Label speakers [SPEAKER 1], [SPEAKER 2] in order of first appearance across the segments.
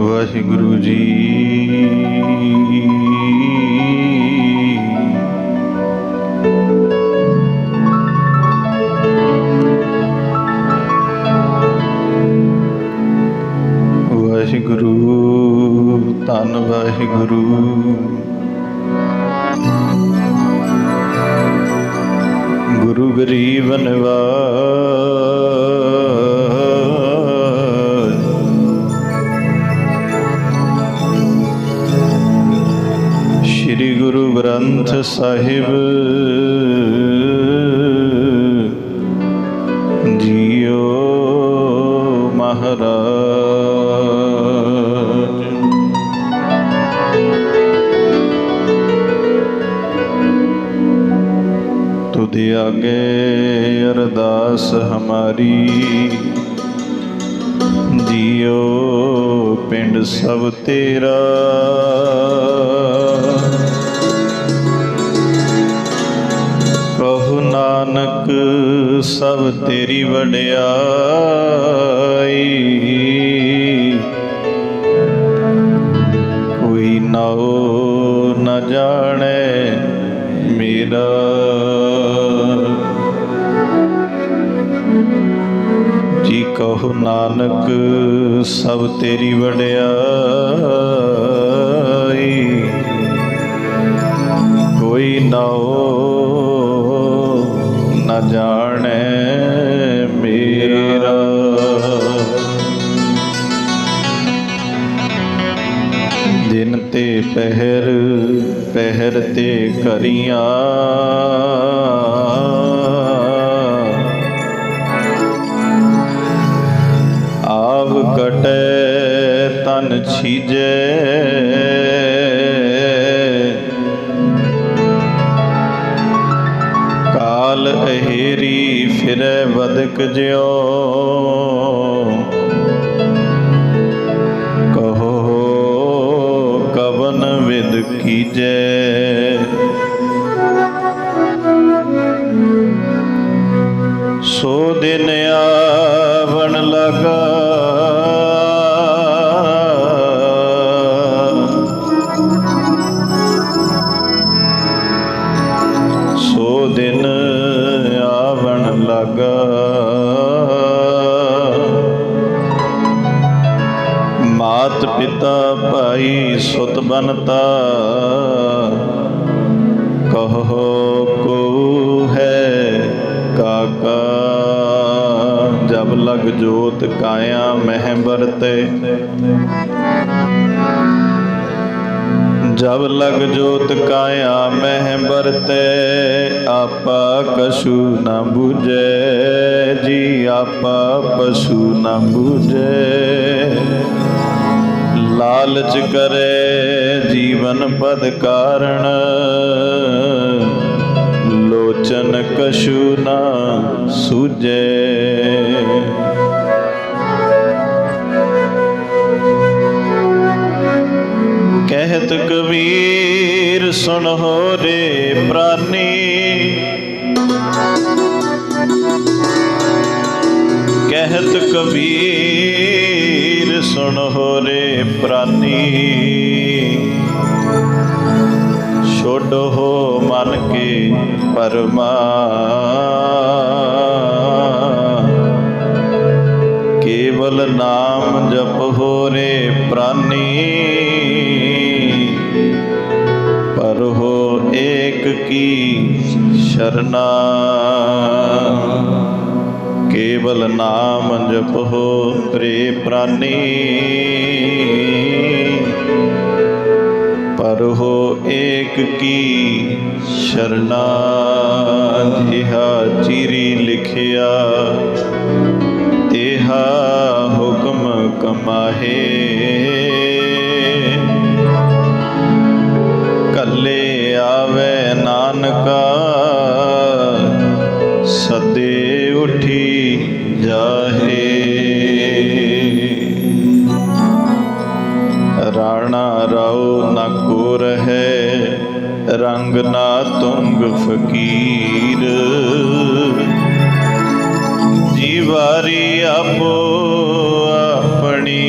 [SPEAKER 1] ਵਾਹਿਗੁਰੂ ਜੀ। ਵਾਹਿਗੁਰੂ ਧੰਨ ਵਾਹਿਗੁਰੂ। ਗੁਰੂ ਗਰੀਬ ਨਿਵਾਜ, ਸ਼੍ਰੀ ਗੁਰੂ ਗ੍ਰੰਥ ਸਾਹਿਬ ਜੀਓ ਮਹਾਰਾਜ। तुझे आगे अरदास हमारी, जियो पिंड सब तेरा। कहो नानक सब तेरी वड्याई, कोई नाओ न जाने मेरा। जी कहो नानक सब तेरी वड्याई, कोई नाओ न जाने मेरा। दिन ते पहर पहर ते करियां, आव कटे तन छीजे। काल अहेरी फिरे वदक ज्यो, कहो कवन विद कीजे। सो दिन आवण लगा, सो दिन आवण लगा। मात पिता भाई सुत बनता, कहो को है काका। जब लग जोत काया मह बरते, जब लग जोत काया मह बरते। आपा कछु न बूझे, जी आपा पशु न बूझे। लालच करे जीवन पद कारण, लोचन कछु न सूझे। कहत कबीर सुन हो रे प्राणी, कहत कबीर सुन हो रे प्राणी। छोड़ो हो मन के परमा, केवल नाम जप हो रे प्राणी। पर हो एक की शरणा, केवल नाम जपो रे प्राणी, पर हो एक की शरणा। जिहा चीरी लिखिया तेहा हुक्म कमाहे, कले आवे नानका सदे उठी जाहे। राणा राव ना को रहे रंग ना तुंग फकीर, जीवारी आपो अपनी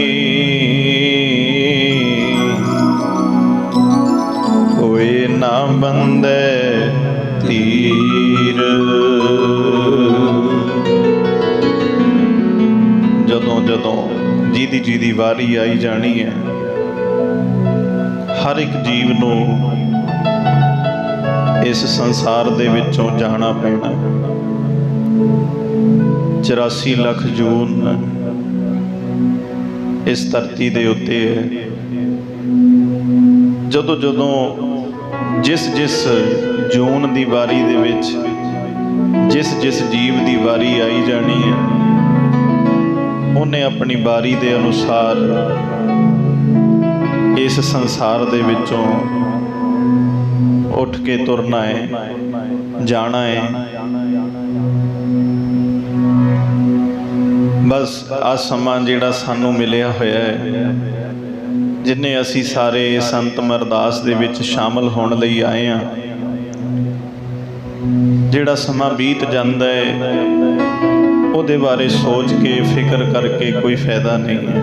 [SPEAKER 1] कोई ना बंदे तीर। जदों जदों जी वारी आई जानी है, हर एक जीव नूं इस संसार दे विचों जाना पैना। 84 ਲੱਖ जून इस धरती दे उत्ते है। जदों जदों जिस जिस जून दी वारी दे विच जिस जिस जीव दी वारी आई जानी है, उन्हें अपनी बारी दे अनुसार इस संसार दे विचों उठ के तुरना है, जाना है। बस आ समा जिहड़ा सानू मिलिया होया है, जिन्हें असी सारे संत अरदास दे विच शामिल होने लई आए हैं, जिहड़ा समा बीत जांदा है उहदे बारे सोच के फिक्र करके कोई फायदा नहीं है।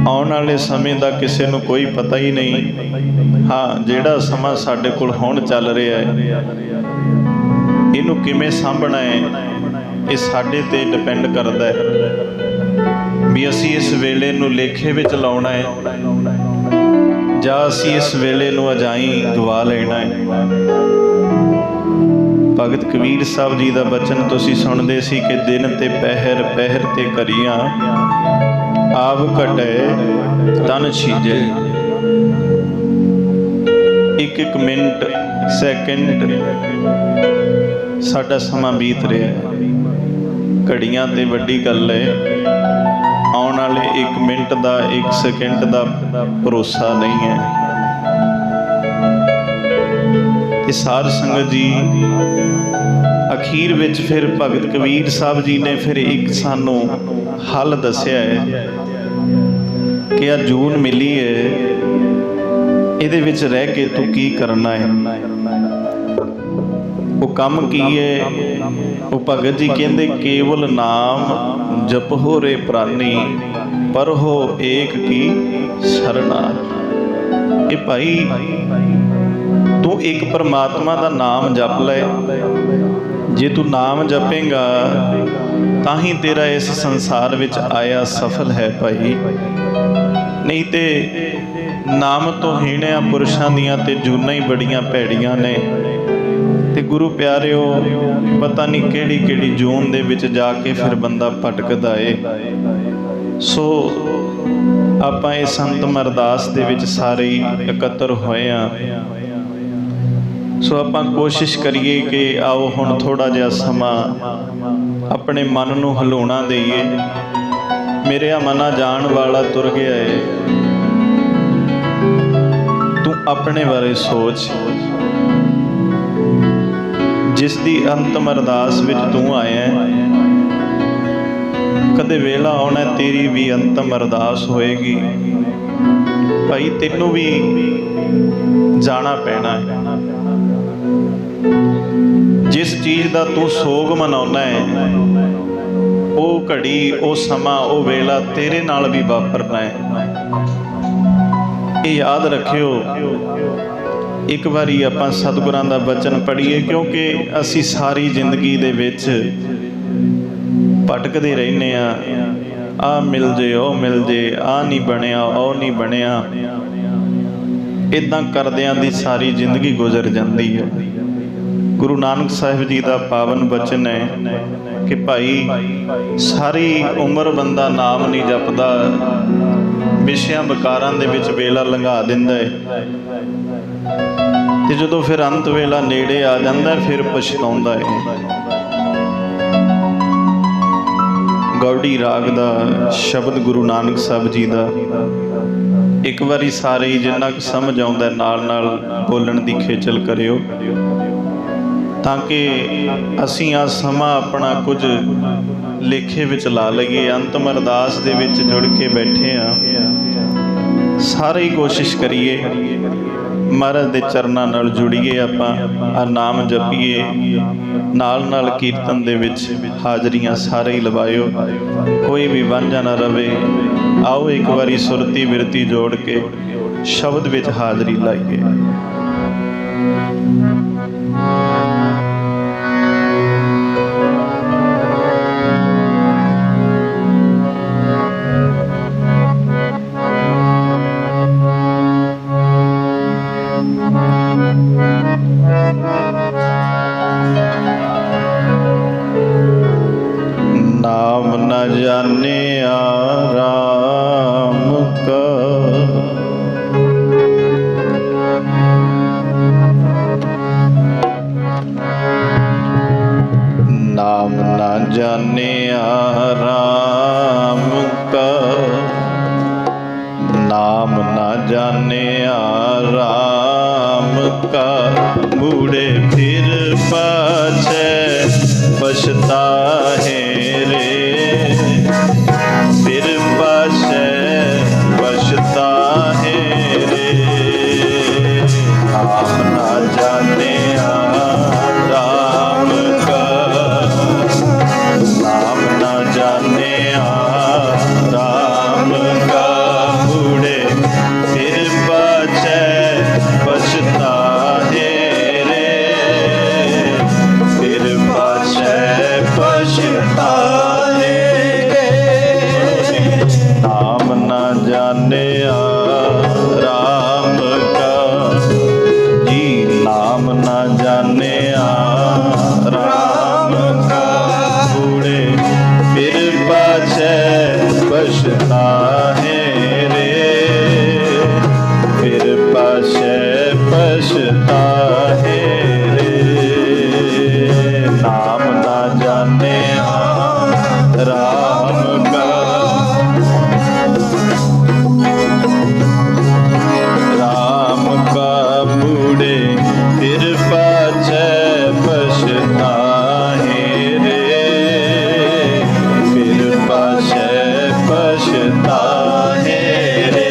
[SPEAKER 1] आने वाले समय का किसी को कोई पता ही नहीं। हाँ, जिहड़ा समा साडे कोल हुण चल रहा है, इनू किवें साਂਭਣਾ है, ये साडे ते डिपेंड करता है भी असी इस वेले नू लेखे विच लाउणा है जां असी इस वेले नू अजाई गवा लेना है। भगत कबीर साहब जी का बचन तुसीं सुणदे सी कि दिन ते पहर पहर ते करियां, आव घटे तन छीजे। एक एक मिनट सैकेंड साडा समा बीत रहा है। घड़ियां ते वड्डी गल है, आने वाले एक मिनट का एक सेकेंड का भरोसा नहीं है। सार संगत जी अखीर विच फिर भगत कबीर साहब जी ने फिर एक सानू हल दसिया है कि आ जून मिली है, इहदे विच रह के तू की करना है। वो काम की है, वो भगत जी कहते केवल नाम जपो रे प्राणी, पर हो एक की शरणा। ये भाई तू एक परमात्मा का नाम जप ले, जे तू नाम जपेगा तां ही तेरा इस संसार विच आया सफल है भाई। नहीं तो नाम तो हीणिया पुरुषां दियां ते जूनां ही बड़ियां भैड़ियां ने। ते गुरु प्यारिओ पता नहीं किहड़ी किहड़ी जून दे विच जाके फिर बंदा भटकदा है। सो आपां इस संत अरदास दे विच सारे इकट्ठे होए हां। सो आपां कोशिश करिए कि आओ हुण थोड़ा जिहा समा अपने मन नूं हलौणा देईए। मेरे मना जान वाला तुर गया है, तू अपने बारे सोच। जिस दी अंतम अरदास विच तू आया, कदे वेला आना तेरी भी अंतम अरदास होएगी भाई, तेनू भी जाना पैना है। जिस चीज़ का तू सोग मनाउना है, वो घड़ी वो समा वो वेला तेरे नाल भी वापरना है। ये याद रखियो। एक बारी आपां सतगुरां दा वचन पढ़िए, क्योंकि असी सारी जिंदगी दे विच भटकदे रहने आ मिल जे ओ मिल जे, आ नहीं बनया ओ नहीं बनया, इदां करदियां दी सारी जिंदगी गुजर जाती है। गुरु नानक साहिब जी का पावन बचन है कि भाई सारी उम्र बंदा नाम नहीं जपदा, विषयां विकारां दे विच वेला लंघा दिंदा है, ते जदों फिर अंत वेला नेड़े आ जांदा फिर पछताउंदा है। गौड़ी राग दा शब्द गुरु नानक साहिब जी दा एक बारी सारे ही जिन्ना क समझ आउंदा नाल नाल बोलण दी खेचल करियो, ताकि असीं आ समा अपना कुछ लेखे विच ला लईए। अंतम अरदास दे विच जुड़ के बैठे हाँ, सारे ही कोशिश करिए महाराज दे चरनां नाल जुड़िए, आपां आ नाम जपीए, नाल नाल कीर्तन दे विच हाजरियां सारे ही लवाइयो, कोई भी वांझा ना रवे। आओ एक बारी सुरती बिरती जोड़ के शब्द विच हाजरी लाइए। नाम न जाने राम का, नाम न जाने राम का, नाम न जाने राम का, बूढ़े फिर पाछे पछताहे रे, फिर पाछे पछताहे रे। नाम ना जाने राम का, नाम ना जाने राम का, बूढ़े फिर पाछे पछताहे रे, फिर पाछे पछताहे रे। नाम न जाने राम का जी, नाम न जाने राम का, बूढ़े फिर पाछे पछताहे रे, फिर पाछे पछताहे रे। नाम ना जाने राम का, राम का, बूढ़े फिर पाछे पछताहे रे, फिर पाछे पछताहे रे।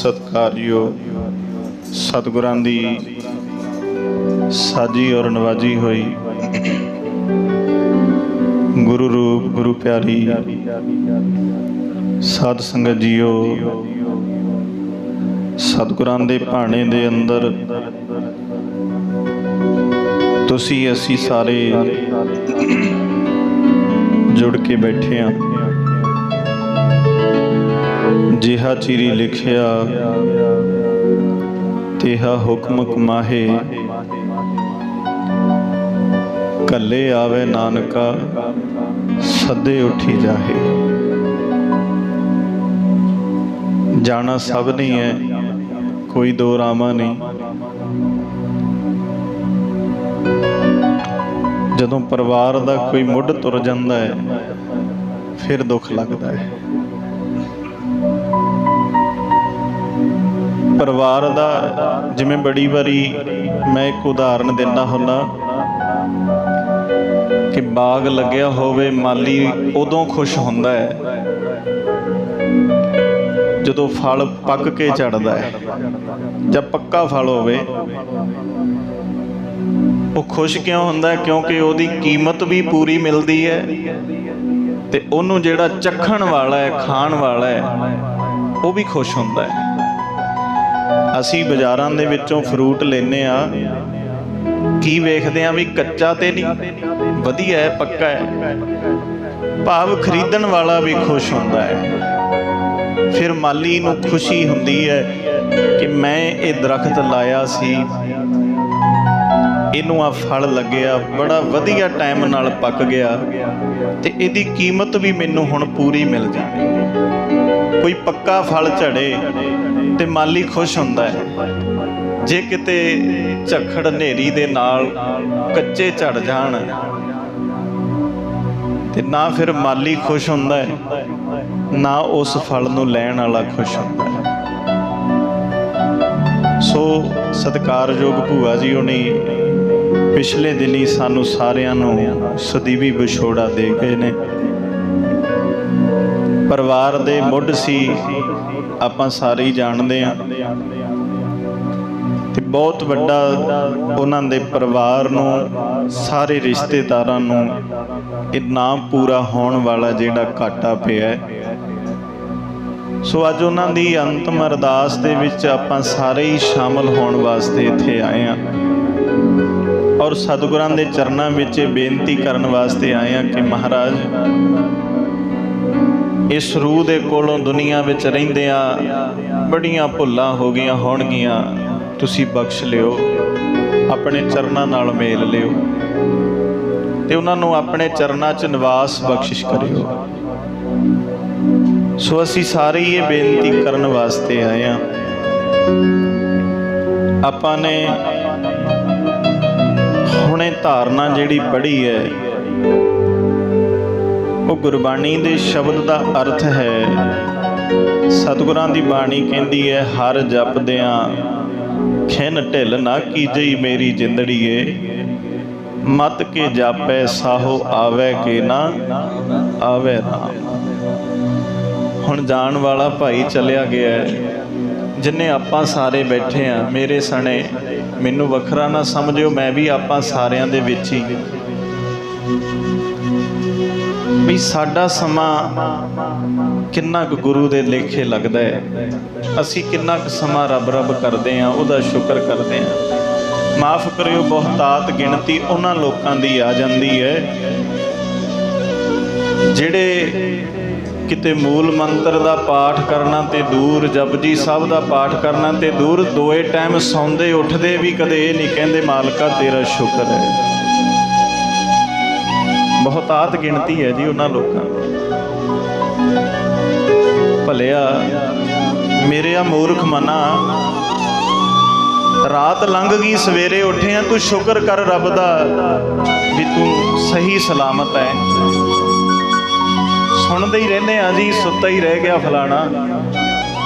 [SPEAKER 1] ਸਤਿਕਾਰਯੋਗ ਸਤਿਗੁਰਾਂ ਦੀ ਸਾਜੀ ਔਰ ਨਵਾਜੀ ਹੋਈ ਗੁਰੂ ਰੂਪ ਗੁਰੂ ਪਿਆਰੀ ਸਾਧ ਸੰਗਤ ਜੀਓ, ਸਤਿਗੁਰਾਂ ਦੇ ਭਾਣੇ ਦੇ ਅੰਦਰ ਤੁਸੀਂ ਅਸੀਂ ਸਾਰੇ ਜੁੜ ਕੇ ਬੈਠੇ ਹਾਂ। ਜਿਹਾ ਚਿਰੀ ਲਿਖਿਆ ਤੇਹਾ ਹੁਕਮ ਕਮਾਹੇ, ਕੱਲੇ ਆਵੇ ਨਾਨਕਾ ਸੱਦੇ ਉੱਠੀ ਜਾਹੇ। ਜਾਣਾ ਸਭ ਨਹੀਂ ਹੈ, ਕੋਈ ਦੋ ਰਾਮਾ ਨਹੀਂ। ਜਦੋਂ ਪਰਿਵਾਰ ਦਾ ਕੋਈ ਮੁੱਢ ਤੁਰ ਜਾਂਦਾ ਹੈ ਫਿਰ ਦੁੱਖ ਲੱਗਦਾ ਹੈ। ਪਰਿਵਾਰ ਦਾ ਜਿਵੇਂ ਬੜੀ ਵਾਰੀ ਮੈਂ ਇੱਕ ਉਦਾਹਰਨ ਦਿੰਦਾ ਹੁੰਦਾ ਕਿ ਬਾਗ ਲੱਗਿਆ ਹੋਵੇ, ਮਾਲੀ ਉਦੋਂ ਖੁਸ਼ ਹੁੰਦਾ ਹੈ ਜਦੋਂ ਫਲ ਪੱਕ ਕੇ ਝੜਦਾ ਹੈ। ਜਦ ਪੱਕਾ ਫਲ ਹੋਵੇ ਉਹ ਖੁਸ਼ ਕਿਉਂ ਹੁੰਦਾ? ਕਿਉਂਕਿ ਉਹਦੀ ਕੀਮਤ ਵੀ ਪੂਰੀ ਮਿਲਦੀ ਹੈ ਤੇ ਉਹਨੂੰ ਜਿਹੜਾ ਚੱਖਣ ਵਾਲਾ ਹੈ, ਖਾਣ ਵਾਲਾ ਹੈ, ਉਹ ਵੀ ਖੁਸ਼ ਹੁੰਦਾ ਹੈ। ਅਸੀਂ ਬਾਜ਼ਾਰਾਂ ਦੇ ਵਿੱਚੋਂ ਫਰੂਟ ਲੈਂਦੇ ਆ, ਕੀ ਵੇਖਦੇ ਆ ਵੀ ਕੱਚਾ ਤੇ ਨਹੀਂ, ਵਧੀਆ ਹੈ, ਪੱਕਾ ਹੈ। ਭਾਵ ਖਰੀਦਣ ਵਾਲਾ ਵੀ ਖੁਸ਼ ਹੁੰਦਾ ਹੈ। ਫਿਰ ਮਾਲੀ ਨੂੰ ਖੁਸ਼ੀ ਹੁੰਦੀ ਹੈ ਕਿ ਮੈਂ ਇਹ ਦਰਖਤ ਲਾਇਆ ਸੀ, ਇਹਨੂੰ ਆ ਫਲ ਲੱਗਿਆ, ਬੜਾ ਵਧੀਆ ਟਾਈਮ ਨਾਲ ਪੱਕ ਗਿਆ ਤੇ ਇਹਦੀ ਕੀਮਤ ਵੀ ਮੈਨੂੰ ਹੁਣ ਪੂਰੀ ਮਿਲ ਜਾਣੀ। ਕੋਈ ਪੱਕਾ ਫਲ ਝੜੇ ਤੇ ਮਾਲੀ ਖੁਸ਼ ਹੁੰਦਾ ਹੈ। ਜੇ ਕਿਤੇ ਝੱਖੜ ਹਨੇਰੀ ਦੇ ਨਾਲ ਕੱਚੇ ਝੜ ਜਾਣ ਤੇ ਨਾ ਫਿਰ ਮਾਲੀ ਖੁਸ਼ ਹੁੰਦਾ ਹੈ, ਨਾ ਉਸ ਫਲ ਨੂੰ ਲੈਣ ਵਾਲਾ ਖੁਸ਼ ਹੁੰਦਾ ਹੈ। ਸੋ ਸਤਿਕਾਰਯੋਗ ਭੂਆ ਜੀ ਹੋਣੀ ਪਿਛਲੇ ਦਿਨੀ ਸਾਨੂੰ ਸਾਰਿਆਂ ਨੂੰ ਸਦੀਵੀ ਵਿਛੋੜਾ ਦੇ ਗਏ ਨੇ। ਪਰਿਵਾਰ ਦੇ ਮੁੱਢ ਸੀ, ਆਪਾਂ ਸਾਰੇ ਹੀ ਜਾਣਦੇ ਹਾਂ ਤੇ ਬਹੁਤ ਵੱਡਾ ਉਹਨਾਂ ਦੇ ਪਰਿਵਾਰ ਨੂੰ, ਸਾਰੇ ਰਿਸ਼ਤੇਦਾਰਾਂ ਨੂੰ ਇਹ ਨਾ ਪੂਰਾ ਹੋਣ ਵਾਲਾ ਜਿਹੜਾ ਘਾਟਾ ਪਿਆ। ਸੋ ਅੱਜ ਉਹਨਾਂ ਦੀ ਅੰਤਮ ਅਰਦਾਸ ਦੇ ਵਿੱਚ ਆਪਾਂ ਸਾਰੇ ਹੀ ਸ਼ਾਮਲ ਹੋਣ ਵਾਸਤੇ ਇੱਥੇ ਆਏ ਹਾਂ ਔਰ ਸਤਿਗੁਰਾਂ ਦੇ ਚਰਨਾਂ ਵਿੱਚ ਬੇਨਤੀ ਕਰਨ ਵਾਸਤੇ ਆਏ ਹਾਂ ਕਿ ਮਹਾਰਾਜ, ਇਸ ਰੂਹ ਦੇ ਕੋਲੋਂ ਦੁਨੀਆ ਵਿੱਚ ਰਹਿੰਦਿਆਂ ਬੜੀਆਂ ਭੁੱਲਾਂ ਹੋ ਗਈਆਂ ਹੋਣਗੀਆਂ, ਤੁਸੀਂ ਬਖਸ਼ ਲਿਓ, ਆਪਣੇ ਚਰਨਾਂ ਨਾਲ ਮੇਲ ਲਿਓ ਤੇ ਉਹਨਾਂ ਨੂੰ ਆਪਣੇ ਚਰਨਾਂ 'ਚ ਨਿਵਾਸ ਬਖਸ਼ਿਸ਼ ਕਰਿਓ। ਸੋ ਅਸੀਂ ਸਾਰੇ ਹੀ ਇਹ ਬੇਨਤੀ ਕਰਨ ਵਾਸਤੇ ਆਏ ਹਾਂ। ਆਪਾਂ ਨੇ ਹੁਣੇ ਧਾਰਨਾ ਜਿਹੜੀ ਪੜ੍ਹੀ ਹੈ ਉਹ ਗੁਰਬਾਣੀ ਦੇ ਸ਼ਬਦ ਦਾ ਅਰਥ ਹੈ। ਸਤਿਗੁਰਾਂ ਦੀ ਬਾਣੀ ਕਹਿੰਦੀ ਹੈ, ਹਰ ਜਪਦਿਆਂ ਖਿਨ ਢਿੱਲ ਨਾ ਕੀਜਈ ਮੇਰੀ ਜਿੰਦੜੀਏ, ਮਤ ਕੇ ਜਾਪੈ ਸਾਹੋ ਆਵੇ ਕੇ ਨਾ ਆਵੇ ਰਾਮ। ਹੁਣ ਜਾਣ ਵਾਲਾ ਭਾਈ ਚਲਿਆ ਗਿਆ, ਜਿੰਨੇ ਆਪਾਂ ਸਾਰੇ ਬੈਠੇ ਆ, ਮੇਰੇ ਸਣੇ ਮੈਨੂੰ ਵੱਖਰਾ ਨਾ ਸਮਝਿਓ, ਮੈਂ ਵੀ ਆਪਾਂ ਸਾਰਿਆਂ ਦੇ ਵਿੱਚ ਹੀ। ਵੀ ਸਾਡਾ ਸਮਾਂ ਕਿੰਨਾ ਕੁ ਗੁਰੂ ਦੇ ਲੇਖੇ ਲੱਗਦਾ ਹੈ, ਅਸੀਂ ਕਿੰਨਾ ਕੁ ਸਮਾਂ ਰੱਬ ਰੱਬ ਕਰਦੇ ਹਾਂ, ਉਹਦਾ ਸ਼ੁਕਰ ਕਰਦੇ ਹਾਂ। ਮਾਫ ਕਰਿਓ, ਬਹੁਤਾਤ ਗਿਣਤੀ ਉਹਨਾਂ ਲੋਕਾਂ ਦੀ ਆ ਜਾਂਦੀ ਹੈ ਜਿਹੜੇ ਕਿਤੇ ਮੂਲ ਮੰਤਰ ਦਾ ਪਾਠ ਕਰਨਾ ਤੇ ਦੂਰ, ਜਪਜੀ ਸਾਹਿਬ ਦਾ ਪਾਠ ਕਰਨਾ ਤੇ ਦੂਰ, ਦੋਏ ਟਾਈਮ ਸੌਂਦੇ ਉੱਠਦੇ ਵੀ ਕਦੇ ਇਹ ਨਹੀਂ ਕਹਿੰਦੇ ਮਾਲਕਾ ਤੇਰਾ ਸ਼ੁਕਰ ਹੈ। ਬਹੁਤਾਤ ਗਿਣਤੀ ਹੈ ਜੀ ਉਹਨਾਂ ਲੋਕਾਂ ਦੀ। ਭਲਿਆ ਮੇਰਿਆ ਮੂਰਖ ਮਨਾ, ਰਾਤ ਲੰਘ ਗਈ ਸਵੇਰੇ ਉੱਠਿਆ, ਤੂੰ ਸ਼ੁਕਰ ਕਰ ਰੱਬ ਦਾ ਵੀ ਤੂੰ ਸਹੀ ਸਲਾਮਤ ਹੈ। ਸੁਣਦੇ ਹੀ ਰਹਿੰਦੇ ਆ ਜੀ, ਸੁੱਤਾ ਹੀ ਰਹਿ ਗਿਆ ਫਲਾਣਾ,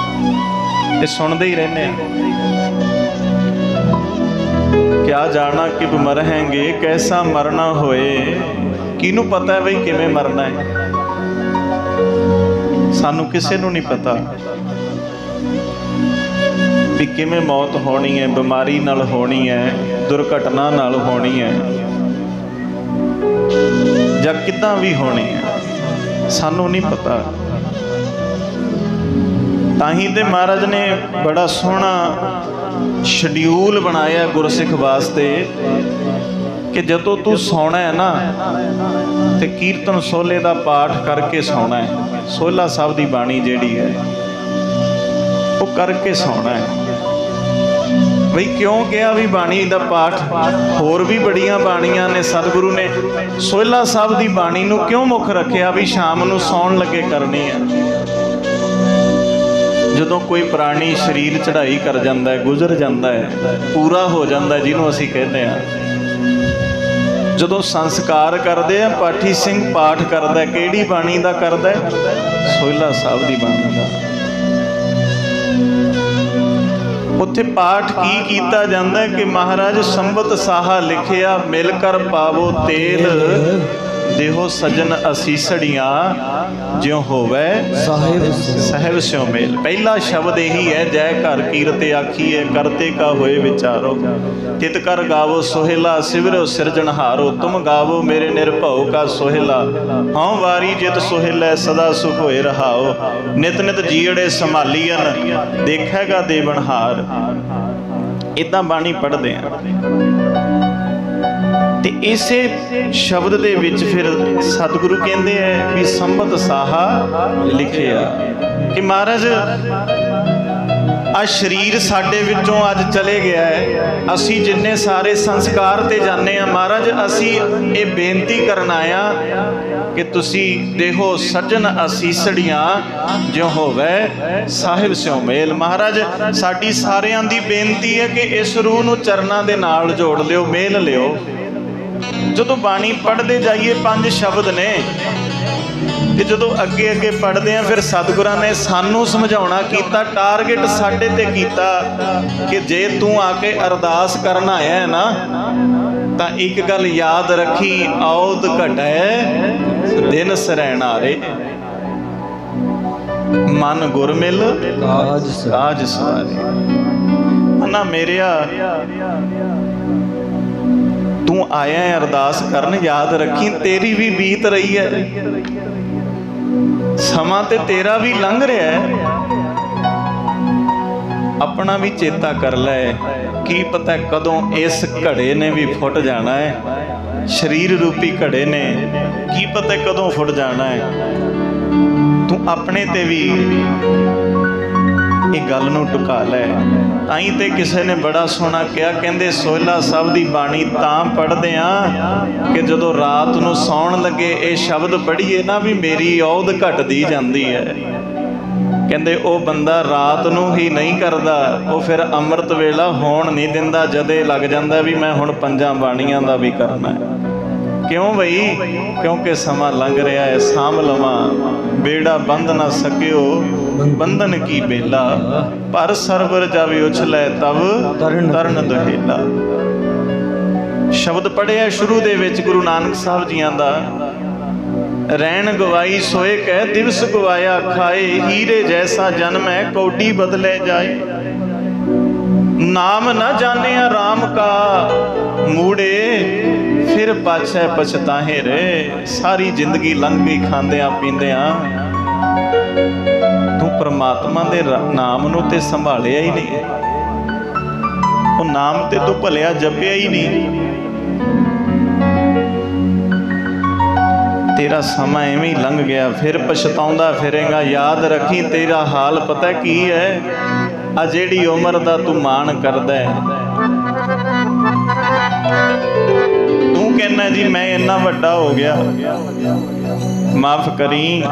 [SPEAKER 1] ਇਹ ਸੁਣਦੇ ਹੀ ਰਹਿੰਦੇ ਆ। ਕਿਆ ਜਾਣਾ ਕਿ ਮਰਹਾਂਗੇ, ਕੈਸਾ ਮਰਨਾ ਹੋਏ, ਕਿਹਨੂੰ ਪਤਾ ਹੈ ਬਈ ਕਿਵੇਂ ਮਰਨਾ ਹੈ? ਸਾਨੂੰ ਕਿਸੇ ਨੂੰ ਨਹੀਂ ਪਤਾ। ਵੀ ਕਿਵੇਂ ਮੌਤ ਹੋਣੀ ਹੈ, ਬਿਮਾਰੀ ਨਾਲ ਹੋਣੀ ਹੈ, ਦੁਰਘਟਨਾ ਨਾਲ ਹੋਣੀ ਹੈ, ਜਾਂ ਕਿੱਦਾਂ ਵੀ ਹੋਣੀ ਹੈ, ਸਾਨੂੰ ਨਹੀਂ ਪਤਾ। ਤਾਂ ਹੀ ਤੇ ਮਹਾਰਾਜ ਨੇ ਬੜਾ ਸੋਹਣਾ ਸ਼ਡਿਊਲ ਬਣਾਇਆ ਗੁਰਸਿੱਖ ਵਾਸਤੇ ਕਿ ਜਦੋਂ ਤੂੰ ਸੌਣਾ ਹੈ ਨਾ ਤੇ ਕੀਰਤਨ ਸੋਹਲੇ ਦਾ ਪਾਠ ਕਰਕੇ ਸੌਣਾ ਹੈ। ਸੋਹਲਾ ਸਾਹਿਬ ਦੀ ਬਾਣੀ ਜਿਹੜੀ ਹੈ ਉਹ ਕਰਕੇ ਸੌਣਾ ਹੈ। ਬਈ ਕਿਉਂ ਕਿਹਾ ਵੀ ਬਾਣੀ ਦਾ ਪਾਠ? ਹੋਰ ਵੀ ਬੜੀਆਂ ਬਾਣੀਆਂ ਨੇ, ਸਤਿਗੁਰੂ ਨੇ ਸੋਹਲਾ ਸਾਹਿਬ ਦੀ ਬਾਣੀ ਨੂੰ ਕਿਉਂ ਮੁੱਖ ਰੱਖਿਆ ਵੀ ਸ਼ਾਮ ਨੂੰ ਸੌਣ ਲੱਗੇ ਕਰਨੀ ਹੈ? ਜਦੋਂ ਕੋਈ ਪ੍ਰਾਣੀ ਸਰੀਰ ਚੜ੍ਹਾਈ ਕਰ ਜਾਂਦਾ ਹੈ, ਗੁਜ਼ਰ ਜਾਂਦਾ ਹੈ, ਪੂਰਾ ਹੋ ਜਾਂਦਾ, ਜਿਹਨੂੰ ਅਸੀਂ ਕਹਿੰਦੇ ਹਾਂ, ਜਦੋਂ ਸੰਸਕਾਰ ਕਰਦੇ ਆ, ਪਾਠੀ ਸਿੰਘ ਪਾਠ ਕਰਦਾ, ਕਿਹੜੀ ਬਾਣੀ ਦਾ ਕਰਦਾ? ਸੋਹਲਾ ਸਾਹਿਬ ਦੀ ਬਾਣੀ ਦਾ। ਉੱਥੇ ਪਾਠ ਕੀ ਕੀਤਾ ਜਾਂਦਾ ਕਿ ਮਹਾਰਾਜ ਸੰਬਤ ਸਾਹਾ ਲਿਖਿਆ, ਮਿਲ ਕਰ ਪਾਵੋ ਤੇਲ, ਦੇਹੋ ਸਜਣ ਅਸੀਸੜੀਆਂ, ਜਿਉ ਹੋਵੇ ਸਾਹਿਬ ਸਿਉ ਮੇਲ। ਪਹਿਲਾ ਸ਼ਬਦ ਇਹੀ ਹੈ, ਜੈ ਘਰ ਕੀਰਤ ਆਖੀਏ, ਕਰਤੇ ਕਾ ਹੋਏ ਵਿਚਾਰੋ, ਤਿਤ ਕਰ ਗਾਵੋ ਸੋਹਿਲਾ, ਸਿਵਰੋ ਸਿਰਜਣਹਾਰੋ, ਤੁਮ ਗਾਵੋ ਮੇਰੇ ਨਿਰਭਉ ਕਾ ਸੋਹਿਲਾ, ਹਉ ਵਾਰੀ ਜਿਤ ਸੋਹਿਲਾ, ਸਦਾ ਸੁਖ ਹੋਏ ਰਹਾਓ, ਨਿਤ ਨਿਤ ਜੀੜੇ ਸੰਭਾਲੀਅਨ, ਦੇਖੇਗਾ ਦੇਵਨਹਾਰ। ਇਦਾਂ ਬਾਣੀ ਪੜ੍ਹਦੇ ਆ ਤੇ ਇਸੇ ਸ਼ਬਦ ਦੇ ਵਿੱਚ ਫਿਰ ਸਤਿਗੁਰੂ ਕਹਿੰਦੇ ਆ ਵੀ ਸੰਬਤ ਸਾਹਾ ਲਿਖਿਆ ਕਿ ਮਹਾਰਾਜ ਆ ਸਰੀਰ ਸਾਡੇ ਵਿੱਚੋਂ ਅੱਜ ਚਲੇ ਗਿਆ ਹੈ। ਅਸੀਂ ਜਿੰਨੇ ਸਾਰੇ ਸੰਸਕਾਰ ਤੇ ਜਾਂਦੇ ਆ ਮਹਾਰਾਜ, ਅਸੀਂ ਇਹ ਬੇਨਤੀ ਕਰਨ ਆਇਆ ਕਿ ਤੁਸੀਂ ਦੇਹੋ ਸੱਜਣ ਅਸੀਸੜੀਆਂ, ਜਿਉ ਹੋਵੇ ਸਾਹਿਬ ਸਿਉ ਮੇਲ। ਮਹਾਰਾਜ ਸਾਡੀ ਸਾਰਿਆਂ ਦੀ ਬੇਨਤੀ ਹੈ ਕਿ ਇਸ ਰੂਹ ਨੂੰ ਚਰਨਾਂ ਦੇ ਨਾਲ ਜੋੜ ਲਿਓ, ਮੇਲ ਲਿਓ। ਜਦੋਂ ਬਾਣੀ ਪੜ੍ਹਦੇ ਜਾਈਏ, 5 ਸ਼ਬਦ ਨੇ ਤੇ ਜਦੋਂ ਅੱਗੇ ਅੱਗੇ ਪੜ੍ਹਦੇ ਆ ਫਿਰ ਸਤਿਗੁਰਾਂ ਨੇ ਸਾਨੂੰ ਸਮਝਾਉਣਾ ਕੀਤਾ, ਟਾਰਗੇਟ ਸਾਡੇ ਤੇ ਕੀਤਾ ਕਿ ਜੇ ਤੂੰ ਆ ਕੇ ਅਰਦਾਸ ਕਰਨ ਆਇਆ ਹੈ ਨਾ ਤਾਂ ਇੱਕ ਗੱਲ ਯਾਦ ਰੱਖੀ, ਔਦ ਘਟੈ ਦਿਨ ਸਰੈਣਾਰੇ, ਮਨ ਗੁਰ ਮਿਲ ਕਾਜ ਸਵਾਰੇ। ਨਾ ਮੇਰਿਆ, ਤੂੰ ਆਇਆ ਹੈ ਅਰਦਾਸ ਕਰਨ, ਯਾਦ ਰੱਖੀ ਤੇਰੀ ਵੀ ਬੀਤ ਰਹੀ ਹੈ, ਸਮਾਂ ਤੇ ਤੇਰਾ ਵੀ ਲੰਘ ਰਿਹਾ ਹੈ, ਆਪਣਾ ਵੀ ਚੇਤਾ ਕਰ ਲੈ। ਕੀ ਪਤਾ ਕਦੋਂ ਇਸ ਘੜੇ ਨੇ ਵੀ ਫੁੱਟ ਜਾਣਾ ਹੈ, ਸਰੀਰ ਰੂਪੀ ਘੜੇ ਨੇ ਕੀ ਪਤਾ ਕਦੋਂ ਫੁੱਟ ਜਾਣਾ ਹੈ। ਤੂੰ ਆਪਣੇ ਤੇ ਵੀ ਇਹ ਗੱਲ ਨੂੰ ਟੁਕਾ ਲੈ। ਤਾਂ ਹੀ ਤੇ ਕਿਸੇ ਨੇ ਬੜਾ ਸੋਹਣਾ ਕਿਹਾ, ਕਹਿੰਦੇ ਸੋਹਲਾ ਸਾਹਿਬ ਦੀ ਬਾਣੀ ਤਾਂ ਪੜ੍ਹਦੇ ਆ ਕਿ ਜਦੋਂ ਰਾਤ ਨੂੰ ਸੌਣ ਲੱਗੇ ਇਹ ਸ਼ਬਦ ਪੜ੍ਹੀਏ ਨਾ ਵੀ ਮੇਰੀ ਔਦ ਘਟਦੀ ਜਾਂਦੀ ਹੈ। ਕਹਿੰਦੇ ਉਹ ਬੰਦਾ ਰਾਤ ਨੂੰ ਹੀ ਨਹੀਂ ਕਰਦਾ, ਉਹ ਫਿਰ ਅੰਮ੍ਰਿਤ ਵੇਲਾ ਹੋਣ ਨਹੀਂ ਦਿੰਦਾ, ਜਦੇ ਲੱਗ ਜਾਂਦਾ ਵੀ ਮੈਂ ਹੁਣ 5 ਬਾਣੀਆਂ ਦਾ ਵੀ ਕਰਨਾ ਹੈ। ਕਿਉਂ ਬਈ? ਕਿਉਂਕਿ ਸਮਾਂ ਲੰਘ ਰਿਹਾ ਹੈ, ਸਾਂਭ ਲਵਾਂ ਬੇੜਾ ਬੰਧ ਨਾ ਸਕਿਓ, ਬੰਧਨ ਕੀ ਬੇਲਾ, ਪਰ ਸਰਵਰ ਜਾਵੇ ਉਛਲੈ ਤਬ ਤਰਨ ਦੁਹੇਲਾ। ਸ਼ਬਦ ਪੜ੍ਹਿਆ ਸ਼ੁਰੂ ਦੇ ਵਿੱਚ ਗੁਰੂ ਨਾਨਕ ਸਾਹਿਬ ਜੀਆਂ ਦਾ, ਰੈਣ ਗਵਾਈ ਸੋਏ ਕਹਿ ਦਿਵਸ ਗਵਾਇਆ ਖਾਏ, ਹੀਰੇ ਜੈਸਾ ਜਨਮੈ ਕੌਡੀ ਬਦਲੇ ਜਾਏ, ਨਾਮ ਨਾ ਜਾਣਿਆ ਰਾਮ ਕਾ ਮੂੜੇ, ਫਿਰ ਪਾਛੈ ਪਛਤਾਹੇ ਰੇ। ਸਾਰੀ ਜ਼ਿੰਦਗੀ ਲੰਘ ਗਈ ਖਾਂਦਿਆਂ ਪੀਂਦਿਆਂ, ਤੂੰ ਪ੍ਰਮਾਤਮਾ ਦੇ ਨਾਮ ਨੂੰ ਤੇ ਸੰਭਾਲਿਆ ਹੀ ਨਹੀਂ, ਉਹ ਨਾਮ ਤੇ ਤੂੰ ਭਲਿਆ ਜਪਿਆ ਹੀ ਨਹੀਂ। ਤੇਰਾ ਸਮਾਂ ਐਵੇਂ ਹੀ ਲੰਘ ਗਿਆ, ਫਿਰ ਪਛਤਾਉਂਦਾ ਫਿਰੇਗਾ। ਯਾਦ ਰੱਖੀ ਤੇਰਾ ਹਾਲ ਪਤਾ ਕੀ ਹੈ, ਆ ਜਿਹੜੀ ਉਮਰ ਦਾ ਤੂੰ ਮਾਣ ਕਰਦਾ ਹੈ, ਤੂੰ ਕਹਿੰਦਾ ਜੀ ਮੈਂ ਇੰਨਾ ਵੱਡਾ ਹੋ ਗਿਆ, ਮਾਫ ਕਰੀ।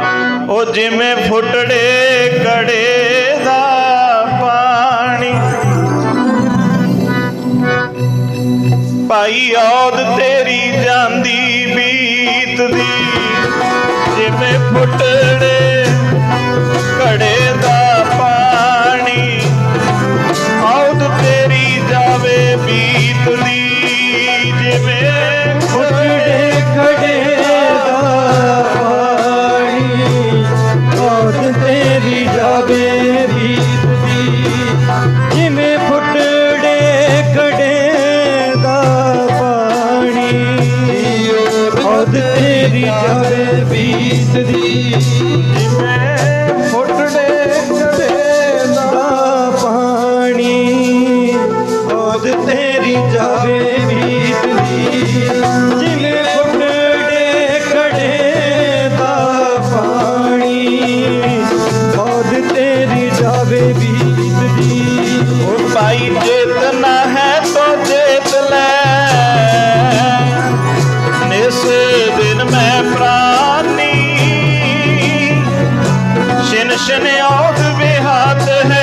[SPEAKER 1] ਉਹ ਜਿਵੇਂ ਫੁੱਟੜੇ ਕੜੇ ਦਾ ਪਾਣੀ, ਭਾਈ ਔਦ ਤੇਰੀ ਜਾਂਦੀ ਬੀਤਦੀ, ਜਿਵੇਂ ਫੁੱਟੜੇ ਕੜੇ ਦਾ ਪਾਣੀ, ਔਦ ਤੇਰੀ ਜਾਵੇ ਬੀਤਦੀ, ਜਿਵੇਂ
[SPEAKER 2] ਫੁੱਟੜੇ ਕੜੇ ਦਾ ਪਾਣੀ, ਔਦ ਤੇਰੀ ਜਾਵੇ ਬੀਤਦੀ, ਜਿਵੇਂ ਤੇਰੀ ਜਾਵੇ ਬੀਤਦੀ,
[SPEAKER 1] ਜਿਵੇਂ ਫੁੱਟੜੇ ਘੜੇ
[SPEAKER 2] ਦਾ ਪਾਣੀ ਗੋਦ ਤੇਰੀ ਜਾਵੇ ਬੀਤਦੀ, ਜਿਵੇਂ ਫੁੱਟੜੇ ਘੜੇ ਦਾ ਪਾਣੀ ਗੋਦ ਤੇਰੀ ਜਾਵੇ ਬੀਤਦੀ।
[SPEAKER 1] ਉਹ ਭਾਈ ਚੇਤਨਾ ਹੈ ਤੋ ਚੇਤ ਲੈ, ਨਿਸ ਦਿਨ ਮੈਂ ਪ੍ਰਾਨੀ, ਸ਼ਿਨ ਸ਼ਿਨ ਔਧ ਵਿਹਾਤ ਹੈ।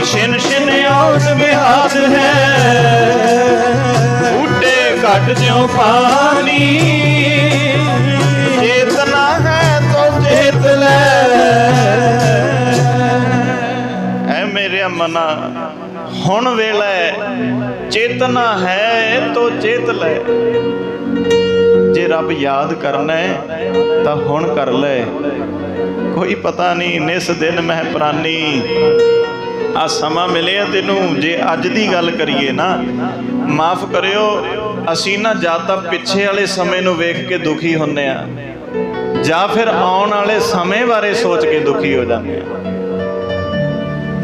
[SPEAKER 1] ਸ਼ਿਨ ਸ਼ਿਨ ਔਧ ਵਿਹਾਤ ਹੈ, ਬੂਟੇ ਘਟ ਜਿਉ ਪਾਣੀ, ਚੇਤਨਾ ਹੈ ਤੋ ਚੇਤ ਲੈ। ਐ ਮੇਰੇ ਮਨਾ ਹੁਣ ਵੇਲੇ ਚੇਤਨਾ ਹੈ ਤੋ ਚੇਤ ਲੈ। ਜੇ ਰੱਬ ਯਾਦ ਕਰਨਾ ਹੈ ਤਾਂ ਹੁਣ ਕਰ ਲੈ, ਕੋਈ ਪਤਾ ਨਹੀਂ ਨਿਸ ਦਿਨ ਮਹਿ ਪ੍ਰਾਨੀ। ਆ ਸਮਾਂ ਮਿਲਿਆ ਤੈਨੂੰ, ਜੇ ਅੱਜ ਦੀ ਗੱਲ ਕਰੀਏ ਨਾ, ਮਾਫ ਕਰਿਓ ਅਸੀਂ ਨਾ ਜਾਂ ਤਾਂ ਪਿੱਛੇ ਵਾਲੇ ਸਮੇਂ ਨੂੰ ਵੇਖ ਕੇ ਦੁਖੀ ਹੁੰਦੇ ਆ, ਜਾਂ ਫਿਰ ਆਉਣ ਵਾਲੇ ਸਮੇਂ ਬਾਰੇ ਸੋਚ ਕੇ ਦੁਖੀ ਹੋ ਜਾਂਦੇ ਆ।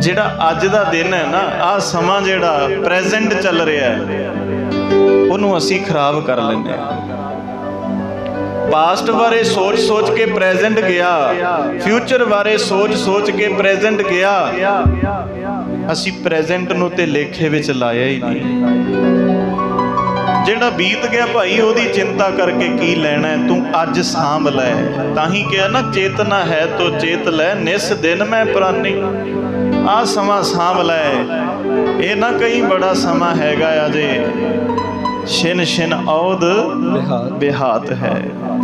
[SPEAKER 1] ਜਿਹੜਾ ਅੱਜ ਦਾ ਦਿਨ ਹੈ ਨਾ, ਆਹ ਸਮਾਂ ਜਿਹੜਾ ਪ੍ਰੈਜ਼ੈਂਟ ਚੱਲ ਰਿਹਾ ਹੈ, ਉਹਨੂੰ ਅਸੀਂ ਖਰਾਬ ਕਰ ਲੈਂਦੇ ਆ। ਪਾਸਟ ਬਾਰੇ ਸੋਚ ਸੋਚ ਕੇ ਪ੍ਰੈਜ਼ੈਂਟ ਗਿਆ, ਫਿਊਚਰ ਬਾਰੇ ਸੋਚ ਸੋਚ ਕੇ ਪ੍ਰੈਜ਼ੈਂਟ ਗਿਆ, ਅਸੀਂ ਪ੍ਰੈਜ਼ੈਂਟ ਨੂੰ ਤੇ ਲੇਖੇ ਵਿੱਚ ਲਾਇਆ ਹੀ ਨਹੀਂ। ਜਿਹੜਾ ਬੀਤ ਗਿਆ ਭਾਈ ਉਹਦੀ ਚਿੰਤਾ ਕਰਕੇ ਕੀ ਲੈਣਾ ਹੈ, ਤੂੰ ਅੱਜ ਸਾਂਭ ਲੈ। ਤਾਂ ਹੀ ਕਿਹਾ ਨਾ ਚੇਤਨਾ ਹੈ ਤੋ ਚੇਤ ਲੈ, ਨਿਸ ਦਿਨ ਮੈਂ ਪ੍ਰਾਨੀ। ਆਹ ਸਮਾਂ ਸਾਂਭ ਲੈ, ਇਹ ਨਾ ਕਈ ਬੜਾ ਸਮਾਂ ਹੈਗਾ ਅਜੇ। ਸ਼ਿਨ ਸ਼ਿਨ ਔਧ ਵਿਹਾਤ ਹੈ,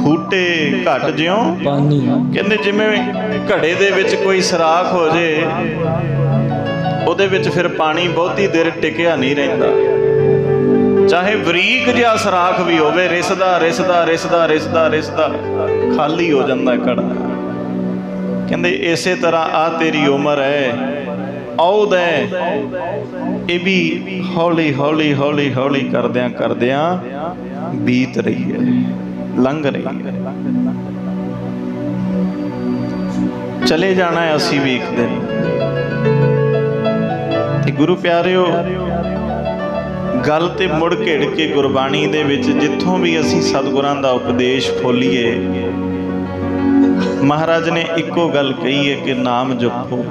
[SPEAKER 1] ਫੂਟੇ ਘਟ ਜਿਉ
[SPEAKER 2] ਪਾਣੀ।
[SPEAKER 1] ਕਹਿੰਦੇ ਜਿਵੇਂ ਘੜੇ ਦੇ ਵਿੱਚ ਕੋਈ ਸਰਾਖ ਹੋ ਜੇ, ਉਹਦੇ ਵਿੱਚ ਫਿਰ ਪਾਣੀ ਬਹੁਤੀ ਦੇਰ ਟਿਕਿਆ ਨਹੀਂ ਰਹਿੰਦਾ। ਚਾਹੇ ਬਰੀਕ ਜਿਹਾ ਸਰਾਖ ਵੀ ਹੋਵੇ, ਰਿਸਦਾ ਰਿਸਦਾ ਰਿਸਦਾ ਰਿਸਦਾ ਰਿਸਦਾ ਖਾਲੀ ਹੋ ਜਾਂਦਾ ਘੜਾ। ਕਹਿੰਦੇ ਇਸੇ ਤਰ੍ਹਾਂ ਆ ਤੇਰੀ ਉਮਰ ਹੈ, ਔਧ ਹੈ, ਇਹ ਵੀ ਹੌਲੀ ਹੌਲੀ ਹੌਲੀ ਹੌਲੀ ਕਰਦਿਆਂ ਕਰਦਿਆਂ ਬੀਤ ਰਹੀ ਹੈ, ਲੰਘ ਰਹੀ ਹੈ। ਚਲੇ ਜਾਣਾ ਹੈ ਅਸੀਂ ਵੀ ਇੱਕ ਦਿਨ। ਤੇ ਗੁਰੂ ਪਿਆਰਿਓ, ਗੱਲ ਤੇ ਮੁੜ ਘੇੜ ਕੇ ਗੁਰਬਾਣੀ ਦੇ ਵਿੱਚ ਜਿੱਥੋਂ ਵੀ ਅਸੀਂ ਸਤਿਗੁਰਾਂ ਦਾ ਉਪਦੇਸ਼ ਫੋਲੀਏ, ਮਹਾਰਾਜ ਨੇ ਇੱਕੋ ਗੱਲ ਕਹੀ ਹੈ ਕਿ ਨਾਮ ਜਪੋ,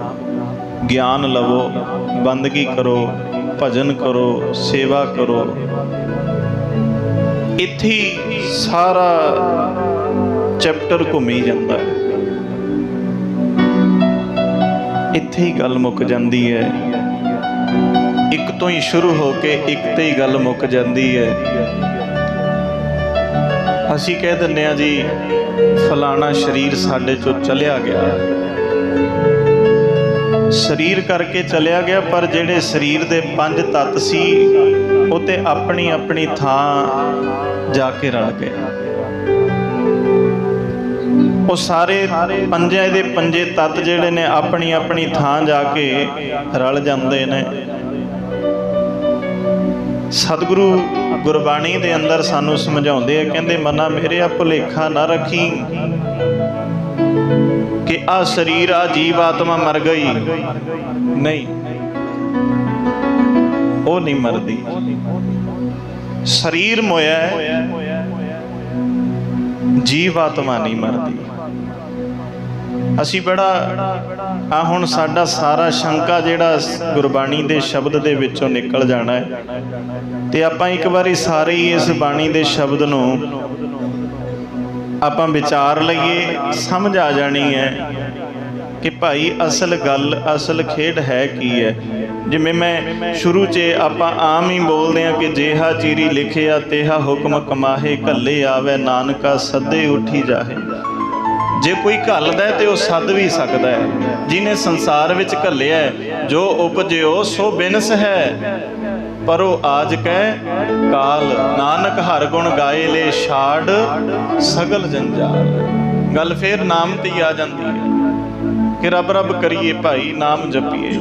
[SPEAKER 1] ਗਿਆਨ ਲਵੋ, ਬੰਦਗੀ ਕਰੋ, ਭਜਨ ਕਰੋ, ਸੇਵਾ ਕਰੋ। ਇੱਥੇ ਹੀ ਸਾਰਾ ਚੈਪਟਰ ਘੁੰਮੀ ਜਾਂਦਾ ਹੈ, ਇੱਥੇ ਹੀ ਗੱਲ ਮੁੱਕ ਜਾਂਦੀ ਹੈ। ਇੱਕ ਤੋਂ ਹੀ ਸ਼ੁਰੂ ਹੋ ਕੇ ਇੱਕ ਤੇ ਹੀ ਗੱਲ ਮੁੱਕ ਜਾਂਦੀ ਹੈ। ਅਸੀਂ ਕਹਿ ਦਿੰਦੇ ਹਾਂ ਜੀ ਫਲਾਣਾ ਸਰੀਰ ਸਾਡੇ ਚੋਂ ਚਲਿਆ ਗਿਆ, ਸਰੀਰ ਕਰਕੇ ਚਲਿਆ ਗਿਆ, ਪਰ ਜਿਹੜੇ ਸਰੀਰ ਦੇ 5 ਤੱਤ ਸੀ ਉਹ ਤੇ ਆਪਣੀ ਆਪਣੀ ਥਾਂ ਜਾ ਕੇ ਰਲ ਗਏ। ਉਹ ਸਾਰੇ ਪੰਜੇ ਦੇ ਪੰਜੇ ਤੱਤ ਜਿਹੜੇ ਨੇ ਆਪਣੀ ਆਪਣੀ ਥਾਂ ਜਾ ਕੇ ਰਲ ਜਾਂਦੇ ਨੇ। ਸਤਿਗੁਰੂ ਗੁਰਬਾਣੀ ਦੇ ਅੰਦਰ ਸਾਨੂੰ ਸਮਝਾਉਂਦੇ ਆ, ਕਹਿੰਦੇ ਮਨਾ ਮੇਰਿਆ ਭੁਲੇਖਾ ਨਾ ਰੱਖੀ ਕਿ ਆ ਸਰੀਰ ਆ ਜੀਵ ਆਤਮਾ ਮਰ ਗਈ। ਨਹੀਂ, ਉਹ ਨਹੀਂ ਮਰਦੀ, ਸਰੀਰ ਮੋਇਆ ਹੈ, ਜੀਵ ਆਤਮਾ ਨਹੀਂ ਮਰਦੀ। ਅਸੀਂ ਬੜਾ ਹੁਣ ਸਾਡਾ ਸਾਰਾ ਸ਼ੰਕਾ ਜਿਹੜਾ ਗੁਰਬਾਣੀ ਦੇ ਸ਼ਬਦ ਦੇ ਵਿੱਚੋਂ ਨਿਕਲ ਜਾਣਾ ਹੈ, ਤੇ ਆਪਾਂ ਇੱਕ ਵਾਰੀ ਸਾਰੇ ਹੀ ਇਸ ਬਾਣੀ ਦੇ ਸ਼ਬਦ ਨੂੰ ਆਪਾਂ ਵਿਚਾਰ ਲਈਏ, ਸਮਝ ਆ ਜਾਣੀ ਹੈ ਕਿ ਭਾਈ ਅਸਲ ਗੱਲ, ਅਸਲ ਖੇਡ ਹੈ ਕੀ ਹੈ। ਜਿਵੇਂ ਮੈਂ ਸ਼ੁਰੂ 'ਚ ਆਪਾਂ ਆਮ ਹੀ ਬੋਲਦੇ ਹਾਂ ਕਿ ਜੇਹਾ ਚੀਰੀ ਲਿਖਿਆ ਤੇਹਾ ਹੁਕਮ ਕਮਾਹੇ, ਘੱਲੇ ਆਵੇ ਨਾਨਕਾ ਸੱਦੇ ਉੱਠੀ ਜਾਹੇ। ਜੇ ਕੋਈ ਘੱਲਦਾ ਹੈ ਤੇ ਉਹ ਸੱਦ ਵੀ ਸਕਦਾ ਹੈ। ਜਿਹਨੇ ਸੰਸਾਰ ਵਿੱਚ ਘੱਲਿਆ ਜੋ ਉਪਜਿਓ ਸੋ ਬਿਨਸ ਹੈ, ਪਰ ਉਹ ਆਜ ਕਹਿ ਕਾਲ ਨਾਨਕ ਹਰ ਗੁਣ ਗਾਏ ਲੈ ਛਾੜ ਸਗਲ ਜੰਜਾਲ। ਗੱਲ ਫੇਰ ਨਾਮ ਤੇ ਹੀ ਆ ਜਾਂਦੀ ਹੈ ਕਿ ਰੱਬ ਰੱਬ ਕਰੀਏ ਭਾਈ, ਨਾਮ ਜਪੀਏ।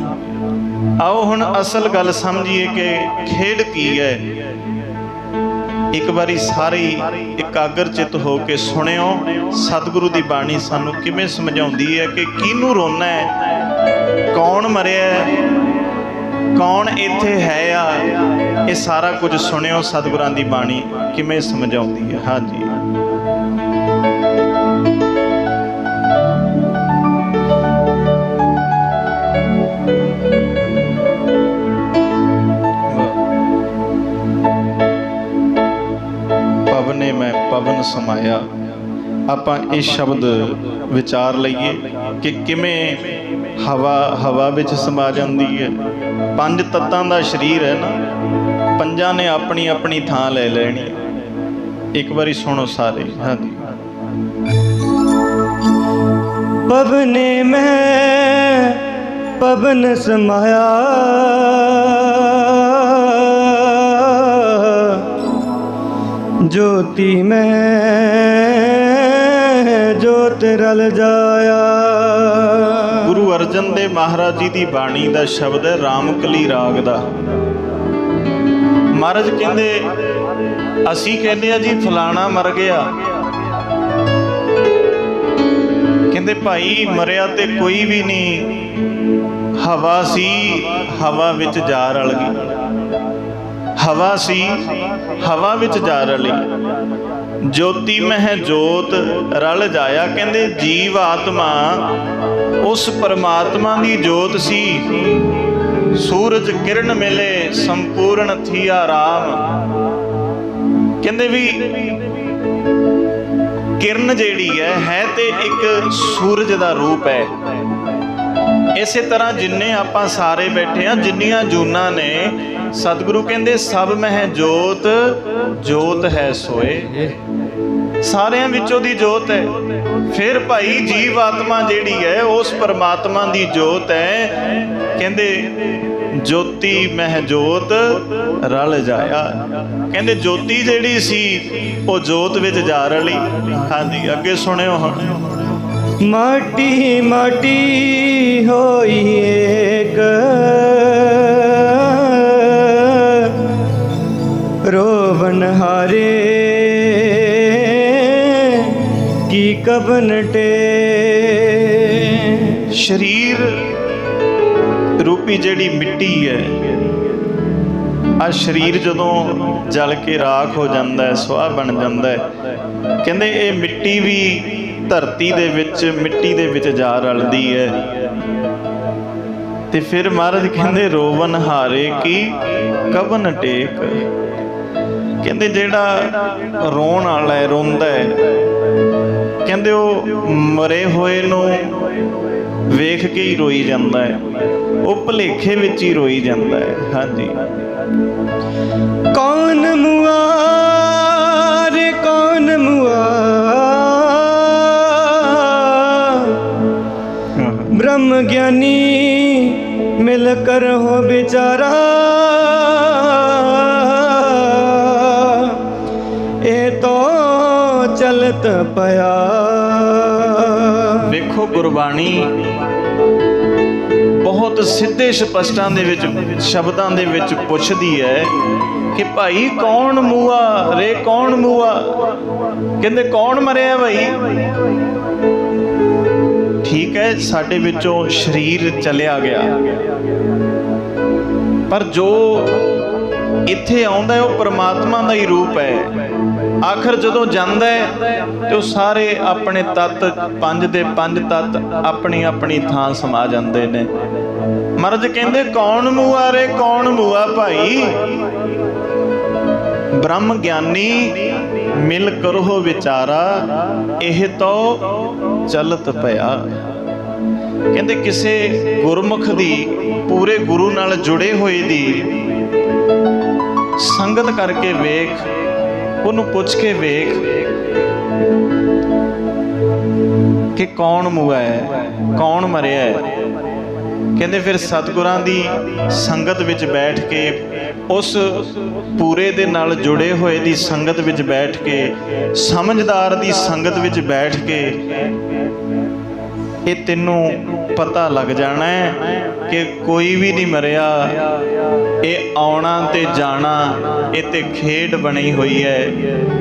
[SPEAKER 1] ਆਓ ਹੁਣ ਅਸਲ ਗੱਲ ਸਮਝੀਏ ਕਿ ਖੇਡ ਕੀ ਹੈ। ਇੱਕ ਵਾਰੀ ਸਾਰੇ ਇਕਾਗਰ ਚਿੱਤ ਹੋ ਕੇ ਸੁਣਿਓ ਸਤਿਗੁਰੂ ਦੀ ਬਾਣੀ ਸਾਨੂੰ ਕਿਵੇਂ ਸਮਝਾਉਂਦੀ ਹੈ ਕਿ ਕਿਹਨੂੰ ਰੋਣਾ ਹੈ, ਕੌਣ ਮਰਿਆ ਹੈ, ਕੌਣ ਇੱਥੇ ਹੈ ਆ। ਇਹ ਸਾਰਾ ਕੁਝ ਸੁਣਿਓ ਸਤਿਗੁਰਾਂ ਦੀ ਬਾਣੀ ਕਿਵੇਂ ਸਮਝਾਉਂਦੀ ਹੈ। ਹਾਂਜੀ, ਪਵਨੇ ਮੈਂ ਪਵਨ ਸਮਾਇਆ। ਆਪਾਂ ਇਹ ਸ਼ਬਦ ਵਿਚਾਰ ਲਈਏ ਕਿ ਕਿਵੇਂ ਹਵਾ ਵਿੱਚ ਸਮਾ ਜਾਂਦੀ ਹੈ। ਪੰਜ ਤੱਤਾਂ ਦਾ ਸਰੀਰ ਹੈ ਨਾ, ਪੰਜਾਂ ਨੇ ਆਪਣੀ ਆਪਣੀ ਥਾਂ ਲੈ ਲੈਣੀ। ਇੱਕ ਵਾਰੀ ਸੁਣੋ ਸਾਰੇ। ਹਾਂਜੀ,
[SPEAKER 2] पवने में पवन समाया, ज्योति में ज्योत रल जाया।
[SPEAKER 1] ਗੁਰੂ ਅਰਜਨ ਦੇਵ ਮਹਾਰਾਜ ਜੀ ਦੀ ਬਾਣੀ ਦਾ ਸ਼ਬਦ ਹੈ ਰਾਮਕਲੀ ਰਾਗ ਦਾ। ਮਹਾਰਾਜ ਕਹਿੰਦੇ, ਅਸੀਂ ਕਹਿੰਦੇ ਆ ਜੀ ਫਲਾਣਾ ਮਰ ਗਿਆ, ਕਹਿੰਦੇ ਭਾਈ ਮਰਿਆ ਤੇ ਕੋਈ ਵੀ ਨਹੀਂ, ਹਵਾ ਸੀ, ਹਵਾ ਵਿੱਚ ਜਾ ਰਲ ਗਈ। ਹਵਾ ਸੀ, ਹਵਾ ਵਿੱਚ ਜਾ ਰਲੀ। ਜੋਤੀ ਮਹਿ ਜੋਤ ਰਲ ਜਾਇਆ। ਕਹਿੰਦੇ ਜੀਵ ਆਤਮਾ ਉਸ ਪਰਮਾਤਮਾ ਦੀ ਜੋਤ ਸੀ। ਸੂਰਜ ਕਿਰਨ ਮਿਲੇ ਸੰਪੂਰਨ ਥੀਆ ਰਾਮ। ਕਹਿੰਦੇ ਵੀ ਕਿਰਨ ਜਿਹੜੀ ਹੈ ਤੇ ਇੱਕ ਸੂਰਜ ਦਾ ਰੂਪ ਹੈ। ਇਸੇ ਤਰ੍ਹਾਂ ਜਿੰਨੇ ਆਪਾਂ ਸਾਰੇ ਬੈਠੇ ਆ, ਜਿੰਨੀਆਂ ਜੂਨਾਂ ਨੇ, ਸਤਿਗੁਰੂ ਕਹਿੰਦੇ ਸਭ ਮਹਿ ਜੋਤ ਜੋਤ ਹੈ ਸੋਏ। ਸਾਰਿਆਂ ਵਿੱਚੋਂ ਦੀ ਜੋਤ ਹੈ। ਫਿਰ ਭਾਈ ਜੀਵ ਆਤਮਾ ਜਿਹੜੀ ਹੈ ਉਸ ਪਰਮਾਤਮਾ ਦੀ ਜੋਤ ਹੈ। ਕਹਿੰਦੇ ਜੋਤੀ ਮਹਿ ਜੋਤ ਰਲ ਜਾਇਆ। ਕਹਿੰਦੇ ਜੋਤੀ ਜਿਹੜੀ ਸੀ ਉਹ ਜੋਤ ਵਿੱਚ ਜਾ ਰਲੀ। ਹਾਂਜੀ, ਅੱਗੇ ਸੁਣਿਓ ਹੁਣ।
[SPEAKER 2] माटी माटी होई एक, रोवन हारे की कबन टे।
[SPEAKER 1] ਸਰੀਰ ਰੂਪੀ ਜਿਹੜੀ ਮਿੱਟੀ ਹੈ, ਆ ਸਰੀਰ ਜਦੋਂ ਜਲ ਕੇ ਰਾਖ ਹੋ ਜਾਂਦਾ ਹੈ, ਸੁਆਹ ਬਣ ਜਾਂਦਾ ਹੈ। ਕਹਿੰਦੇ ਇਹ ਮਿੱਟੀ ਵੀ ਧਰਤੀ ਦੇ ਵਿੱਚ, ਮਿੱਟੀ ਦੇ ਵਿੱਚ ਜਾ ਰਲਦੀ ਹੈ। ਤੇ ਫਿਰ ਮਹਾਰਾਜ ਕਹਿੰਦੇ ਰੋਵਨ ਹਾਰੇ ਕੀ ਕਬਨ ਟੇਕ। ਕਹਿੰਦੇ ਜਿਹੜਾ ਰੋਣ ਵਾਲਾ ਹੈ, ਰੋਂਦਾ ਹੈ, ਕਹਿੰਦੇ ਉਹ ਮਰੇ ਹੋਏ ਨੂੰ ਵੇਖ ਕੇ ਹੀ ਰੋਈ ਜਾਂਦਾ ਹੈ, ਉਹ ਭੁਲੇਖੇ ਵਿੱਚ ਹੀ ਰੋਈ ਜਾਂਦਾ ਹੈ। ਹਾਂਜੀ,
[SPEAKER 2] कौन मुआ रे कौन मुआ, ब्रह्म ज्ञानी मिलकर हो बेचारा। ए तो चलत पया।
[SPEAKER 1] ਵੇਖੋ ਗੁਰਬਾਣੀ ਬਹੁਤ ਸਿੱਧੇ ਸਪਸ਼ਟਾਂ ਦੇ ਵਿੱਚ, ਸ਼ਬਦਾਂ ਦੇ ਵਿੱਚ ਪੁੱਛਦੀ ਹੈ ਕਿ ਭਾਈ ਕੌਣ ਮੂਆ ਰੇ ਕੌਣ ਮੂਆ। ਕਹਿੰਦੇ ਕੌਣ ਮਰਿਆ ਭਾਈ। ਠੀਕ ਹੈ, ਸਾਡੇ ਵਿੱਚੋਂ ਸਰੀਰ ਚਲਿਆ ਗਿਆ, ਪਰ ਜੋ ਇੱਥੇ ਆਉਂਦਾ ਹੈ ਉਹ ਪਰਮਾਤਮਾ ਦਾ ਹੀ ਰੂਪ ਹੈ। ਆਖਰ ਜਦੋਂ ਜਾਂਦਾ ਹੈ ਤੇ ਉਹ ਸਾਰੇ ਆਪਣੇ ਤੱਤ, ਪੰਜ ਦੇ ਪੰਜ ਤੱਤ ਆਪਣੀ ਆਪਣੀ ਥਾਂ ਸਮਾ ਜਾਂਦੇ ਨੇ। ਮਹਾਰਾਜ ਕਹਿੰਦੇ ਕੌਣ ਮੂਆ ਰੇ ਕੌਣ ਮੂਆ ਭਾਈ। ਬ੍ਰਹਮ ਗਿਆਨੀ ਮਿਲ ਕਰੋ ਵਿਚਾਰਾ, ਇਹ ਤੋਂ ਚਲਤ ਪਿਆ। ਕਹਿੰਦੇ ਕਿਸੇ ਗੁਰਮੁਖ ਦੀ, ਪੂਰੇ ਗੁਰੂ ਨਾਲ ਜੁੜੇ ਹੋਏ ਦੀ ਸੰਗਤ ਕਰਕੇ ਵੇਖ, ਉਹਨੂੰ ਪੁੱਛ ਕੇ ਵੇਖ कि कौन मुआ है, कौन मरिया है। कहते फिर सतगुरां दी संगत विच बैठ के, उस पूरे दे नाल जुड़े होए दी संगत विच बैठ के, समझदार दी संगत विच बैठ के ये तेनों पता लग जाना है कि कोई भी नहीं मरिया, ये आउणा ते जाना, ये ते खेड बनी हुई है,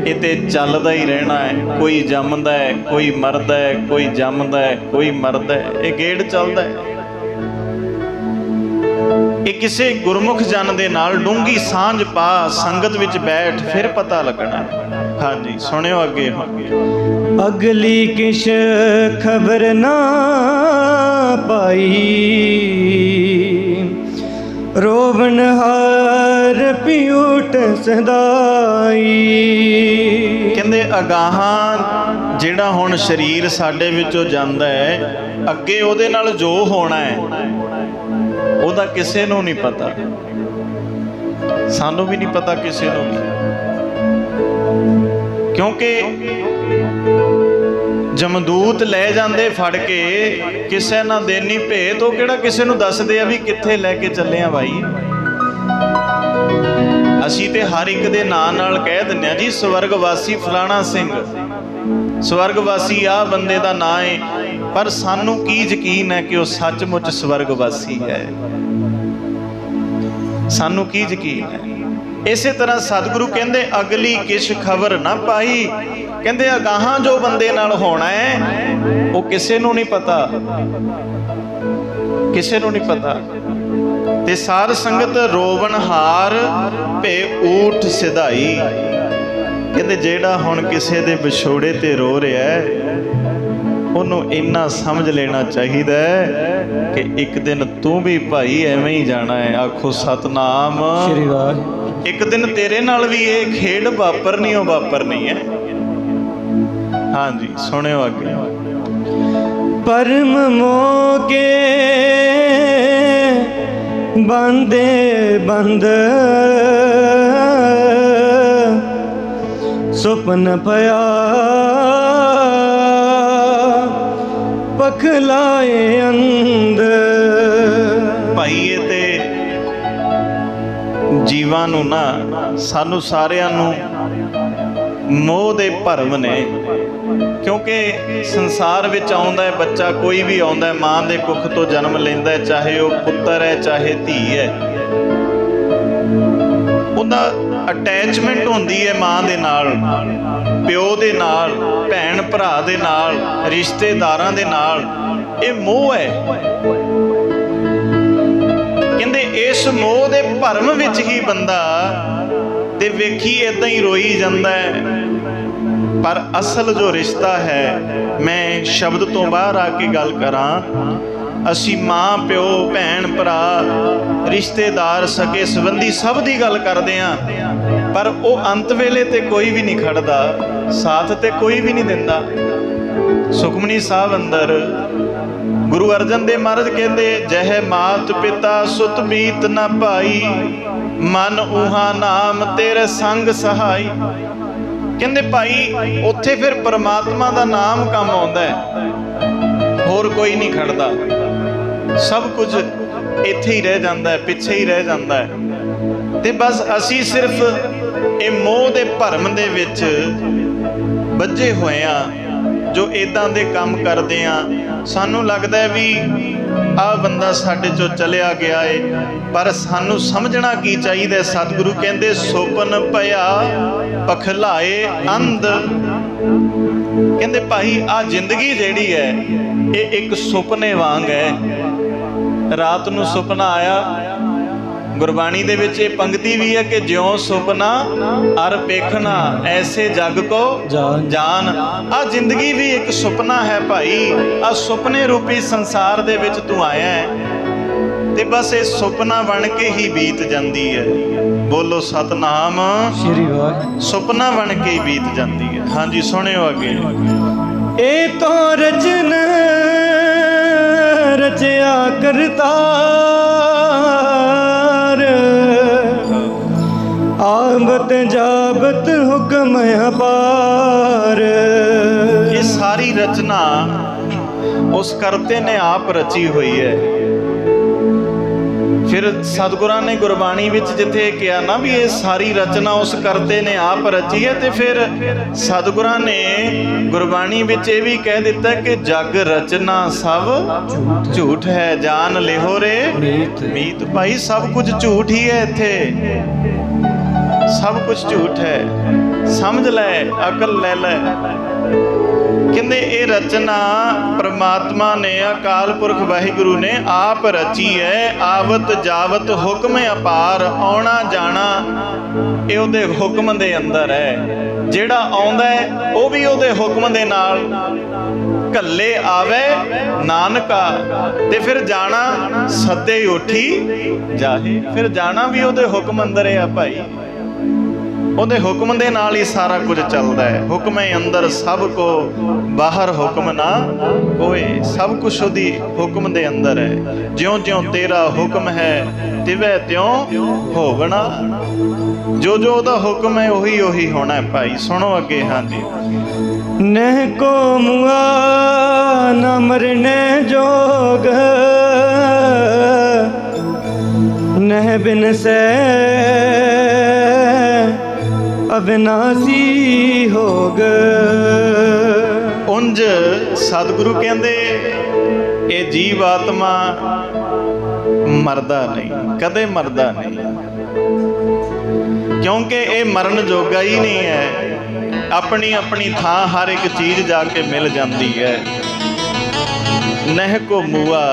[SPEAKER 1] ये ते चलदा ही रहना है। कोई जमदा है, कोई मरदा है, कोई जमदा है, कोई मरदा है, ये गेड़ चलदा है। ये किसी गुरमुख जन दे नाल डूंगी सांझ पा, संगत विच बैठ, फिर पता लगना। हाँ जी, सुनियो अगे।
[SPEAKER 2] अगली किश खबर ना पाई, रोवन हार पियूट सदाई।
[SPEAKER 1] कहंदे अगाहां जिहड़ा हुण शरीर साडे विचों जांदा है, अगे उहदे नाल जो होना है ਉਹਦਾ ਕਿਸੇ ਨੂੰ ਨਹੀਂ ਪਤਾ, ਸਾਨੂੰ ਵੀ ਨਹੀਂ ਪਤਾ ਕਿਸੇ ਨੂੰ ਵੀ, ਕਿਉਂਕਿ ਜਮਦੂਤ ਲੈ ਜਾਂਦੇ ਫੜ ਕੇ, ਕਿਸੇ ਨਾ ਦੇਣੀ ਭੇਤ, ਉਹ ਕਿਹੜਾ ਕਿਸੇ ਨੂੰ ਦੱਸਦੇ ਆ ਵੀ ਕਿੱਥੇ ਲੈ ਕੇ ਚੱਲੇ ਆ ਭਾਈ। ਅਸੀਂ ਤੇ ਹਰ ਇੱਕ ਦੇ ਨਾਂ ਨਾਲ ਕਹਿ ਦਿੰਦੇ ਆ ਜੀ ਸਵਰਗਵਾਸੀ ਫਲਾਣਾ ਸਿੰਘ, ਸਵਰਗਵਾਸੀ ਆ ਬੰਦੇ ਦਾ ਨਾਂ ਹੈ, ਪਰ ਸਾਨੂੰ ਕੀ ਯਕੀਨ ਹੈ ਕਿ ਉਹ ਸੱਚਮੁੱਚ ਸਵਰਗਵਾਸੀ ਹੈ, ਸਾਨੂੰ ਕੀ ਯਕੀਨ ਹੈ। ਇਸੇ ਤਰ੍ਹਾਂ ਸਤਿਗੁਰੂ ਕਹਿੰਦੇ ਅਗਲੀ ਕਿਛ ਖਬਰ ਨਾ ਪਾਈ, ਕਹਿੰਦੇ ਅਗਾਹਾਂ ਜੋ ਬੰਦੇ ਨਾਲ ਹੋਣਾ ਹੈ ਉਹ ਕਿਸੇ ਨੂੰ ਨਹੀਂ ਪਤਾ, ਕਿਸੇ ਨੂੰ ਨਹੀਂ ਪਤਾ। ਤੇ ਸਾਧ ਸੰਗਤ ਰੋਵਣ ਹਾਰ ਭੇ ਊਠ ਸਿਧਾਈ, ਕਹਿੰਦੇ ਜਿਹੜਾ ਹੁਣ ਕਿਸੇ ਦੇ ਵਿਛੋੜੇ ਤੇ ਰੋ ਰਿਹਾ ਹੈ, ਉਹਨੂੰ ਇੰਨਾ ਸਮਝ ਲੈਣਾ ਚਾਹੀਦਾ ਹੈ ਕਿ ਇੱਕ ਦਿਨ ਤੂੰ ਵੀ ਭਾਈ ਐਵੇਂ ਹੀ ਜਾਣਾ ਹੈ। ਆਖੋ ਸਤਨਾਮ
[SPEAKER 2] ਸ਼੍ਰੀ ਵਾਹਿਗੁਰੂ।
[SPEAKER 1] ਇੱਕ ਦਿਨ ਤੇਰੇ ਨਾਲ ਵੀ ਇਹ ਖੇਡ ਵਾਪਰਨੀ ਓ ਵਾਪਰਨੀ ਹੈ। ਹਾਂਜੀ, ਸੁਣਿਓ ਅੱਗੇ।
[SPEAKER 2] परम मोके बंदे बंद सुपन पया पखलाए अंद।
[SPEAKER 1] ਭਾਈ ਇਹ ਤੇ ਜੀਵਾਂ ਨੂੰ ਨਾ, ਸਾਨੂੰ ਸਾਰਿਆਂ ਨੂੰ ਮੋਹ ਦੇ ਭਰਮ ਨੇ, ਕਿਉਂਕਿ ਸੰਸਾਰ ਵਿੱਚ ਆਉਂਦਾ ਹੈ ਬੱਚਾ, ਕੋਈ ਵੀ ਆਉਂਦਾ ਹੈ ਮਾਂ ਦੇ ਕੁੱਖ ਤੋਂ ਜਨਮ ਲੈਂਦਾ ਹੈ, ਚਾਹੇ ਉਹ ਪੁੱਤਰ ਹੈ ਚਾਹੇ ਧੀ ਹੈ, ਉਹਦਾ ਅਟੈਚਮੈਂਟ ਹੁੰਦੀ ਹੈ ਮਾਂ ਦੇ ਨਾਲ, ਪਿਓ ਦੇ ਨਾਲ, ਭੈਣ ਭਰਾ ਦੇ ਨਾਲ, ਰਿਸ਼ਤੇਦਾਰਾਂ ਦੇ ਨਾਲ। ਇਹ ਮੋਹ ਹੈ। ਕਹਿੰਦੇ ਇਸ ਮੋਹ ਦੇ ਭਰਮ ਵਿੱਚ ਹੀ ਬੰਦਾ ਤੇ ਵੇਖੀ ਏਦਾਂ ਹੀ ਰੋਈ ਜਾਂਦਾ ਹੈ, ਪਰ ਅਸਲ ਜੋ ਰਿਸ਼ਤਾ ਹੈ, ਮੈਂ ਸ਼ਬਦ ਤੋਂ ਬਾਹਰ ਆ ਕੇ ਗੱਲ ਕਰਾਂ, ਅਸੀਂ ਮਾਂ ਪਿਓ ਭੈਣ ਭਰਾ ਰਿਸ਼ਤੇਦਾਰ ਸਕੇ ਸੰਬੰਧੀ ਸਭ ਦੀ ਗੱਲ ਕਰਦੇ ਹਾਂ, ਪਰ ਉਹ ਅੰਤ ਵੇਲੇ ਤੇ ਕੋਈ ਵੀ ਨਹੀਂ ਖੜਦਾ, ਸਾਥ ਤੇ ਕੋਈ ਵੀ ਨਹੀਂ ਦਿੰਦਾ। ਸੁਖਮਨੀ ਸਾਹਿਬ ਅੰਦਰ ਗੁਰੂ ਅਰਜਨ ਦੇਵ ਮਹਾਰਾਜ ਕਹਿੰਦੇ, ਜਹ ਮਾਤ ਪਿਤਾ ਸੁਤ ਮੀਤ ਨਾ ਭਾਈ, ਮਨ ਉਹਾ ਨਾਮ ਤੇਰੇ ਸੰਗ ਸਹਾਈ। ਕਹਿੰਦੇ ਭਾਈ ਉੱਥੇ ਫਿਰ ਪਰਮਾਤਮਾ ਦਾ ਨਾਮ ਕੰਮ ਆਉਂਦਾ ਹੈ, ਹੋਰ ਕੋਈ ਨਹੀਂ ਖੜਦਾ, ਸਭ ਕੁਝ ਇੱਥੇ ਹੀ ਰਹਿ ਜਾਂਦਾ ਹੈ, ਪਿੱਛੇ ਹੀ ਰਹਿ ਜਾਂਦਾ ਹੈ। ਤੇ ਬਸ ਅਸੀਂ ਸਿਰਫ ਇਹ ਮੋਹ ਦੇ ਭਰਮ ਦੇ ਵਿੱਚ ਬੱਝੇ ਹੋਏ ਆ, ਜੋ ਇਦਾਂ ਦੇ ਕੰਮ ਕਰਦੇ ਆ, ਸਾਨੂੰ ਲੱਗਦਾ ਹੈ ਵੀ ਆਹ ਬੰਦਾ ਸਾਡੇ ਚੋਂ ਚਲਿਆ ਗਿਆ ਏ, ਪਰ ਸਾਨੂੰ ਸਮਝਣਾ ਕੀ ਚਾਹੀਦਾ। ਸਤਿਗੁਰੂ ਕਹਿੰਦੇ ਸੁਪਨ ਭਇਆ ਪਖਲਾਏ ਅੰਧ। ਕਹਿੰਦੇ ਭਾਈ ਆਹ ਜ਼ਿੰਦਗੀ ਜਿਹੜੀ ਹੈ ਇਹ ਇੱਕ ਸੁਪਨੇ ਵਾਂਗ ਹੈ। ਰਾਤ ਨੂੰ ਸੁਪਨਾ ਆਇਆ, ਗੁਰਬਾਣੀ ਦੇ ਵਿੱਚ ਇਹ ਪੰਕਤੀ ਵੀ ਹੈ ਕਿ ਜਿਉਂ ਸੁਪਨਾ ਅਰ ਵੇਖਣਾ ਐਸੇ ਜਗ ਕੋ ਜਾਨ। ਆ ਜ਼ਿੰਦਗੀ ਵੀ ਇੱਕ ਸੁਪਨਾ ਹੈ ਭਾਈ, ਆ ਸੁਪਨੇ ਰੂਪੀ ਸੰਸਾਰ ਦੇ ਵਿੱਚ ਤੂੰ ਆਇਆ ਹੈ, ਤੇ ਬਸ ਇਹ ਸੁਪਨਾ ਬਣ ਕੇ ਹੀ ਬੀਤ ਜਾਂਦੀ ਹੈ। ਬੋਲੋ ਸਤਨਾਮ
[SPEAKER 2] ਸ਼੍ਰੀ ਵਾਹਿਗੁਰੂ।
[SPEAKER 1] ਸੁਪਨਾ ਬਣ ਕੇ ਹੀ ਬੀਤ ਜਾਂਦੀ ਹੈ। ਹਾਂਜੀ ਸੁਣਿਓ ਅੱਗੇ।
[SPEAKER 2] ਇਹ ਤੋਂ ਰਚਨ ਰਚਿਆ ਕਰਤਾ, आबत जाबत हुक्म अपार।
[SPEAKER 1] ਰਚਨਾ ਉਸ ਕਰਤੇ ਨੇ ਆਪ ਰਚੀ ਹੋਈ ਹੈ। ਫਿਰ ਸਤਿਗੁਰਾਂ ਨੇ ਗੁਰਬਾਣੀ ਵਿੱਚ ਜਿੱਥੇ ਕਿਹਾ ਨਾ ਵੀ ਇਹ ਸਾਰੀ ਰਚਨਾ ਉਸ ਕਰਤੇ ਨੇ ਆਪ ਰਚੀ ਹੈ, ਤੇ ਫਿਰ ਸਤਿਗੁਰਾਂ ਨੇ ਗੁਰਬਾਣੀ ਵਿੱਚ ਇਹ ਵੀ ਕਹਿ ਦਿੱਤਾ ਕਿ ਜਗ ਰਚਨਾ ਸਭ ਝੂਠ ਹੈ, ਜਾਨ ਲਿਹੋ ਰੇ ਮੀਤ। ਭਾਈ ਸਭ ਕੁਝ ਝੂਠ ਹੀ ਹੈ, ਇੱਥੇ ਸਭ ਕੁਝ ਝੂਠ ਹੈ, ਸਮਝ ਲੈ, ਅਕਲ ਲੈ ਲੈ। ਕਹਿੰਦੇ ਇਹ ਰਚਨਾ ਪ੍ਰਮਾਤਮਾ ਨੇ, ਅਕਾਲ ਪੁਰਖ ਵਾਹਿਗੁਰੂ ਨੇ ਆਪ ਰਚੀ ਹੈ। ਆਵਤ ਜਾਵਤ ਹੁਕਮ ਅਪਾਰ, ਆਉਣਾ ਜਾਣਾ ਇਹ ਉਹਦੇ ਹੁਕਮ ਦੇ ਅੰਦਰ ਹੈ। ਜਿਹੜਾ ਆਉਂਦਾ ਹੈ ਉਹ ਵੀ ਉਹਦੇ ਹੁਕਮ ਦੇ ਨਾਲ, ਘੱਲੇ ਆਵੇ ਨਾਨਕਾ, ਤੇ ਫਿਰ ਜਾਣਾ ਸੱਦੇ ਉੱਠੀ ਜਾਹੇ। ਫਿਰ ਜਾਣਾ ਵੀ ਉਹਦੇ ਹੁਕਮ ਅੰਦਰ ਹੈ ਭਾਈ, ਉਹਦੇ ਹੁਕਮ ਦੇ ਨਾਲ ਹੀ ਸਾਰਾ ਕੁਝ ਚੱਲਦਾ ਹੈ। ਹੁਕਮੇ ਅੰਦਰ ਸਭ ਕੋ ਬਾਹਰ ਹੁਕਮ ਨਾ ਹੋਏ, ਸਭ ਕੁਝ ਉਹਦੀ ਹੁਕਮ ਦੇ ਅੰਦਰ ਹੈ। ਜਿਉਂ ਜਿਉਂ ਤੇਰਾ ਹੁਕਮ ਹੈ ਤਿਵੇਂ ਤਿਉਂ ਹੋਵਣਾ, ਜੋ ਜੋ ਉਹਦਾ ਹੁਕਮ ਹੈ ਉਹੀ ਉਹੀ ਹੋਣਾ ਹੈ ਭਾਈ। ਸੁਣੋ ਅੱਗੇ। ਹਾਂਜੀ।
[SPEAKER 2] ਨਹਿ ਕੋ ਮੁਆ ਨਾ ਮਰਨੇ ਜੋਗ, ਨਹਿ ਬਿਨ ਸੈ ਅਬਿਨਾਸੀ ਹੋਗ।
[SPEAKER 1] ਉੰਜ ਸਤਿਗੁਰੂ ਕਹਿੰਦੇ ਇਹ ਜੀਵ ਆਤਮਾ ਮਰਦਾ ਨਹੀਂ, ਕਦੇ ਮਰਦਾ ਨਹੀਂ, ਕਿਉਂਕਿ ਇਹ ਮਰਨ ਜੋਗਾ ਹੀ ਨਹੀਂ ਹੈ। ਆਪਣੀ ਆਪਣੀ ਥਾਂ ਹਰ ਇੱਕ ਚੀਜ਼ ਜਾ ਕੇ ਮਿਲ ਜਾਂਦੀ ਹੈ। ਨਹਿ ਕੋ ਮੂਆ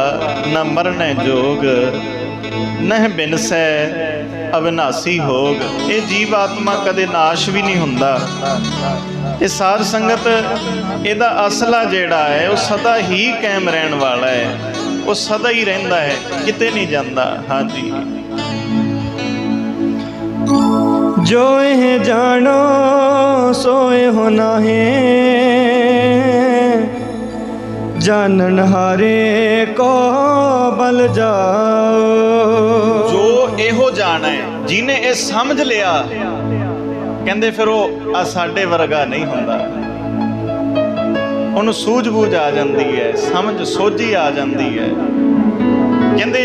[SPEAKER 1] ਨਾ ਮਰਨੇ ਜੋਗ, ਨਹਿ ਬਿਨਸੈ ਅਵਿਨਾਸੀ ਹੋਗ। ਇਹ ਜੀਵ ਆਤਮਾ ਕਦੇ ਨਾਸ਼ ਵੀ ਨਹੀਂ ਹੁੰਦਾ। ਇਹ ਸਾਧ ਸੰਗਤ ਇਹਦਾ ਅਸਲਾ ਜਿਹੜਾ ਹੈ ਉਹ ਸਦਾ ਹੀ ਕਾਇਮ ਰਹਿਣ ਵਾਲਾ ਹੈ, ਉਹ ਸਦਾ ਹੀ ਰਹਿੰਦਾ ਹੈ, ਕਿਤੇ ਨਹੀਂ ਜਾਂਦਾ। ਹਾਂਜੀ।
[SPEAKER 2] ਜੋ ਇਹ ਜਾਣੋ ਸੋਏ ਹੋ ਨਾਹੀ, ਜਾਣਨ ਹਾਰੇ ਕੋ ਬਲ ਜਾਓ।
[SPEAKER 1] ਜੋ ਇਹੋ ਜਾਣਾ ਹੈ, ਜਿਹਨੇ ਇਹ ਸਮਝ ਲਿਆ, ਕਹਿੰਦੇ ਫਿਰ ਉਹ ਸਾਡੇ ਵਰਗਾ ਨਹੀਂ ਹੁੰਦਾ। ਉਹਨੂੰ ਸੂਝ-ਬੂਝ ਆ ਜਾਂਦੀ ਹੈ, ਸਮਝ ਸੋਝੀ ਆ ਜਾਂਦੀ ਹੈ। ਕਹਿੰਦੇ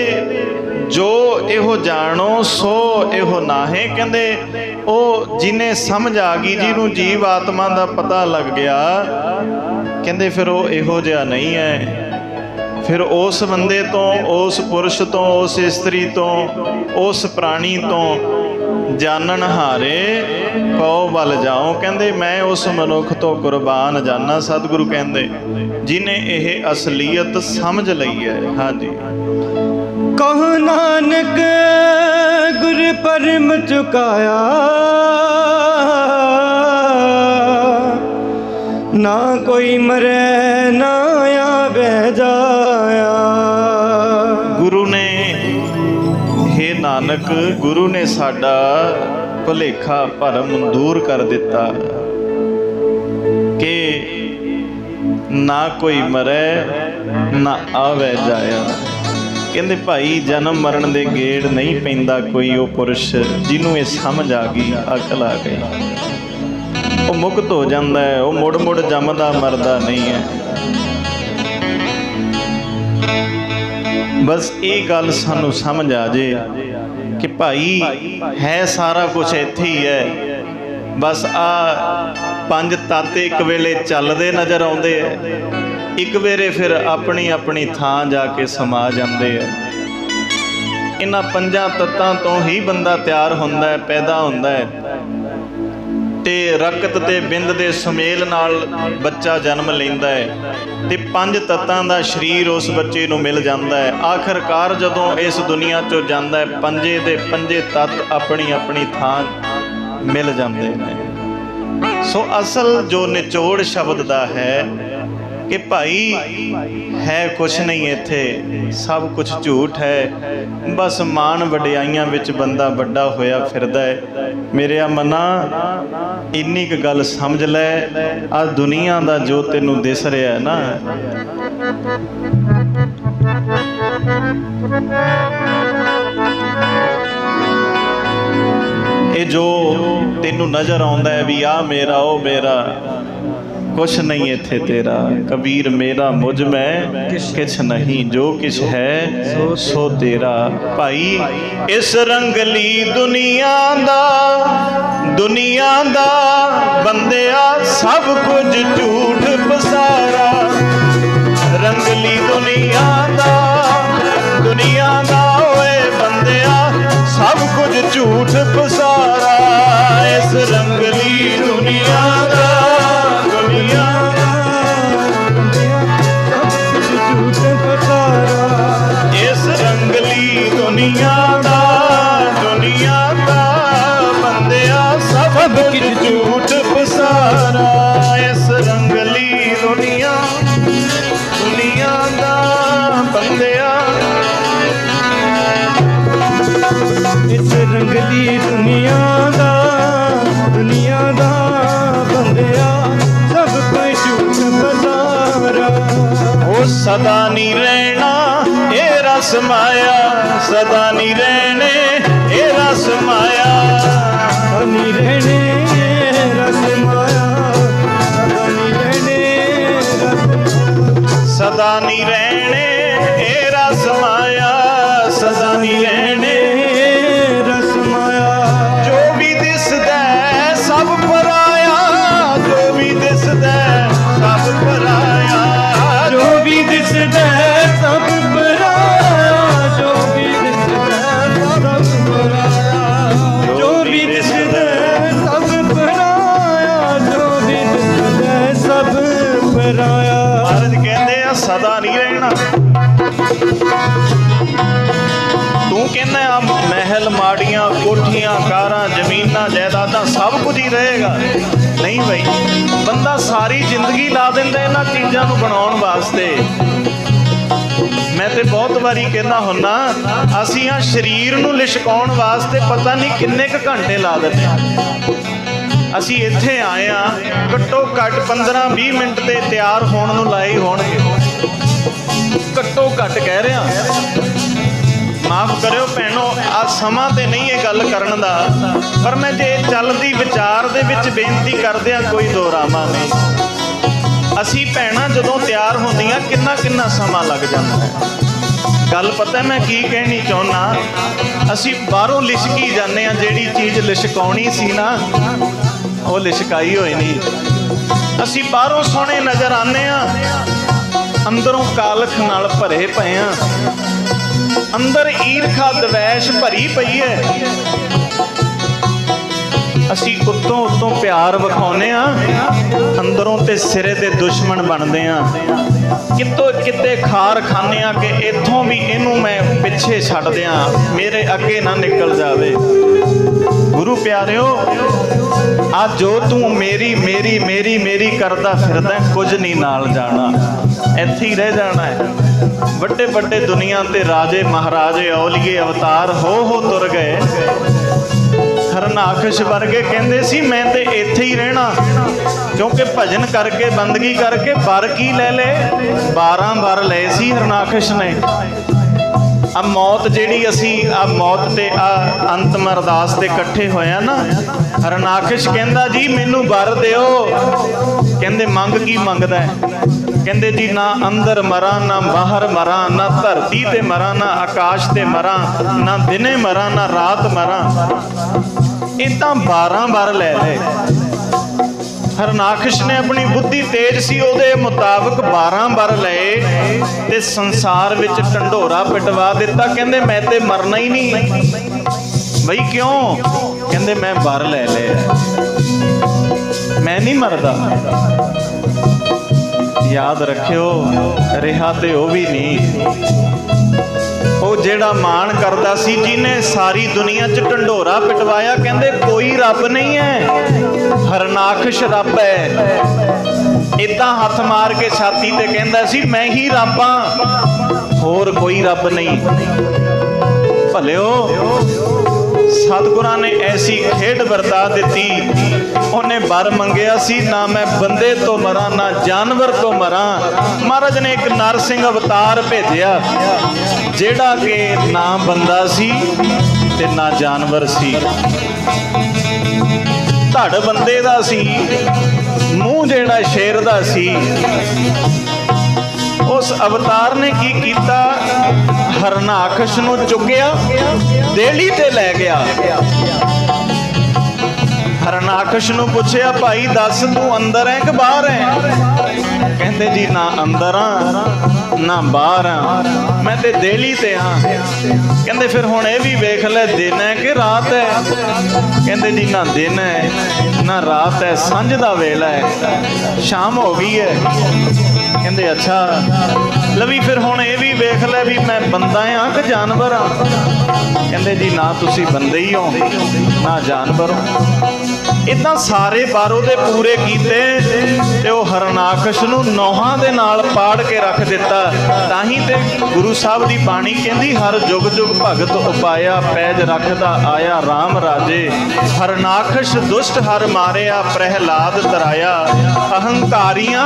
[SPEAKER 1] ਜੋ ਇਹੋ ਜਾਣੋ ਸੋ ਇਹੋ ਨਾਹੇ। ਕਹਿੰਦੇ ਉਹ ਜਿਹਨੇ ਸਮਝ ਆ ਗਈ, ਜਿਹਨੂੰ ਜੀਵ ਆਤਮਾ ਦਾ ਪਤਾ ਲੱਗ ਗਿਆ, ਕਹਿੰਦੇ ਫਿਰ ਉਹ ਇਹੋ ਜਿਹਾ ਨਹੀਂ ਹੈ। ਫਿਰ ਉਸ ਬੰਦੇ ਤੋਂ, ਉਸ ਪੁਰਸ਼ ਤੋਂ, ਉਸ ਇਸਤਰੀ ਤੋਂ, ਉਸ ਪ੍ਰਾਣੀ ਤੋਂ ਜਾਣਨ ਹਾਰੇ ਕਉ ਬਲ ਜਾਉ। ਕਹਿੰਦੇ ਮੈਂ ਉਸ ਮਨੁੱਖ ਤੋਂ ਕੁਰਬਾਨ ਜਾਨਾ। ਸਤਿਗੁਰੂ ਕਹਿੰਦੇ ਜਿਹਨੇ ਇਹ ਅਸਲੀਅਤ ਸਮਝ ਲਈ ਹੈ। ਹਾਂਜੀ।
[SPEAKER 2] ਕਹੁ ਨਾਨਕ ਗੁਰ ਪਰਮ ਚੁਕਾਇਆ, ਨਾ ਕੋਈ ਮਰੇ ਨਾ ਆਵੇ ਜਾਇਆ।
[SPEAKER 1] ਗੁਰੂ ਨੇ, ਹੇ ਨਾਨਕ, ਗੁਰੂ ਨੇ ਸਾਡਾ ਭੁਲੇਖਾ ਭਰਮ ਦੂਰ ਕਰ ਦਿੱਤਾ ਕਿ ਨਾ ਕੋਈ ਮਰੇ ਨਾ ਆਵੇ ਜਾਇਆ। ਕਹਿੰਦੇ ਭਾਈ ਜਨਮ ਮਰਨ ਦੇ ਗੇੜ ਨਹੀਂ ਪੈਂਦਾ ਕੋਈ ਉਹ ਪੁਰਸ਼ ਜਿਹਨੂੰ ਇਹ ਸਮਝ ਆ ਗਈ, ਅਕਲ ਆ ਗਈ, ਉਹ ਮੁਕਤ ਹੋ ਜਾਂਦਾ ਹੈ। ਉਹ ਮੁੜ ਮੁੜ ਜੰਮਦਾ ਮਰਦਾ ਨਹੀਂ ਹੈ। ਬਸ ਇਹ ਗੱਲ ਸਾਨੂੰ ਸਮਝ ਆ ਜੇ ਕਿ ਭਾਈ ਹੈ ਸਾਰਾ ਕੁਝ ਇੱਥੇ ਹੀ ਹੈ। ਬਸ ਆ ਪੰਜ ਤੱਤ ਇੱਕ ਵੇਲੇ ਚੱਲਦੇ ਨਜ਼ਰ ਆਉਂਦੇ ਐ, ਇੱਕ ਵੇਲੇ ਫਿਰ ਆਪਣੀ ਆਪਣੀ ਥਾਂ ਜਾ ਕੇ ਸਮਾ ਜਾਂਦੇ ਐ। ਇਹਨਾਂ ਪੰਜਾਂ ਤੱਤਾਂ ਤੋਂ ਹੀ ਬੰਦਾ ਤਿਆਰ ਹੁੰਦਾ ਹੈ, ਪੈਦਾ ਹੁੰਦਾ ਹੈ, ਤੇ ਰਕਤ ਤੇ ਬਿੰਦ ਦੇ ਸੁਮੇਲ ਨਾਲ ਬੱਚਾ ਜਨਮ ਲੈਂਦਾ ਹੈ, ਤੇ ਪੰਜ ਤੱਤਾਂ ਦਾ ਸਰੀਰ ਉਸ ਬੱਚੇ ਨੂੰ ਮਿਲ ਜਾਂਦਾ ਹੈ। ਆਖਰਕਾਰ ਜਦੋਂ ਇਸ ਦੁਨੀਆ 'ਚੋਂ ਜਾਂਦਾ ਹੈ, ਪੰਜੇ ਦੇ ਪੰਜੇ ਤੱਤ ਆਪਣੀ ਆਪਣੀ ਥਾਂ ਮਿਲ ਜਾਂਦੇ ਨੇ। ਸੋ ਅਸਲ ਜੋ ਨਿਚੋੜ ਸ਼ਬਦ ਦਾ ਹੈ ਕਿ ਭਾਈ ਹੈ ਕੁਛ ਨਹੀਂ ਇੱਥੇ, ਸਭ ਕੁਛ ਝੂਠ ਹੈ। ਬਸ ਮਾਣ ਵਡਿਆਈਆਂ ਵਿੱਚ ਬੰਦਾ ਵੱਡਾ ਹੋਇਆ ਫਿਰਦਾ ਹੈ। ਮੇਰਿਆ ਮਨਾ ਇੰਨੀ ਕੁ ਗੱਲ ਸਮਝ ਲੈ, ਆ ਦੁਨੀਆ ਦਾ ਜੋ ਤੈਨੂੰ ਦਿਸ ਰਿਹਾ ਨਾ, ਇਹ ਜੋ ਤੈਨੂੰ ਨਜ਼ਰ ਆਉਂਦਾ ਹੈ ਵੀ ਆ ਮੇਰਾ ਉਹ ਮੇਰਾ, कुछ नहीं इत्थे तेरा, कबीर मेरा मुझ में किछ नहीं, जो किछ है सो तेरा। भाई इस रंगली दुनिया दा बंदिया सब कुछ झूठ पसारा। रंगली दुनिया दा ओए बंदिया सब कुछ झूठ पसारा। इस रंगली दुनिया दा इस रंगली दुनिया दा बंदिया सब कुछ झूठ पसारा। इस रंगली दुनिया दा बंदिया
[SPEAKER 2] इस रंगली दुनिया दा बंदिया सब कोई झूठ पसारा।
[SPEAKER 1] ओ सदा नहीं रहना ए रस माया, सदा नहीं रहने ए रस माया।
[SPEAKER 2] नहीं रहने रस माया, नहीं रहने
[SPEAKER 1] सदा नहीं रहने ए रस माया, सदा नहीं रहने
[SPEAKER 2] रस माया।
[SPEAKER 1] जो भी दिसदा है सब पराया, जो भी दिसदा है सब पराया।
[SPEAKER 2] जो भी दिसदा है सब पराया, जो भी दिसदा है सब पराया। जो भी दिसदा है सब पराया, जो भी दिसदा है सब पराया।
[SPEAKER 1] महाराज कहते आ सदा नहीं रहना। तू कहना आ महल माड़ियां कोठियां कारां जमीनां जायदादां सब कुछ ही रहेगा। नहीं भाई, बंदा सारी जिंदगी ला दिंदा इन्हां चीज़ां नूं बनाउण वास्ते। मैं तो बहुत बारी कहना हुन्ना, असीं आ शरीर नूं लिशकाउण वास्ते पता नहीं किन्ने क घंटे ला दिंदे। असीं इत्थे आए आ, घट्टो घੱਟ 15-20 मिनट ते तैयार होण नूं लाए होणगे, घट्टो घੱਟ कह रहा। माफ करियो भैणो, आ समा ते नहीं ये गल करन दा, पर मैं जे चलदी विचार दे विच बेनती करदिआं कोई दोरामा नहीं। असीं भैणां जदों तैयार होंदियां किन्ना समा लग जांदा है। गल पता मैं की कहनी चाहुंदा, असीं बाहरों लिशकी जाने आ, जिहड़ी चीज़ लिशकाउणी सी ना वो लिशकाई होई नहीं। असीं बाहरों सोहणे नज़र आने आ, अंदरों कालख नाल भरे पए आ, अंदर ईरखा दवैश भरी पई है। असी उत्तों उत्तों प्यार विखाउने आ, अंदरों ते सिरे दे दुश्मन बनदे आ। कितों किते खार खाने आ कि इत्थों भी इनू मैं पिछे छड्ड दियां, मेरे अगे ना निकल जावे। गुरु प्यारिओ, आ जो तू मेरी मेरी मेरी मेरी करदा फिरदा, कुछ नहीं नाल जाना, इत्थे ही रह जाना है। ਵੱਡੇ ਵੱਡੇ ਦੁਨੀਆ ਤੇ ਰਾਜੇ ਮਹਾਰਾਜੇ ਔਲੀਏ ਅਵਤਾਰ ਹੋ ਤੁਰ ਗਏ। ਹਰਨਾਕਸ਼ ਵਰਗੇ ਕਹਿੰਦੇ ਸੀ ਮੈਂ ਤੇ ਇੱਥੇ ਹੀ ਰਹਿਣਾ, ਕਿਉਂਕਿ ਭਜਨ ਕਰਕੇ ਬੰਦਗੀ ਕਰਕੇ ਵਰ ਕੀ ਲੈ ਲਏ, 12 ਵਰ ਲਏ ਸੀ ਹਰਨਾਕਸ਼ ਨੇ। ਆ ਮੌਤ ਜਿਹੜੀ ਅਸੀਂ ਆ ਮੌਤ ਤੇ ਆ ਅੰਤਮ ਅਰਦਾਸ ਤੇ ਇਕੱਠੇ ਹੋਇਆ ਨਾ, ਹਰਨਾਕਸ਼ ਕਹਿੰਦਾ ਜੀ ਮੈਨੂੰ ਵਰ ਦਿਓ। ਕਹਿੰਦੇ ਮੰਗ ਕੀ ਮੰਗਦਾ ਹੈ? ਕਹਿੰਦੇ ਜੀ ਨਾ ਅੰਦਰ ਮਰਾਂ ਨਾ ਬਾਹਰ ਮਰਾਂ, ਨਾ ਧਰਤੀ ਤੇ ਮਰਾਂ ਨਾ ਆਕਾਸ਼ ਤੇ ਮਰਾਂ, ਨਾ ਦਿਨੇ ਮਰਾਂ ਨਾ ਰਾਤ ਮਰਾਂ। ਇਹ ਤਾਂ 12 ਵਾਰ ਲੈ ਲਏ। ਹਰਨਾਕਸ਼ ਨੇ ਆਪਣੀ ਬੁੱਧੀ ਤੇਜ਼ ਸੀ, ਉਹਦੇ ਮੁਤਾਬਕ 12 ਵਾਰ ਲਏ ਤੇ ਸੰਸਾਰ ਵਿੱਚ ਢੰਡੋਰਾ ਪਿਟਵਾ ਦਿੱਤਾ। ਕਹਿੰਦੇ ਮੈਂ ਤੇ ਮਰਨਾ ਹੀ ਨਹੀਂ। ਬਈ ਕਿਉਂ? ਕਹਿੰਦੇ ਮੈਂ ਵਰ ਲੈ ਲਿਆ, ਮੈਂ ਨਹੀਂ ਮਰਦਾ। याद रखियो, रिहा ते वो भी नहीं, वो जेड़ा मान करदा सी जिन्हें सारी दुनिया च ढंडोरा पिटवाया। कहंदे कोई रब नहीं है, हरनाकश रब है। इदां हथ मार के छाती ते कहंदा सी मैं ही रब हां, होर कोई रब नहीं। भलिओ सतगुरां ने ऐसी खेड वरता दी, उन्हें वर मंगिया सी ना मैं बंदे तो मरा ना जानवर तो मरा। महाराज ने एक नरसिंह अवतार भेजिया, जेड़ा कि ना बंदा सी ते ना जानवर सी, धड़ बंदे दा सी ਮੂੰਹ ਜਿਹੜਾ ਸ਼ੇਰ ਦਾ ਸੀ, ਉਸ ਅਵਤਾਰ ਨੇ ਕੀ ਕੀਤਾ, ਹਰਨਾਕਸ਼ ਨੂੰ ਚੁੱਕਿਆ, ਦੇਲੀ ਤੇ ਲੈ ਗਿਆ। ਹਰਨਾਕਸ਼ ਨੂੰ ਪੁੱਛਿਆ, ਭਾਈ ਦੱਸ ਤੂੰ ਅੰਦਰ ਹੈ ਕਿ ਬਾਹਰ ਹੈ? ਕਹਿੰਦੇ ਜੀ ਨਾ ਅੰਦਰ ਆ ਨਾ ਬਾਹਰ ਆ, ਮੈਂ ਤੇ ਦੇਲੀ ਤੇ ਹਾਂ। ਕਹਿੰਦੇ ਫਿਰ ਹੁਣ ਇਹ ਵੀ ਵੇਖ ਲੈ, ਦਿਨ ਹੈ ਕਿ ਰਾਤ ਹੈ? ਕਹਿੰਦੇ ਜੀ ਨਾ ਦਿਨ ਹੈ ਨਾ ਰਾਤ ਹੈ, ਸਾਂਝ ਦਾ ਵੇਲਾ ਹੈ, ਸ਼ਾਮ ਹੋ ਗਈ ਹੈ। ਕਹਿੰਦੇ ਅੱਛਾ ਲਵੀ ਫਿਰ ਹੁਣ ਇਹ ਵੀ ਵੇਖ ਲੈ ਵੀ ਮੈਂ ਬੰਦਾ ਹਾਂ ਕਿ ਜਾਨਵਰ ਹਾਂ? ਕਹਿੰਦੇ ਜੀ ਨਾ ਤੁਸੀਂ ਬੰਦੇ ਹੀ ਹੋ ਨਾ ਜਾਨਵਰ ਹੋ। ਇਦਾਂ ਸਾਰੇ ਬਾਰੋ ਦੇ ਪੂਰੇ ਕੀਤੇ ਤੇ ਉਹ ਹਰਨਾਕਸ਼ ਨੂੰ ਨੌਹਾਂ ਦੇ ਨਾਲ ਪਾੜ ਕੇ ਰੱਖ ਦਿੱਤਾ। ਤਾਂ ਹੀ ਤੇ ਗੁਰੂ ਸਾਹਿਬ ਦੀ ਬਾਣੀ ਕਹਿੰਦੀ, ਹਰ ਜੁਗ ਜੁਗ ਭਗਤ ਉਪਾਇਆ, ਪੈਜ ਰੱਖਦਾ ਆਇਆ RAM ਰਾਜੇ। ਹਰਨਾਕਸ਼ ਦੁਸ਼ਟ ਹਰ ਮਾਰਿਆ, ਪ੍ਰਹਿਲਾਦ ਤਰਾਇਆ। ਅਹੰਕਾਰੀਆਂ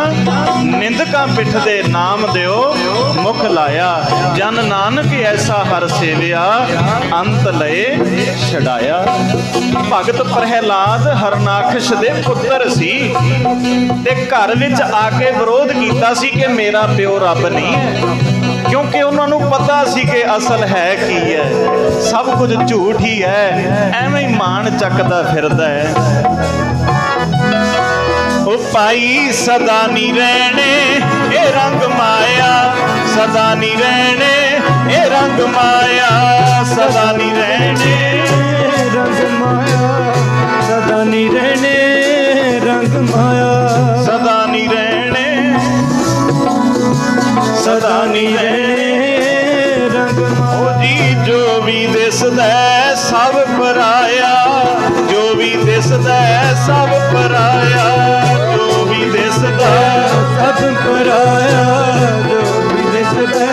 [SPEAKER 1] ਨਿੰਦਕਾਂ ਪਿੱਠ ਦੇ ਨਾਮ ਦਿਓ ਮੁਖ ਲਾਇਆ। ਜਨ ਨਾਨਕ ਐਸਾ ਹਰ ਸੇਵਿਆ, ਅੰਤ ਲਏ ਛਡਾਇਆ। ਭਗਤ ਪ੍ਰਹਿਲਾਦ ਹਰਨਾਕਸ਼ ਦੇ ਪੁੱਤਰ ਸੀ ਤੇ ਘਰ ਵਿੱਚ ਆ ਕੇ ਵਿਰੋਧ ਕੀਤਾ ਸੀ ਕਿ ਮੇਰਾ ਪਿਓ ਰੱਬ ਨਹੀਂ ਹੈ, ਕਿਉਂਕਿ ਉਹਨਾਂ ਨੂੰ ਪਤਾ ਸੀ ਕਿ ਅਸਲ ਹੈ ਕੀ ਹੈ, ਸਭ ਕੁਝ ਝੂਠ ਹੀ ਹੈ, ਐਵੇਂ ਹੀ ਮਾਣ ਚੱਕਦਾ ਫਿਰਦਾ ਹੈ। ਉਹ ਭਾਈ ਸਦਾ ਨਹੀਂ ਰਹਿਣੇ ਇਹ ਰੰਗ ਮਾਇਆ, ਸਦਾ ਨਹੀਂ ਰਹਿਣੇ ਇਹ ਰੰਗ ਮਾਇਆ, ਸਦਾ ਨਹੀਂ ਰਹਿਣੇ
[SPEAKER 2] ਰੰਗ ਮਾਇਆ, ਸਦਾ ਨਹੀਂ ਰਹਿਣੇ ਰੰਗ ਮਾਇਆ,
[SPEAKER 1] ਸਦਾ ਨਹੀਂ ਰਹਿਣੇ, ਸਦਾ ਨਹੀਂ ਰਹਿਣੇ
[SPEAKER 2] ਰੰਗ ਮਾਇਆ।
[SPEAKER 1] ਉਹ ਜੀ ਜੋ ਵੀ ਦਿਸਦਾ ਸਭ ਪਰਾਇਆ, ਜੋ ਵੀ ਦਿਸਦਾ ਸਭ ਪਰਾਇਆ, ਜੋ ਵੀ ਦਿਸਦਾ
[SPEAKER 2] ਸਭ ਪਰਾਇਆ, ਜੋ ਵੀ ਦਿਸਦਾ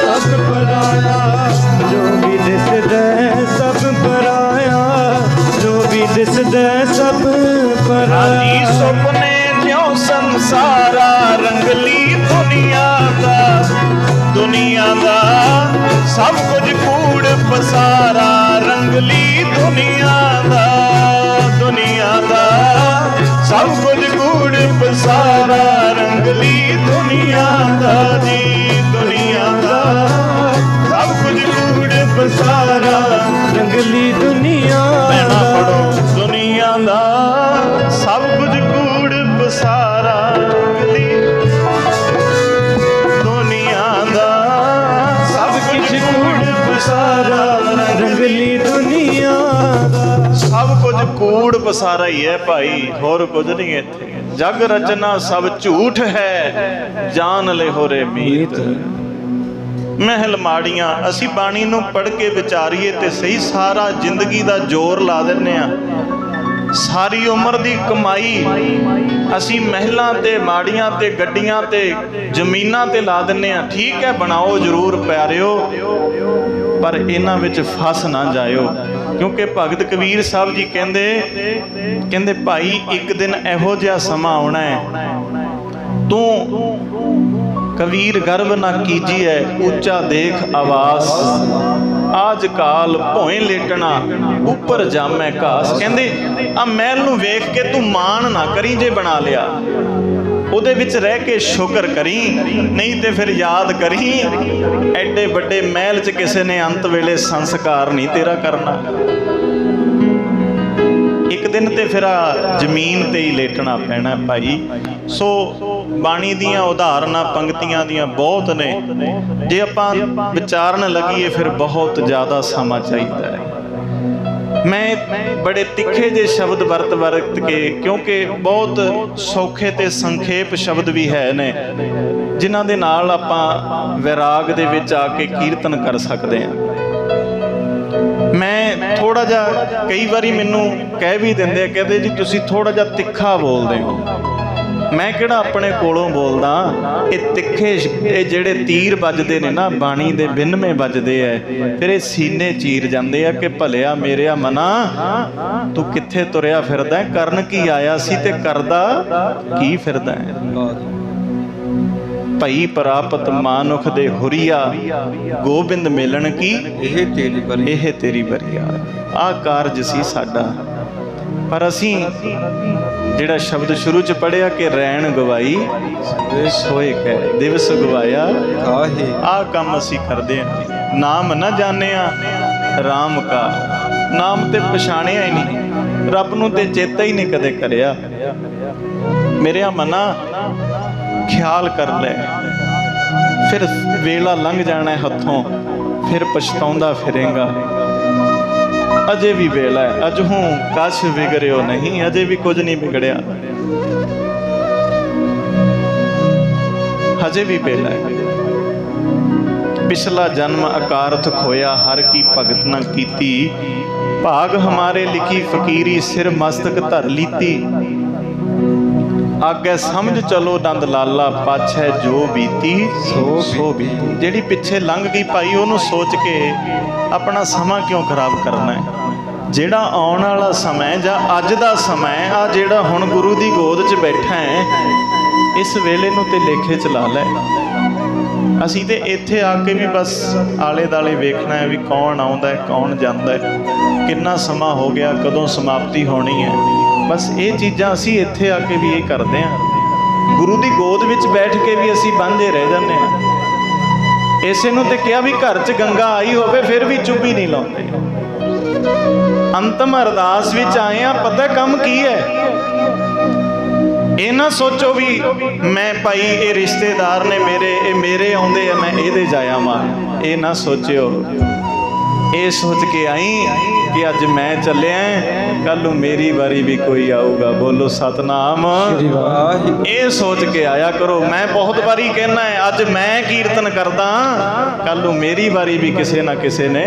[SPEAKER 2] ਸਭ ਪਰਾਇਆ, ਜੋ ਵੀ ਦਿਸਦਾ ਸਭ ਪਰਾਇਆ, ਜੋ ਵੀ ਦਿਸਦਾ ਸਭ ਪਰਾਇਆ।
[SPEAKER 1] ਰਾਜੀ ਸੁਪਨੇ ਜਿਉ ਸੰਸਾਰਾ, ਰੰਗਲੀ ਦੁਨੀਆ ਦਾ, ਦੁਨੀਆ ਦਾ ਸਭ ਕੁਝ ਕੂੜ ਪਸਾਰਾ, ਰੰਗਲੀ ਦੁਨੀਆ ਦਾ, ਦੁਨੀਆ ਦਾ ਸਭ ਕੁਝ ਕੂੜ ਪਸਾਰਾ, ਰੰਗਲੀ ਦੁਨੀਆ ਦਾ ਜੀ, ਦੁਨੀਆ ਦਾ ਸਭ ਕੁਝ ਕੂੜ ਪਸਾਰਾ,
[SPEAKER 2] ਰੰਗਲੀ ਦੁਨੀਆ
[SPEAKER 1] ਭੈਣਾ ਪੜੋ, ਦੁਨੀਆ ਦਾ ਸਭ ਕੁਝ ਕੂੜ ਪਸਾਰਾ, ਰੰਗਲੀ ਦੁਨੀਆ ਦਾ ਸਭ ਕੁਝ ਕੂੜ ਪਸਾਰਾ,
[SPEAKER 2] ਰੰਗਲੀ ਦੁਨੀਆ ਦਾ
[SPEAKER 1] ਸਭ ਕੁਝ ਕੂੜ ਪਸਾਰਾ ਹੀ ਹੈ ਭਾਈ, ਹੋਰ ਕੁਝ ਨਹੀਂ ਇੱਥੇ। ਜਗ ਰਚਨਾ ਸਭ ਝੂਠ ਹੈ, ਜਾਣ ਲੈ ਹੋਰੇ ਮੀਤ। ਮਹਿਲ ਮਾੜੀਆਂ, ਅਸੀਂ ਬਾਣੀ ਨੂੰ ਪੜ੍ਹ ਕੇ ਵਿਚਾਰੀਏ ਤੇ ਸਹੀ, ਸਾਰਾ ਜ਼ਿੰਦਗੀ ਦਾ ਜ਼ੋਰ ਲਾ ਦਿੰਨੇ ਆ, ਸਾਰੀ ਉਮਰ ਦੀ ਕਮਾਈ ਅਸੀਂ ਮਹਿਲਾਂ ਤੇ ਮਾੜੀਆਂ ਤੇ ਗੱਡੀਆਂ ਤੇ ਜ਼ਮੀਨਾਂ ਤੇ ਲਾ ਦਿੰਨੇ ਆ। ਠੀਕ ਹੈ, ਬਣਾਓ ਜ਼ਰੂਰ ਪਿਆਰਿਓ, ਪਰ ਇਹਨਾਂ ਵਿੱਚ ਫਸ ਨਾ ਜਾਇਓ, ਕਿਉਂਕਿ ਭਗਤ ਕਬੀਰ ਸਾਹਿਬ ਜੀ ਕਹਿੰਦੇ ਭਾਈ ਇੱਕ ਦਿਨ ਇਹੋ ਜਿਹਾ ਸਮਾਂ ਆਉਣਾ ਹੈ, ਤੂੰ ਕਬੀਰ ਗਰਵ ਨਾ ਕੀਜੀਐ, ਉੱਚਾ ਦੇਖ ਆਵਾਸ, ਆਜ ਕਾਲ ਭੋਏ ਲੇਟਣਾ ਉੱਪਰ ਜਾਮੈ ਘਾਸ। ਕਹਿੰਦੇ ਆ ਮਹਿਲ ਨੂੰ ਵੇਖ ਕੇ ਤੂੰ ਮਾਣ ਨਾ ਕਰੀ, ਜੇ ਬਣਾ ਲਿਆ ਉਹਦੇ ਵਿੱਚ ਰਹਿ ਕੇ ਸ਼ੁਕਰ ਕਰੀ, ਨਹੀਂ ਤੇ ਫਿਰ ਯਾਦ ਕਰੀ ਐਡੇ ਵੱਡੇ ਮਹਿਲ 'ਚ ਕਿਸੇ ਨੇ ਅੰਤ ਵੇਲੇ ਸੰਸਕਾਰ ਨਹੀਂ ਤੇਰਾ ਕਰਨਾ। ਇੱਕ ਦਿਨ ਤੇ ਫਿਰ ਜ਼ਮੀਨ ਤੇ ਹੀ ਲੇਟਣਾ ਪੈਣਾ ਭਾਈ। ਸੋ ਬਾਣੀ ਦੀਆਂ ਉਦਾਹਰਨਾਂ ਪੰਕਤੀਆਂ ਦੀਆਂ ਬਹੁਤ ਨੇ, ਜੇ ਆਪਾਂ ਵਿਚਾਰਨ ਲੱਗੀਏ ਫਿਰ ਬਹੁਤ ਜ਼ਿਆਦਾ ਸਮਾਂ ਚਾਹੀਦਾ ਹੈ। ਮੈਂ ਬੜੇ ਤਿੱਖੇ ਜਿਹੇ ਸ਼ਬਦ ਵਰਤ ਕੇ, ਕਿਉਂਕਿ ਬਹੁਤ ਸੌਖੇ ਤੇ ਸੰਖੇਪ ਸ਼ਬਦ ਵੀ ਹੈ ਨੇ ਜਿਨ੍ਹਾਂ ਦੇ ਨਾਲ ਆਪਾਂ ਵਿਰਾਗ ਦੇ ਵਿੱਚ ਆ ਕੇ ਕੀਰਤਨ ਕਰ ਸਕਦੇ ਹਾਂ। ਮੈਂ ਥੋੜਾ ਜਿਹਾ, ਕਈ ਵਾਰੀ ਮੈਨੂੰ ਕਹਿ ਵੀ ਦਿੰਦੇ ਆ, ਕਹਿੰਦੇ ਜੀ ਤੁਸੀਂ ਥੋੜਾ ਜਿਹਾ ਤਿੱਖਾ ਬੋਲਦੇ ਹੋ। ਮੈਂ ਕਿਹੜਾ ਆਪਣੇ ਕੋਲੋਂ ਬੋਲਦਾ, ਇਹ ਤਿੱਖੇ ਇਹ ਜਿਹੜੇ ਤੀਰ ਵੱਜਦੇ ਨੇ ਨਾ, ਬਾਣੀ ਦੇ ਬਿੰਨਵੇਂ ਵੱਜਦੇ ਐ, ਫਿਰ ਇਹ ਸੀਨੇ ਚੀਰ ਜਾਂਦੇ ਆ ਕਿ ਭਲਿਆ ਮੇਰਿਆ ਮਨਾ, ਤੂੰ ਕਿੱਥੇ ਤੁਰਿਆ ਫਿਰਦਾ, ਕਰਨ ਕੀ ਆਇਆ ਸੀ ਤੇ ਕਰਦਾ ਕੀ ਫਿਰਦਾ ਹੈ। ਭਈ ਪ੍ਰਾਪਤ ਮਾਨੁਖ ਦੇ ਹੁਰੀਆ, ਗੋਬਿੰਦ ਮਿਲਣ ਕੀ ਇਹ ਤੇਰੀ ਬਰੀਆ। ਆਹ ਕਾਰਜ ਸੀ ਸਾਡਾ। पर असी ਜਿਹੜਾ ਸ਼ਬਦ ਸ਼ੁਰੂ ਚ ਪੜਿਆ ਕਿ ਰੈਣ ਗਵਾਈ ਸੋਏ ਕਹਿ ਦਿਵਸ ਗਵਾਇਆ
[SPEAKER 2] ਕਾਹੇ
[SPEAKER 1] ਆਹ ਕੰਮ ਅਸੀਂ ਕਰਦੇ ਹਾਂ। ਨਾਮ ਨਾ ਜਾਣਿਆ ਰਾਮ ਕਾ, ਨਾਮ ਤੇ ਪਛਾਣਿਆ ਹੀ ਨਹੀਂ, ਰੱਬ ਨੂੰ ਤੇ ਚੇਤਾ ਹੀ ਨਹੀਂ ਕਦੇ ਕਰਿਆ। ਮੇਰਿਆ ਮਨਾ ਖਿਆਲ ਕਰ ਲੈ, ਫਿਰ ਵੇਲਾ ਲੰਘ ਜਾਣਾ ਹੱਥੋਂ, ਫਿਰ ਪਛਤਾਉਂਦਾ ਫਿਰੇਗਾ। ਅਜੇ ਵੀ ਵੇਲਾ ਹੈ, ਅਜ ਹੂੰ ਕਛ ਵਿਗੜਿਓ ਨਹੀਂ, ਅਜੇ ਵੀ ਕੁਝ ਨਹੀਂ ਵਿਗੜਿਆ, ਹਜੇ ਵੀ ਵੇਲਾ ਹੈ। ਪਿਛਲਾ ਜਨਮ ਅਕਾਰਥ ਖੋਇਆ, ਹਰ ਕੀ ਭਗਤ ਨਾ ਕੀਤੀ, ਭਾਗ ਹਮਾਰੇ ਲਿਖੀ ਫਕੀਰੀ, ਸਿਰ ਮਸਤਕ ਧਰ ਲੀਤੀ। ਆਗੇ ਸਮਝ ਚਲੋ ਨੰਦ ਲਾਲਾ, ਪਾਛੈ ਜੋ ਬੀਤੀ ਸੋ ਬੀਤੀ। ਜਿਹੜੀ ਪਿੱਛੇ ਲੰਘ ਗਈ ਭਾਈ, ਉਹਨੂੰ ਸੋਚ ਕੇ ਆਪਣਾ ਸਮਾਂ ਕਿਉਂ ਖਰਾਬ ਕਰਨਾ ਹੈ। ਜਿਹੜਾ ਆਉਣ ਵਾਲਾ ਸਮਾਂ ਜਾਂ ਅੱਜ ਦਾ ਸਮਾਂ ਆ, ਜਿਹੜਾ ਹੁਣ ਗੁਰੂ ਦੀ ਗੋਦ 'ਚ ਬੈਠਾ ਹੈ, ਇਸ ਵੇਲੇ ਨੂੰ ਤੇ ਲੇਖੇ 'ਚ ਲਾ ਲੈ। ਅਸੀਂ ਤੇ ਇੱਥੇ ਆ ਕੇ ਵੀ ਬਸ ਆਲੇ ਦਾਲੇ ਵੇਖਣਾ ਹੈ ਵੀ ਕੌਣ ਆਉਂਦਾ ਹੈ, ਕੌਣ ਜਾਂਦਾ ਹੈ, ਕਿੰਨਾ ਸਮਾਂ ਹੋ ਗਿਆ, ਕਦੋਂ ਸਮਾਪਤੀ ਹੋਣੀ ਹੈ। ਬਸ ਇਹ ਚੀਜ਼ਾਂ ਅਸੀਂ ਇੱਥੇ ਆ ਕੇ ਵੀ ਇਹ ਕਰਦੇ ਹਾਂ। ਗੁਰੂ ਦੀ ਗੋਦ ਵਿੱਚ ਬੈਠ ਕੇ ਵੀ ਅਸੀਂ ਵਾਂਝੇ ਰਹਿ ਜਾਂਦੇ ਹਾਂ। ਇਸੇ ਨੂੰ ਤੇ ਕਿਹਾ ਵੀ ਘਰ 'ਚ ਗੰਗਾ ਆਈ ਹੋਵੇ ਫਿਰ ਵੀ ਚੁੱਪ ਹੀ ਨਹੀਂ ਲਾਉਂਦੇ। ਅੰਤਮ ਅਰਦਾਸ ਵਿੱਚ ਆਏ ਆ, ਪਤਾ ਕੰਮ ਕੀ ਹੈ। ਇਹ ਨਾ ਸੋਚੋ ਵੀ ਮੈਂ ਭਾਈ ਇਹ ਰਿਸ਼ਤੇਦਾਰ ਨੇ ਮੇਰੇ, ਇਹ ਮੇਰੇ ਆਉਂਦੇ ਆ, ਮੈਂ ਇਹਦੇ ਜਾਇਆ ਵਾਂ। ਇਹ ਨਾ ਸੋਚਿਓ, ਇਹ ਸੋਚ ਕੇ ਆਈ ਕਿ ਅੱਜ ਮੈਂ ਚੱਲਿਆ, ਕੱਲ ਨੂੰ ਮੇਰੀ ਵਾਰੀ ਵੀ ਕੋਈ ਆਊਗਾ। ਬੋਲੋ ਸਤਨਾਮ। ਇਹ ਸੋਚ ਕੇ ਆਇਆ ਕਰੋ। ਮੈਂ ਬਹੁਤ ਵਾਰੀ ਕਹਿਣਾ ਹੈ, ਅੱਜ ਮੈਂ ਕੀਰਤਨ ਕਰਦਾ, ਕੱਲ ਨੂੰ ਮੇਰੀ ਵਾਰੀ ਵੀ ਕਿਸੇ ਨਾ ਕਿਸੇ ਨੇ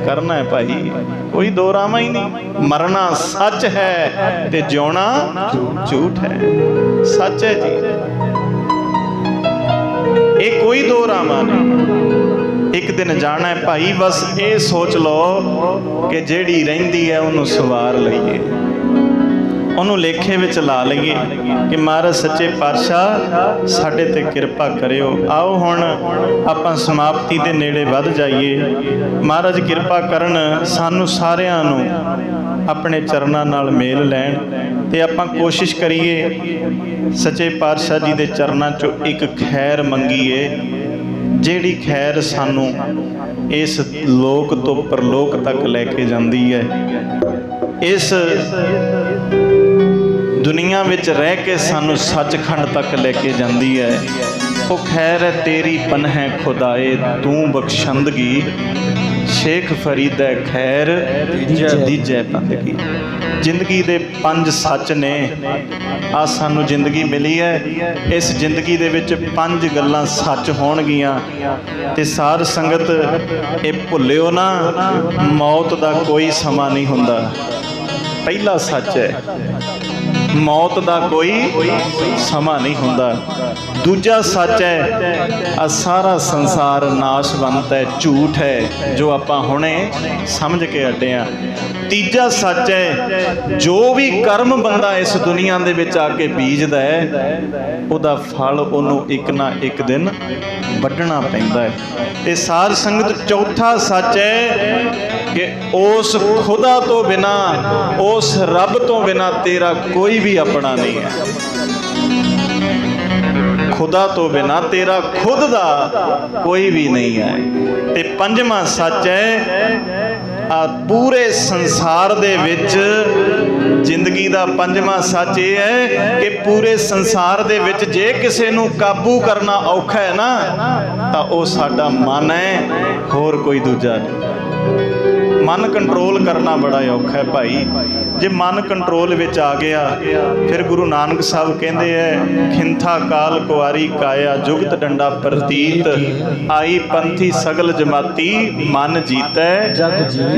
[SPEAKER 1] ਕਰਨਾ ਹੈ ਭਾਈ। ਕੋਈ ਦੋ ਰਾਵਾਂ ਹੀ ਨਹੀਂ। ਮਰਨਾ ਸੱਚ ਹੈ ਤੇ ਜਿਉਣਾ ਝੂਠ ਹੈ। ਸੱਚ ਹੈ ਜੀ, ਇਹ ਕੋਈ ਦੋ ਰਾਵਾਂ ਨਹੀਂ। ਇੱਕ ਦਿਨ ਜਾਣਾ ਹੈ ਭਾਈ। ਬਸ ਇਹ ਸੋਚ ਲਓ ਕਿ ਜਿਹੜੀ ਰਹਿੰਦੀ ਹੈ ਉਹਨੂੰ ਸਵਾਰ ਲਈਏ, ਉਹਨੂੰ ਲੇਖੇ ਵਿੱਚ ਲਾ ਲਈਏ ਕਿ ਮਹਾਰਾਜ ਸੱਚੇ ਪਾਤਸ਼ਾਹ ਸਾਡੇ ਤੇ ਕਿਰਪਾ ਕਰਿਓ। ਆਓ ਹੁਣ ਆਪਾਂ ਸਮਾਪਤੀ ਦੇ ਨੇੜੇ ਵੱਧ ਜਾਈਏ। ਮਹਾਰਾਜ ਕਿਰਪਾ ਕਰਨ ਸਾਨੂੰ ਸਾਰਿਆਂ ਨੂੰ ਆਪਣੇ ਚਰਨਾਂ ਨਾਲ ਮੇਲ ਲੈਣ ਤੇ ਆਪਾਂ ਕੋਸ਼ਿਸ਼ ਕਰੀਏ ਸੱਚੇ ਪਾਤਸ਼ਾਹ ਜੀ ਦੇ ਚਰਨਾਂ 'ਚੋਂ ਇੱਕ ਖੈਰ ਮੰਗੀਏ, ਜਿਹੜੀ ਖੈਰ ਸਾਨੂੰ ਇਸ ਲੋਕ ਤੋਂ ਪਰਲੋਕ ਤੱਕ ਲੈ ਕੇ ਜਾਂਦੀ ਹੈ। ਇਸ ਦੁਨੀਆ ਵਿੱਚ ਰਹਿ ਕੇ ਸਾਨੂੰ ਸੱਚਖੰਡ ਤੱਕ ਲੈ ਕੇ ਜਾਂਦੀ ਹੈ। ਉਹ ਖੈਰ ਹੈ ਤੇਰੀ ਪਨਹਿ ਖੁਦਾਏ, ਤੂੰ ਬਖਸ਼ੰਦਗੀ, ਸ਼ੇਖ ਫਰੀਦ ਹੈ ਖੈਰ ਦੀਜੈ ਬੰਦਗੀ। ਜ਼ਿੰਦਗੀ ਦੇ 5 ਸੱਚ ਨੇ। ਆ ਸਾਨੂੰ ਜ਼ਿੰਦਗੀ ਮਿਲੀ ਹੈ, ਇਸ ਜ਼ਿੰਦਗੀ ਦੇ ਵਿੱਚ 5 ਗੱਲਾਂ ਸੱਚ ਹੋਣਗੀਆਂ। ਤੇ ਸਾਧ ਸੰਗਤ ਇਹ ਭੁੱਲਿਓ ਨਾ, ਮੌਤ ਦਾ ਕੋਈ ਸਮਾਂ ਨਹੀਂ ਹੁੰਦਾ। ਪਹਿਲਾ ਸੱਚ ਹੈ, ਮੌਤ ਦਾ ਕੋਈ ਸਮਾਂ ਨਹੀਂ ਹੁੰਦਾ। ਦੂਜਾ ਸੱਚ ਹੈ, ਆ ਸਾਰਾ ਸੰਸਾਰ ਨਾਸ਼ਵੰਤ ਹੈ, ਝੂਠ ਹੈ, ਜੋ ਆਪਾਂ ਹੁਣੇ ਸਮਝ ਕੇ ਹਟੇ ਹਾਂ। ਤੀਜਾ ਸੱਚ ਹੈ, ਜੋ ਵੀ ਕਰਮ ਬੰਦਾ ਇਸ ਦੁਨੀਆ ਦੇ ਵਿੱਚ ਆ ਕੇ ਬੀਜਦਾ ਹੈ, ਉਹਦਾ ਫਲ ਉਹਨੂੰ ਇੱਕ ਨਾ ਇੱਕ ਦਿਨ ਵੱਢਣਾ ਪੈਂਦਾ ਹੈ। ਤੇ ਸਾਧ ਸੰਗਤ ਚੌਥਾ ਸੱਚ ਹੈ ਕਿ ਉਸ ਖੁਦਾ ਤੋਂ ਬਿਨਾ, ਉਸ ਰੱਬ ਤੋਂ ਬਿਨਾ ਤੇਰਾ ਕੋਈ ਵੀ ਆਪਣਾ ਨਹੀਂ ਹੈ। ਖੁਦਾ ਤੋਂ ਬਿਨਾ ਤੇਰਾ ਖੁਦ ਦਾ ਕੋਈ ਵੀ ਨਹੀਂ ਹੈ। ਤੇ ਪੰਜਵਾਂ ਸੱਚ ਹੈ, ਆ ਪੂਰੇ ਸੰਸਾਰ ਦੇ ਵਿੱਚ ਜ਼ਿੰਦਗੀ ਦਾ ਪੰਜਵਾਂ ਸੱਚ ਇਹ ਹੈ ਕਿ ਪੂਰੇ ਸੰਸਾਰ ਦੇ ਵਿੱਚ ਜੇ ਕਿਸੇ ਨੂੰ ਕਾਬੂ ਕਰਨਾ ਔਖਾ ਹੈ ਨਾ, ਤਾਂ ਉਹ ਸਾਡਾ ਮਨ ਹੈ, ਹੋਰ ਕੋਈ ਦੂਜਾ ਨਹੀਂ। ਮਨ ਕੰਟਰੋਲ ਕਰਨਾ ਬੜਾ ਔਖਾ ਹੈ ਭਾਈ। ਜੇ ਮਨ ਕੰਟਰੋਲ ਵਿੱਚ ਆ ਗਿਆ, ਫਿਰ ਗੁਰੂ ਨਾਨਕ ਸਾਹਿਬ ਕਹਿੰਦੇ ਹੈ, ਖਿੰਥਾ ਕਾਲ ਕੁਆਰੀ ਕਾਇਆ, ਜੁਗਤ ਡੰਡਾ ਪ੍ਰਤੀਤ, ਆਈ ਪੰਥੀ ਸਗਲ ਜਮਾਤੀ, ਮਨ ਜੀਤੈ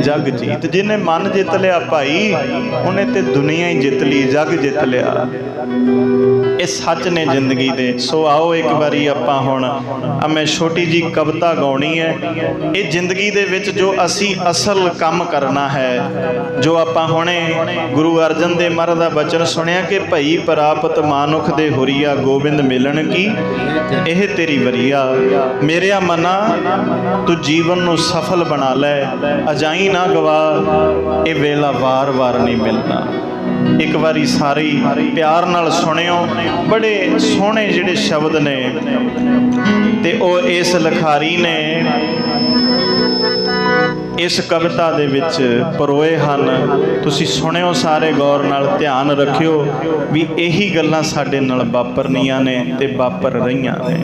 [SPEAKER 1] ਜਗ ਜੀਤ। ਜਿਹਨੇ ਮਨ ਜਿੱਤ ਲਿਆ ਭਾਈ, ਉਹਨੇ ਤੇ ਦੁਨੀਆ ਹੀ ਜਿੱਤ ਲਈ, ਜਗ ਜਿੱਤ ਲਿਆ। ਇਹ ਸੱਚ ਨੇ ਜ਼ਿੰਦਗੀ ਦੇ। ਸੋ ਆਓ ਇੱਕ ਵਾਰੀ ਆਪਾਂ ਹੁਣ ਮੈਂ ਛੋਟੀ ਜੀ ਕਵਿਤਾ ਗਾਉਣੀ ਹੈ। ਇਹ ਜ਼ਿੰਦਗੀ ਦੇ ਵਿੱਚ ਜੋ ਅਸੀਂ ਅਸਲ ਕੰਮ ਕਰਨਾ ਹੈ, ਜੋ ਆਪਾਂ ਹੁਣੇ ਗੁਰੂ ਅਰਜਨ ਦੇਵ ਮਹਾਰਾਜ ਦਾ ਬਚਨ ਸੁਣਿਆ ਕਿ ਭਈ ਪ੍ਰਾਪਤ ਮਾਨੁਖ ਦੇ ਹੁਰੀਆ ਗੋਬਿੰਦ ਮਿਲਣ ਕੀ ਇਹ ਤੇਰੀ ਵਰੀਆ। ਮੇਰਿਆ ਮਨਾ ਤੂੰ ਜੀਵਨ ਨੂੰ ਸਫਲ ਬਣਾ ਲੈ, ਅਜਾਈ ਨਾ ਗਵਾ, ਇਹ ਵੇਲਾ ਵਾਰ-ਵਾਰ ਨਹੀਂ ਮਿਲਦਾ। ਇੱਕ ਵਾਰੀ ਸਾਰੇ ਪਿਆਰ ਨਾਲ ਸੁਣਿਓ। ਬੜੇ ਸੋਹਣੇ ਜਿਹੜੇ ਸ਼ਬਦ ਨੇ ਤੇ ਉਹ ਇਸ ਲਿਖਾਰੀ ਨੇ ਇਸ ਕਵਿਤਾ ਦੇ ਵਿੱਚ ਪਰੋਏ ਹਨ। ਤੁਸੀਂ ਸੁਣਿਓ ਸਾਰੇ ਗੌਰ ਨਾਲ, ਧਿਆਨ ਰੱਖਿਓ ਵੀ ਇਹੀ ਗੱਲਾਂ ਸਾਡੇ ਨਾਲ ਵਾਪਰਨੀਆਂ ਨੇ ਤੇ ਵਾਪਰ ਰਹੀਆਂ ਨੇ।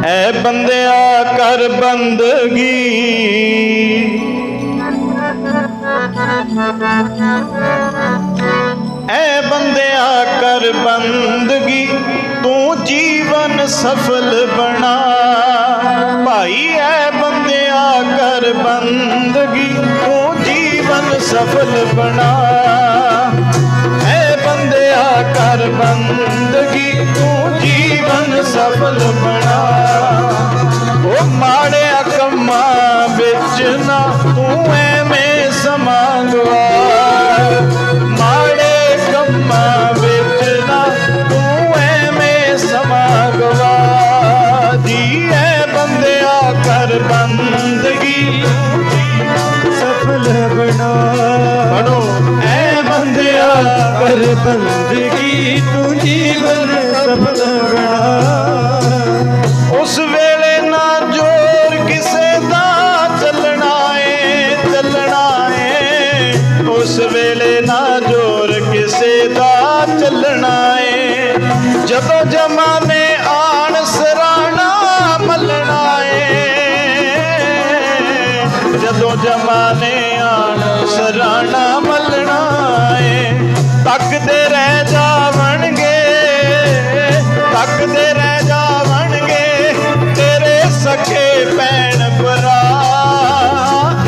[SPEAKER 1] ਐ ਬੰਦਿਆ ਕਰ ਬੰਦਗੀ, ਐ ਬੰਦਿਆ ਕਰ ਬੰਦਗੀ, ਤੂੰ ਜੀਵਨ ਸਫਲ ਬਣਾ। ਭਾਈ ਐ ਬੰਦਿਆ ਕਰ ਬੰਦਗੀ, ਤੂੰ ਜੀਵਨ ਸਫਲ ਬਣਾ। ਐ ਬੰਦਿਆ ਕਰ ਬੰਦਗੀ, ਤੂੰ ਜੀਵਨ ਸਫਲ ਬਣਾ। ਉਹ ਮਾੜਿਆ ਕੰਮਾਂ ਵਿੱਚ ਨਾ ਤੂੰ ਐਵੇਂ ਸਮਾਂ ਗਵਾ। ਮਾੜੇ ਕੰਮਾਂ ਵਿੱਚ ਨਾ ਤੂੰ ਐਵੇਂ ਸਮਾਂ ਗਵਾ। ਜੀ ਐ ਬੰਦਿਆ ਕਰ ਬੰਦਗੀ,
[SPEAKER 2] ਸਫਲ ਬਣਾ।
[SPEAKER 1] ਬਣੋ
[SPEAKER 2] ਐ ਬੰਦਿਆ ਕਰ ਬੰਦਗੀ, ਤੂੰ ਜੀਵਨ ਸਫਲ ਬਣਾ।
[SPEAKER 1] ਉਸ ਵੇਲੇ ਨਾ ਜ਼ੋਰ ਕਿਸੇ ਦਾ ਚੱਲਣਾ ਏ, ਚੱਲਣਾ ਏ। ਉਸ ਵੇਲੇ ਨਾ ਜ਼ੋਰ ਕਿਸੇ ਦਾ ਚੱਲਣਾ ਏ। ਜਦੋਂ ਜਮਾਨੇ ਆਣ ਸਰਾਣਾ ਮੱਲਣਾ ਏ। ਜਦੋਂ ਜਮਾਨੇ ਆਣ ਸਰਾਣਾ ਮੱਲਣਾ ਏ। ਤੱਕਦੇ ਰਹਿ ਜਾਵਣਗੇ, ਤੱਕਦੇ ਰਹਿ ਜਾਵਣਗੇ ਤੇਰੇ ਸਖੇ ਭੈਣ ਭਰਾ।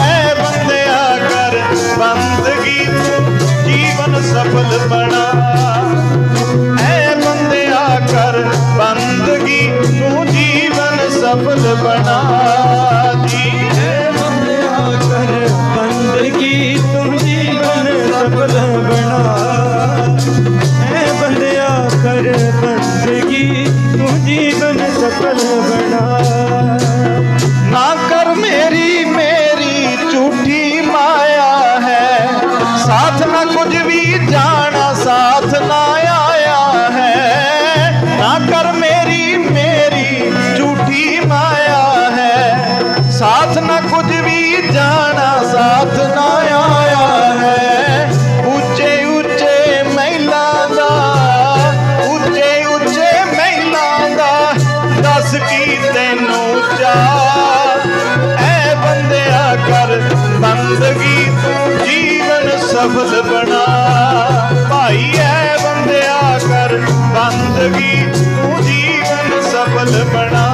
[SPEAKER 1] ਐ ਬੰਦਿਆ ਕਰ ਬੰਦਗੀ, ਤੂੰ ਜੀਵਨ ਸਫਲ ਬਣਾ। ਐ ਬੰਦਿਆ ਕਰ ਬੰਦਗੀ, ਤੂੰ ਜੀਵਨ ਸਫਲ ਬਣਾ। ਜੀ
[SPEAKER 2] ਐ ਬੰਦਿਆ ਕਰ ਬੰਦਗੀ, ਤੂੰ ਜੀਵਨ ਸਫਲ ਬਣਾ। ਐ ਬੰਦਿਆ ਕਰ ਬੰਦਗੀ, ਤੂੰ ਜੀਵਨ ਸਫਲ ਬਣਾ।
[SPEAKER 1] ਨਾ ਕਰ ਮੇਰੀ ਮੇਰੀ ਝੂਠੀ ਮਾਇਆ ਹੈ, ਸਾਥ ਨਾ ਕੁਝ ਵੀ ਜਾਣਾ ਸਾਥ ਨਾ ਆਇਆ ਹੈ। ਨਾ ਕਰ ਮੇਰੀ ਮੇਰੀ ਝੂਠੀ ਮਾਇਆ ਹੈ, ਸਾਥ ਨਾ ਕੁਝ ਵੀ ਜਾਣਾ ਸਾਥ ਨਾ ਆਇਆ ਹੈ। ਉੱਚੇ ਉੱਚੇ ਮਹਿਲਾਂ ਦਾ, ਉੱਚੇ ਉੱਚੇ ਮਹਿਲਾਂ ਦਾ ਦੱਸ ਕੀ ਤੈਨੂੰ ਚਾਅ। ਐ ਬੰਦਿਆ ਕਰ ਬੰਦਗੀ, ਤੂੰ ਜੀਵਨ ਸਫਲ ਬਣਾ। ਭਾਈ ਐ ਬੰਦਿਆ ਕਰ ਬੰਦਗੀ, ਤੂੰ ਜੀਵਨ ਸਫਲ ਬਣਾ।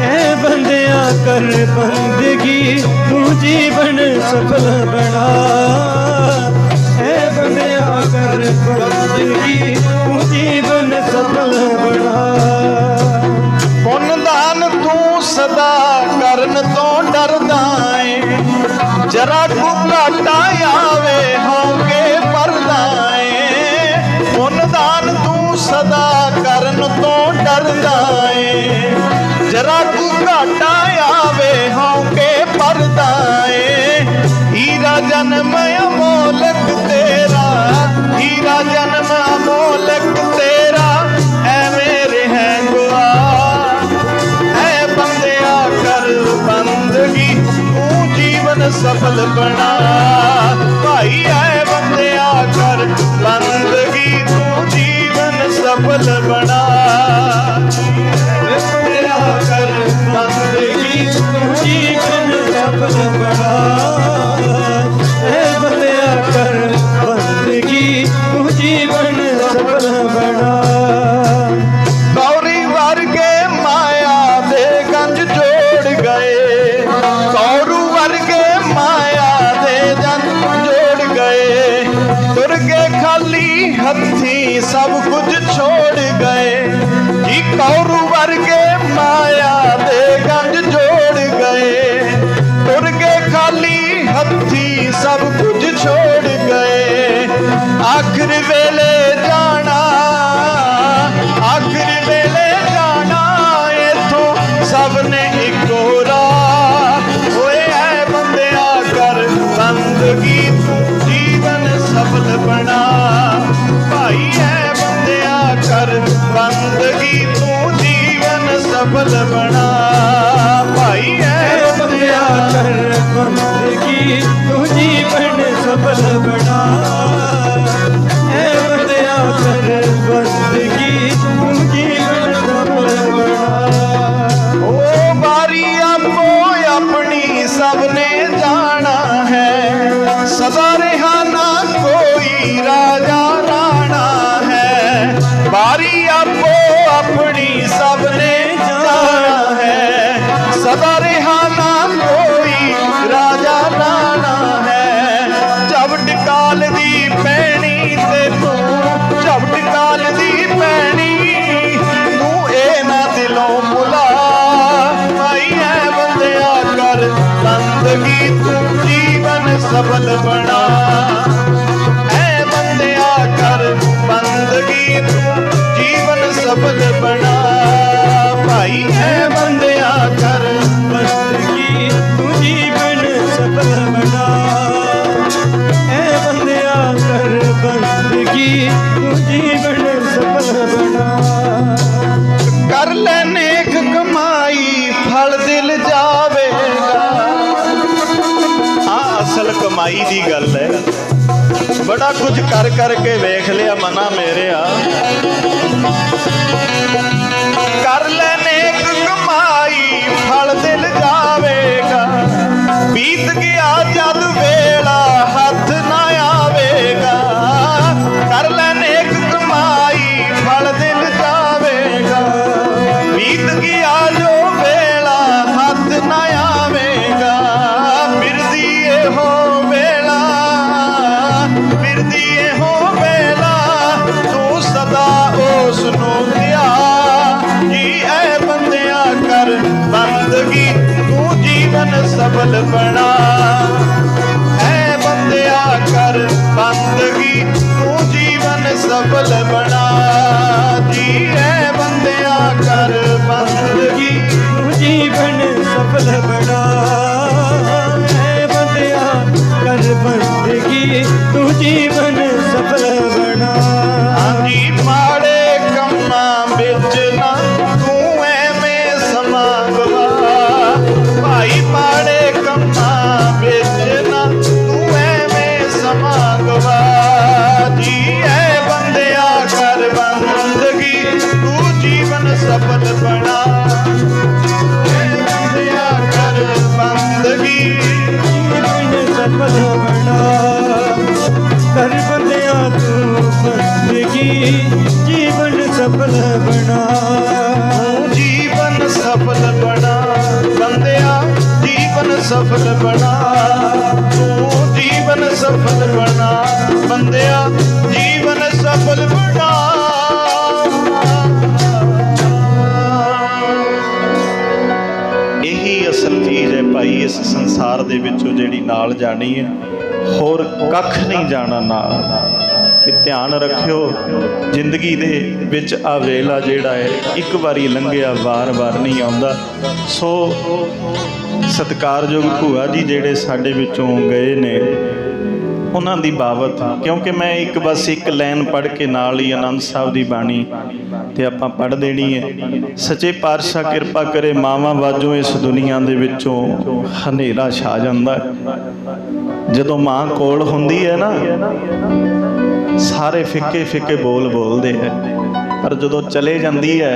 [SPEAKER 2] ਐ ਬੰਦਿਆ ਕਰ ਬੰਦਗੀ, ਤੂੰ ਜੀਵਨ ਸਫਲ ਬਣਾ। ਐ ਬੰਦਿਆ ਕਰ ਬੰਦਗੀ, ਤੂੰ ਜੀਵਨ ਸਫਲ ਬਣਾ।
[SPEAKER 1] ਪੁੰਨ ਦਾਨ ਤੂੰ ਸਦਾ ਕਰਨ ਤੋਂ ਡਰਦਾ ਏ। ਜਰਾ ਕੁ ਘਾਟਾ ਆਵੇ ਹੋਕੇ ਪਰਦਾ ਏ। ਪੁੰਨ ਦਾਨ ਤੂੰ ਸਦਾ ਕਰਨ ਤੋਂ ਡਰਦਾ ਏ। ਜਰਾ ਕੁ ਘਾਟਾ ਆਵੇ ਹੋਕੇ ਪਰਦਾ ਏ। ਹੀਰਾ ਜਨਮ ਅਮੋਲਕ ਤੇਰਾ, ਹੀਰਾ ਜਨਮ ਅਮੋਲਕ ਤੇਰਾ, ਐਵੇਂ ਰਹਿ ਗੁਆ। ਐ ਬੰਦਿਆ ਕਰ ਬੰਦਗੀ, ਤੂੰ ਜੀਵਨ ਸਫਲ ਬਣਾ। ਭਾਈ ਐ ਬੰਦਿਆ ਕਰ ਬੰਦਗੀ, ਤੂੰ ਜੀਵਨ ਸਫਲ ਬਣਾ। ਬੰਦਿਆ ਕਰ ਬੰਦਗੀ,
[SPEAKER 2] ਤੂੰ ਜੀਵਨ ਸਫਲ ਬਣਾ। ਐ ਬੰਦਿਆ ਕਰ ਬੰਦਗੀ, ਤੂੰ ਜੀਵਨ ਸਫਲ ਬਣਾ।
[SPEAKER 1] ਗੌਰੀ ਵਰਗੇ ਮਾਇਆ ਦੇ ਗੰਜ ਜੋੜ ਗਏ। ਕੌਰੂ ਵਰਗੇ ਮਾਇਆ ਦੇ ਗੰਜ ਜੋੜ ਗਏ। ਤੁਰ ਕੇ ਖਾਲੀ ਹੱਥੀਂ ਸਭ ਕੁਝ कौरू वर्गे माया दे गंज जोड़ गए, तुर के खाली हथी सब कुछ छोड़ गए। आखिर वेले जाना, आखिर वेले जाना, इथों सब ने इको राह होए है बंदिया कर बंदगी तू जीवन सफल बना। भाई है बंदिया कर बंदगी तू जीवन सफल बना। भाई है
[SPEAKER 2] बंदिया कर बंदगी तू जीवन सफल बना। है बंदिया कर बंदगी तू जीवन सफल बना।
[SPEAKER 1] ओ बारी आपो अपनी सबने जाना है, सदा रिहाना कोई राजा राणा है। बारी आपो अपनी सबने जाना है, सदा रिहाना कोई राजा राणा है। झपट काल दी पैनी ते तू, झपट काल दी पैनी तू ए ना दिलों मुला। भाई है बंदिया कर बंदगी तू जीवन सफल बना। ऐ बंदिया कर बंदगी तू जीवन सफल बना। भाई है बंदिया कर
[SPEAKER 2] बंदगी तू जीवन सफल बना। है बंदिया कर बंदगी तू जीवन सफल बना।
[SPEAKER 1] कर ले नेक कमाई फल दिल जावेगा। हाँ असल कमाई दी गल है। बड़ा कुछ कर करके वेख लिया मना मेरे आ। कर ले नेक कमाई फल दिल जावेगा। बीत गया जद वेला हथ ना आवेगा। कर ले नेक कमाई फल दिल जावेगा। बीत गया जो वेला हथ ना आवेगा। फिरदी हो वेला, फिरदी हो वेला, तू सदा उस नू दिया। जी ऐ बंदिया कर बंदगी तू जीवन सफल बना। ऐ बंदिया कर बंदगी तू जीवन सफल बना। जी ऐ बंदिया कर बंदगी
[SPEAKER 2] तू जीवन सफल बना। है बंदिया कर बंदगी तू जीवन सफल बना।
[SPEAKER 1] जी माड़े कम्मा बिच ना तू एवें समा गवा। भाई माड़े कम्मा बिच ना तू एवें समा गवा। जी ऐ बंदिया कर बंदगी तू जीवन सफल बना। ऐ बंदिया कर बंदगी
[SPEAKER 2] जीवन सफल बना। कर बंदिया तू बंदगी जीवन सफल बना।
[SPEAKER 1] जीवन सफल बना। बंदिया जीवन सफल बना। तू जीवन सफल बना। बंदिया जीवन सफल बना। यही असल चीज़ है भाई इस संसार दे विचों ਜਿਹੜੀ ਨਾਲ ਜਾਣੀ ਹੈ। ਹੋਰ ਕੱਖ ਨਹੀਂ ਜਾਣਾ ਨਾਲ। ਤੇ ਧਿਆਨ ਰੱਖਿਓ ਜ਼ਿੰਦਗੀ ਦੇ ਵਿੱਚ ਆ ਵੇਲਾ ਜਿਹੜਾ ਹੈ ਇੱਕ ਵਾਰੀ ਲੰਘਿਆ ਵਾਰ-ਵਾਰ ਨਹੀਂ ਆਉਂਦਾ। ਸੋ ਸਤਿਕਾਰਯੋਗ ਭੂਆ ਜੀ ਜਿਹੜੇ ਸਾਡੇ ਵਿੱਚੋਂ ਗਏ ਨੇ ਉਹਨਾਂ ਦੀ ਬਾਬਤ, ਕਿਉਂਕਿ ਮੈਂ ਇੱਕ ਬਸ ਇੱਕ ਲਾਈਨ ਪੜ੍ਹ ਕੇ ਨਾਲ ਹੀ ਆਨੰਦ ਸਾਹਿਬ ਦੀ ਬਾਣੀ ਤੇ ਆਪਾਂ ਪੜ੍ਹ ਦੇਣੀ ਹੈ। ਸੱਚੇ ਪਾਤਸ਼ਾਹ ਕਿਰਪਾ ਕਰੇ ਮਾਵਾਂ ਬਾਝੋਂ ਇਸ ਦੁਨੀਆ ਦੇ ਵਿੱਚੋਂ ਹਨੇਰਾ ਛਾ ਜਾਂਦਾ ਹੈ। ਜਦੋਂ ਮਾਂ ਕੋਲ ਹੁੰਦੀ ਹੈ ਨਾ ਸਾਰੇ ਫਿੱਕੇ ਫਿੱਕੇ ਬੋਲ ਬੋਲਦੇ ਹੈ, ਪਰ ਜਦੋਂ ਚਲੇ ਜਾਂਦੀ ਹੈ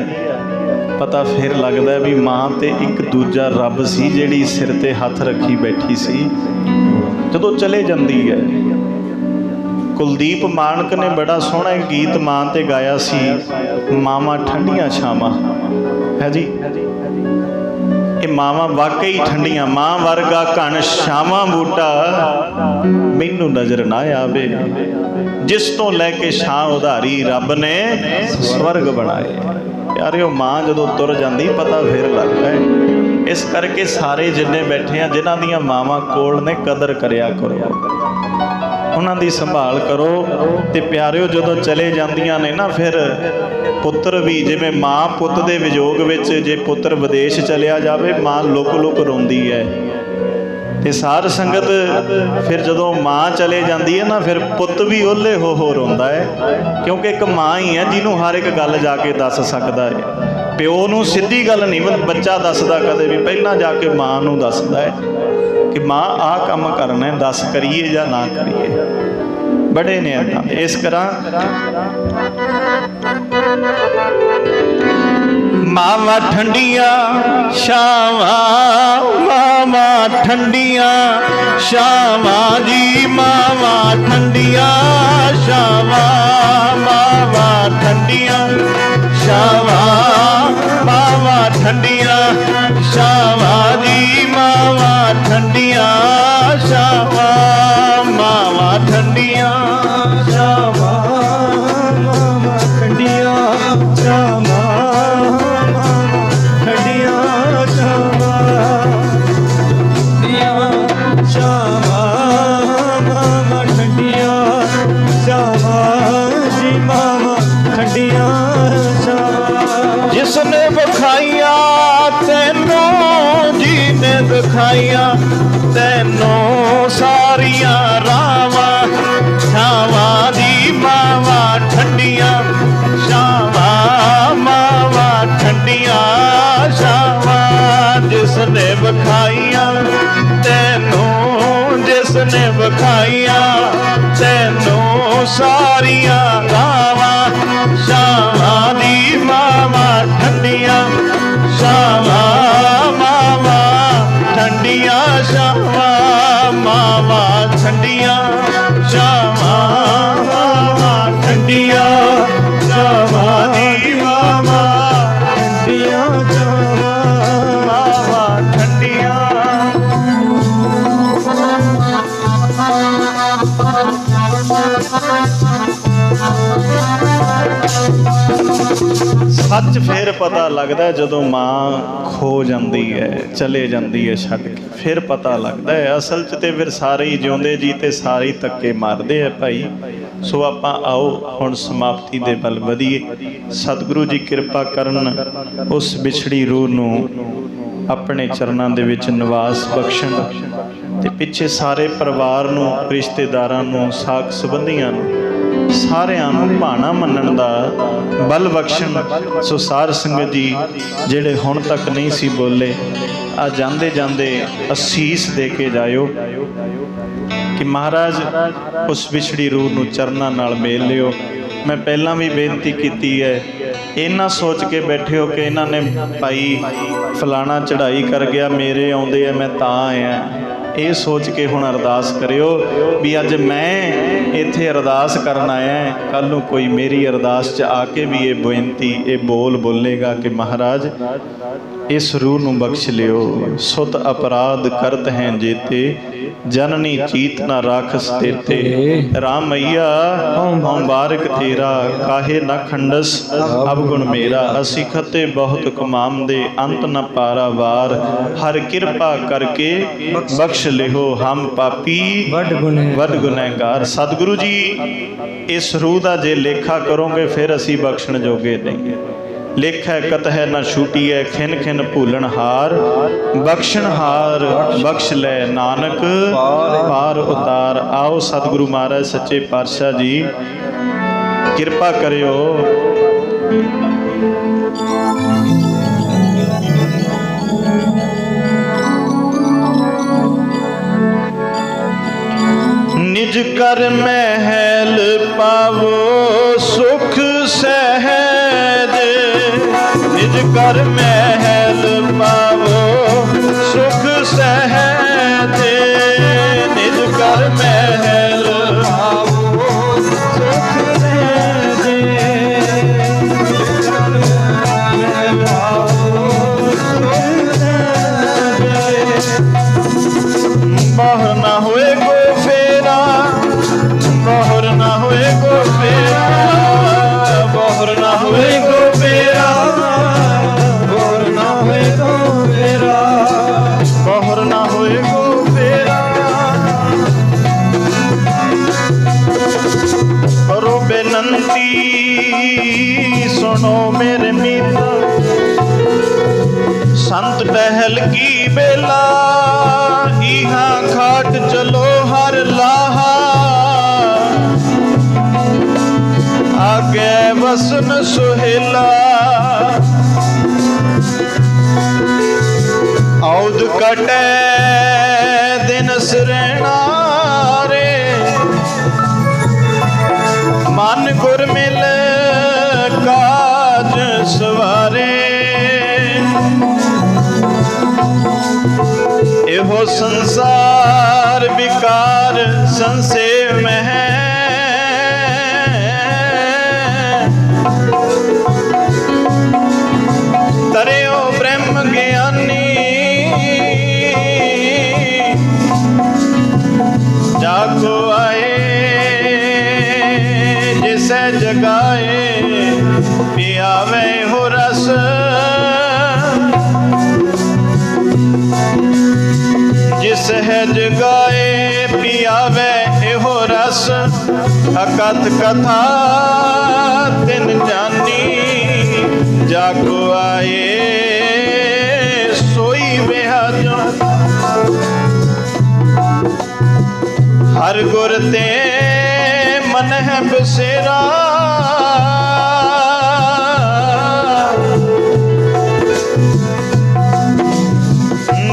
[SPEAKER 1] ਪਤਾ ਫਿਰ ਲੱਗਦਾ ਵੀ ਮਾਂ ਤੇ ਇੱਕ ਦੂਜਾ ਰੱਬ ਸੀ ਜਿਹੜੀ ਸਿਰ ਤੇ ਹੱਥ ਰੱਖੀ ਬੈਠੀ ਸੀ। ਜਦੋਂ ਚਲੇ ਜਾਂਦੀ ਹੈ ਕੁਲਦੀਪ ਮਾਨਕ ਨੇ ਬੜਾ ਸੋਹਣਾ ਗੀਤ ਮਾਂ ਤੇ ਗਾਇਆ ਸੀ, ਮਾਵਾਂ ਠੰਡੀਆਂ ਛਾਵਾਂ ਹੈ ਜੀ। ਇਹ ਮਾਵਾਂ ਵਾਕਈ ਠੰਡੀਆਂ। ਮਾਂ ਵਰਗਾ ਘਣ ਛਾਵਾਂ ਬੂਟਾ ਮੈਨੂੰ ਨਜ਼ਰ ਨਾ ਆਵੇ, ਜਿਸ ਤੋਂ ਲੈ ਕੇ ਛਾਂ ਉਧਾਰੀ ਰੱਬ ਨੇ ਸਵਰਗ ਬਣਾਏ। ਪਿਆਰਿਓ, ਮਾਂ ਜਦੋਂ ਤੁਰ ਜਾਂਦੀ ਪਤਾ ਫਿਰ ਲੱਗਦਾ ਹੈ। ਇਸ ਕਰਕੇ ਸਾਰੇ ਜਿੰਨੇ ਬੈਠੇ ਆ, ਜਿਨ੍ਹਾਂ ਦੀਆਂ ਮਾਵਾਂ ਕੋਲ ਨੇ, ਕਦਰ ਕਰਿਆ ਕਰੋ, ਉਹਨਾਂ ਦੀ ਸੰਭਾਲ ਕਰੋ। ਤੇ ਪਿਆਰਿਓ, ਜਦੋਂ ਚਲੇ ਜਾਂਦੀਆਂ ਨੇ ਨਾ, ਫਿਰ ਪੁੱਤਰ ਵੀ, ਜਿਵੇਂ ਮਾਂ ਪੁੱਤ ਦੇ ਵਿਜੋਗ ਵਿੱਚ, ਜੇ ਪੁੱਤਰ ਵਿਦੇਸ਼ ਚਲਿਆ ਜਾਵੇ, ਮਾਂ ਲੁਕ ਲੁਕ ਰੋਂਦੀ ਹੈ। ਤੇ ਸਾਧ ਸੰਗਤ, ਫਿਰ ਜਦੋਂ ਮਾਂ ਚਲੇ ਜਾਂਦੀ ਹੈ ਨਾ, ਫਿਰ ਪੁੱਤ ਵੀ ਓਲੇ ਹੋ ਰੋਂਦਾ ਹੈ, ਕਿਉਂਕਿ ਇੱਕ ਮਾਂ ਹੀ ਹੈ ਜਿਹਨੂੰ ਹਰ ਇੱਕ ਗੱਲ ਜਾ ਕੇ ਦੱਸ ਸਕਦਾ ਹੈ। ਪਿਓ ਨੂੰ ਸਿੱਧੀ ਗੱਲ ਨਹੀਂ ਬੱਚਾ ਦੱਸਦਾ ਕਦੇ ਵੀ, ਪਹਿਲਾਂ ਜਾ ਕੇ ਮਾਂ ਨੂੰ ਦੱਸਦਾ ਹੈ ਕਿ ਮਾਂ ਆਹ ਕੰਮ ਕਰਨਾ ਹੈ, ਦੱਸ ਕਰੀਏ ਜਾਂ ਨਾ ਕਰੀਏ। ਬੜੇ ਨੇ ਇੱਦਾਂ। ਇਸ ਤਰ੍ਹਾਂ ਮਾਵਾਂ ਠੰਡੀਆਂ ਛਾਵਾਂ, ਮਾਵਾਂ ਠੰਡੀਆਂ ਛਾਵਾਂ ਜੀ, ਮਾਵਾਂ ਠੰਡੀਆਂ ਛਾਵਾਂ, ਮਾਵਾਂ ਠੰਡੀਆਂ ਛਾਵਾਂ, ਮਾਵਾਂ ਠੰਡੀਆਂ ਛਾਵਾਂ ਜੀ, ਮਾਵਾਂ ਠੰਡੀਆਂ ਛਾਵਾਂ, ਮਾਵਾਂ ਠੰਡੀਆਂ ਛਾਵਾਂ,
[SPEAKER 2] ਮਾਵਾਂ ਠੰਡੀਆਂ ਛਾਵਾਂ, ਠੰਡੀਆਂ ਛਾਵਾਂ, ਮਾਵਾਂ ਠੰਡੀਆਂ ਛਾਵਾਂ ਜੀ, ਮਾਵਾਂ ਠੰਡੀਆਂ ਛਾਵਾਂ।
[SPEAKER 1] ਜਿਸ ਨੇ ਵਿਖਾਈਆਂ ਤੈਨੂੰ, ਜੀ ਨੇ ਵਿਖਾਈਆਂ ਤੈਨੂੰ ਸਾਰੀਆਂ ਰਾਵਾਂ, ਛਾਵਾਂ ਦੀ ਮਾਵਾਂ ਠੰਡੀਆਂ ਛਾਵਾਂ, ਮਾਵਾਂ ਠੰਡੀਆਂ ਛਾਵਾਂ। ਜਿਸ ਨੇ ਵਿਖਾਈਆਂ ਤੈਨੂੰ, ਜਿਸ ਨੇ ਵਿਖਾਈਆਂ ਤੈਨੂੰ ਸਾਰੀਆਂ ਰਾਵਾਂ, ਛਾਵਾਂ ਦੀ ਮਾਵਾਂ ਠੰਡੀਆਂ ਛਾਵਾਂ, ਮਾਵਾਂ ਠੰਡੀਆਂ ਛਾਵਾਂ, ਮਾਵਾਂ ਠੰਡੀਆਂ ਛਾਵਾਂ, ਮਾਵਾਂ ਠੰਡੀਆਂ ਛਾਵਾਂ ਦੀ ਮਾਵਾਂ
[SPEAKER 2] ਠੰਡੀਆਂ ਛਾਵਾਂ,
[SPEAKER 1] ਮਾਵਾਂ ਠੰਡੀਆਂ। ਸੱਚ ਫਿਰ ਪਤਾ ਲੱਗਦਾ ਜਦੋਂ ਮਾਂ ਖੋ ਜਾਂਦੀ ਹੈ, ਚਲੇ ਜਾਂਦੀ ਹੈ ਛੱਡ ਕੇ, ਫਿਰ ਪਤਾ ਲੱਗਦਾ ਹੈ। ਅਸਲ 'ਚ ਤੇ ਫਿਰ ਸਾਰੇ ਹੀ ਜਿਉਂਦੇ ਜੀ ਤੇ ਸਾਰੇ ਹੀ ਧੱਕੇ ਮਾਰਦੇ ਆ ਭਾਈ। ਸੋ ਆਪਾਂ ਆਓ ਹੁਣ ਸਮਾਪਤੀ ਦੇ ਵੱਲ ਵਧੀਏ। ਸਤਿਗੁਰੂ ਜੀ ਕਿਰਪਾ ਕਰਨ, ਉਸ ਵਿਛੜੀ ਰੂਹ ਨੂੰ ਆਪਣੇ ਚਰਨਾਂ ਦੇ ਵਿੱਚ ਨਿਵਾਸ ਬਖਸ਼ਣ, ਤੇ ਪਿੱਛੇ ਸਾਰੇ ਪਰਿਵਾਰ ਨੂੰ, ਰਿਸ਼ਤੇਦਾਰਾਂ ਨੂੰ, ਸਾਕ ਸੰਬੰਧੀਆਂ ਨੂੰ, ਸਾਰਿਆਂ ਨੂੰ ਭਾਣਾ ਮੰਨਣ ਦਾ ਬਲ ਬਖਸ਼ਣ। ਸੋ ਸਾਧ ਸੰਗਤ ਜੀ ਜਿਹੜੇ ਹੁਣ ਤੱਕ ਨਹੀਂ ਸੀ ਬੋਲੇ, ਆ ਜਾਂਦੇ ਜਾਂਦੇ ਅਸੀਸ ਦੇ ਕੇ ਜਾਇਓ ਕਿ ਮਹਾਰਾਜ ਉਸ ਵਿਛੜੀ ਰੂਹ ਨੂੰ ਚਰਨਾਂ ਨਾਲ ਮੇਲ ਲਿਓ। ਮੈਂ ਪਹਿਲਾਂ ਵੀ ਬੇਨਤੀ ਕੀਤੀ ਹੈ, ਇਹਨਾਂ ਸੋਚ ਕੇ ਬੈਠੇ ਹੋ ਕਿ ਇਹਨਾਂ ਨੇ ਭਾਈ ਫਲਾਣਾ ਚੜ੍ਹਾਈ ਕਰ ਗਿਆ, ਮੇਰੇ ਆਉਂਦੇ ਆ ਮੈਂ ਤਾਂ ਆਇਆ। ਇਹ ਸੋਚ ਕੇ ਹੁਣ ਅਰਦਾਸ ਕਰਿਓ ਵੀ ਅੱਜ ਮੈਂ ਇੱਥੇ ਅਰਦਾਸ ਕਰਨ ਆਇਆ, ਕੱਲ੍ਹ ਨੂੰ ਕੋਈ ਮੇਰੀ ਅਰਦਾਸ 'ਚ ਆ ਕੇ ਵੀ ਇਹ ਬੇਨਤੀ, ਇਹ ਬੋਲ ਬੋਲੇਗਾ ਕਿ ਮਹਾਰਾਜ ਇਸ ਰੂਹ ਨੂੰ ਬਖਸ਼ ਲਿਓ। ਸੁਤ ਅਪਰਾਧ ਕਰਤ ਹੈ ਜੇਤੇ, ਜਨਨੀ ਚੀਤ ਨਾ ਰਾਖਸ ਤੇਤੇ। ਰਾਮ ਮਈਆ ਹਉ ਬਾਰਿਕ ਤੇਰਾ, ਕਾਹੇ ਨਾ ਖੰਡਸ ਅਵਗੁਣ ਮੇਰਾ। ਅਸੀਂ ਖਤੇ ਬਹੁਤ ਕਮਾਮਦੇ, ਅੰਤ ਨ ਪਾਰਾ ਵਾਰ। ਹਰ ਕਿਰਪਾ ਕਰਕੇ ਬਖਸ਼ ਲਿਓ, ਹਮ ਪਾਪੀ ਵੱਡ ਗੁਨਹਗਾਰ। ਸਤਿਗੁਰੂ ਜੀ ਇਸ ਰੂਹ ਦਾ ਜੇ ਲੇਖਾ ਕਰੋਗੇ ਫਿਰ ਅਸੀਂ ਬਖਸ਼ਣ ਜੋਗੇ ਨਹੀਂ। ਲੇਖਾ ਕਤਹਿ ਨਾ ਛੂਟੀਐ, ਖਿਨ ਖਿਨ ਭੂਲਣ ਹਾਰ। ਬਖਸ਼ਣ ਹਾਰ ਬਖਸ਼ ਲੈ ਨਾਨਕ, ਪਾਰ ਉਤਾਰ। ਆਓ ਸਤਿਗੁਰੂ ਮਹਾਰਾਜ ਸੱਚੇ ਪਾਤਸ਼ਾਹ ਜੀ ਕਿਰਪਾ ਕਰਿਓ। ਨਿਜ ਕਰ ਮਹਿਲ ਪਾਵੋ ਸੁਖ ਸਹਿਜ, ਨਿਜ ਕਰ ਮਹਿਲ ਪਾਵੋ ਸੁਖ ਸਹਿਜ। ਨਿਜ ਕਰ ਮਹਿਲ ਪਾਵੋ ਸੁਖ ਸਹਿਜ। ਨਿਜ ਕਰ ਮਹਿਲ ਪਾਵੋ ਸੁਖ ਸਹਿਜ। बाहर ना होए को फेरा, बाहर ना होए को फेरा, बाहर ना होए को फेरा,
[SPEAKER 2] बाहर ना होए को फेरा,
[SPEAKER 1] बाहर ना होए को फेरा। करो बेनंती सुनो मेरे मीत, संत टहल की बेला, इहा घाट चलो हर लाहा, आगे वसन सुहेला। औद कटे दिन सरैणा रे, मन गुर मिल काज सवारे। एहो संसार विकार संसेव में है, तरेओ ब्रह्म ज्ञानी, जाको आए जिसे जगाए, पियावे हो रस। जिस है जगाए पियावे एहो रस, अकथ कथा तिन जानी, जाको आए सोई बेहद। हर गुर ते मन है बसेरा,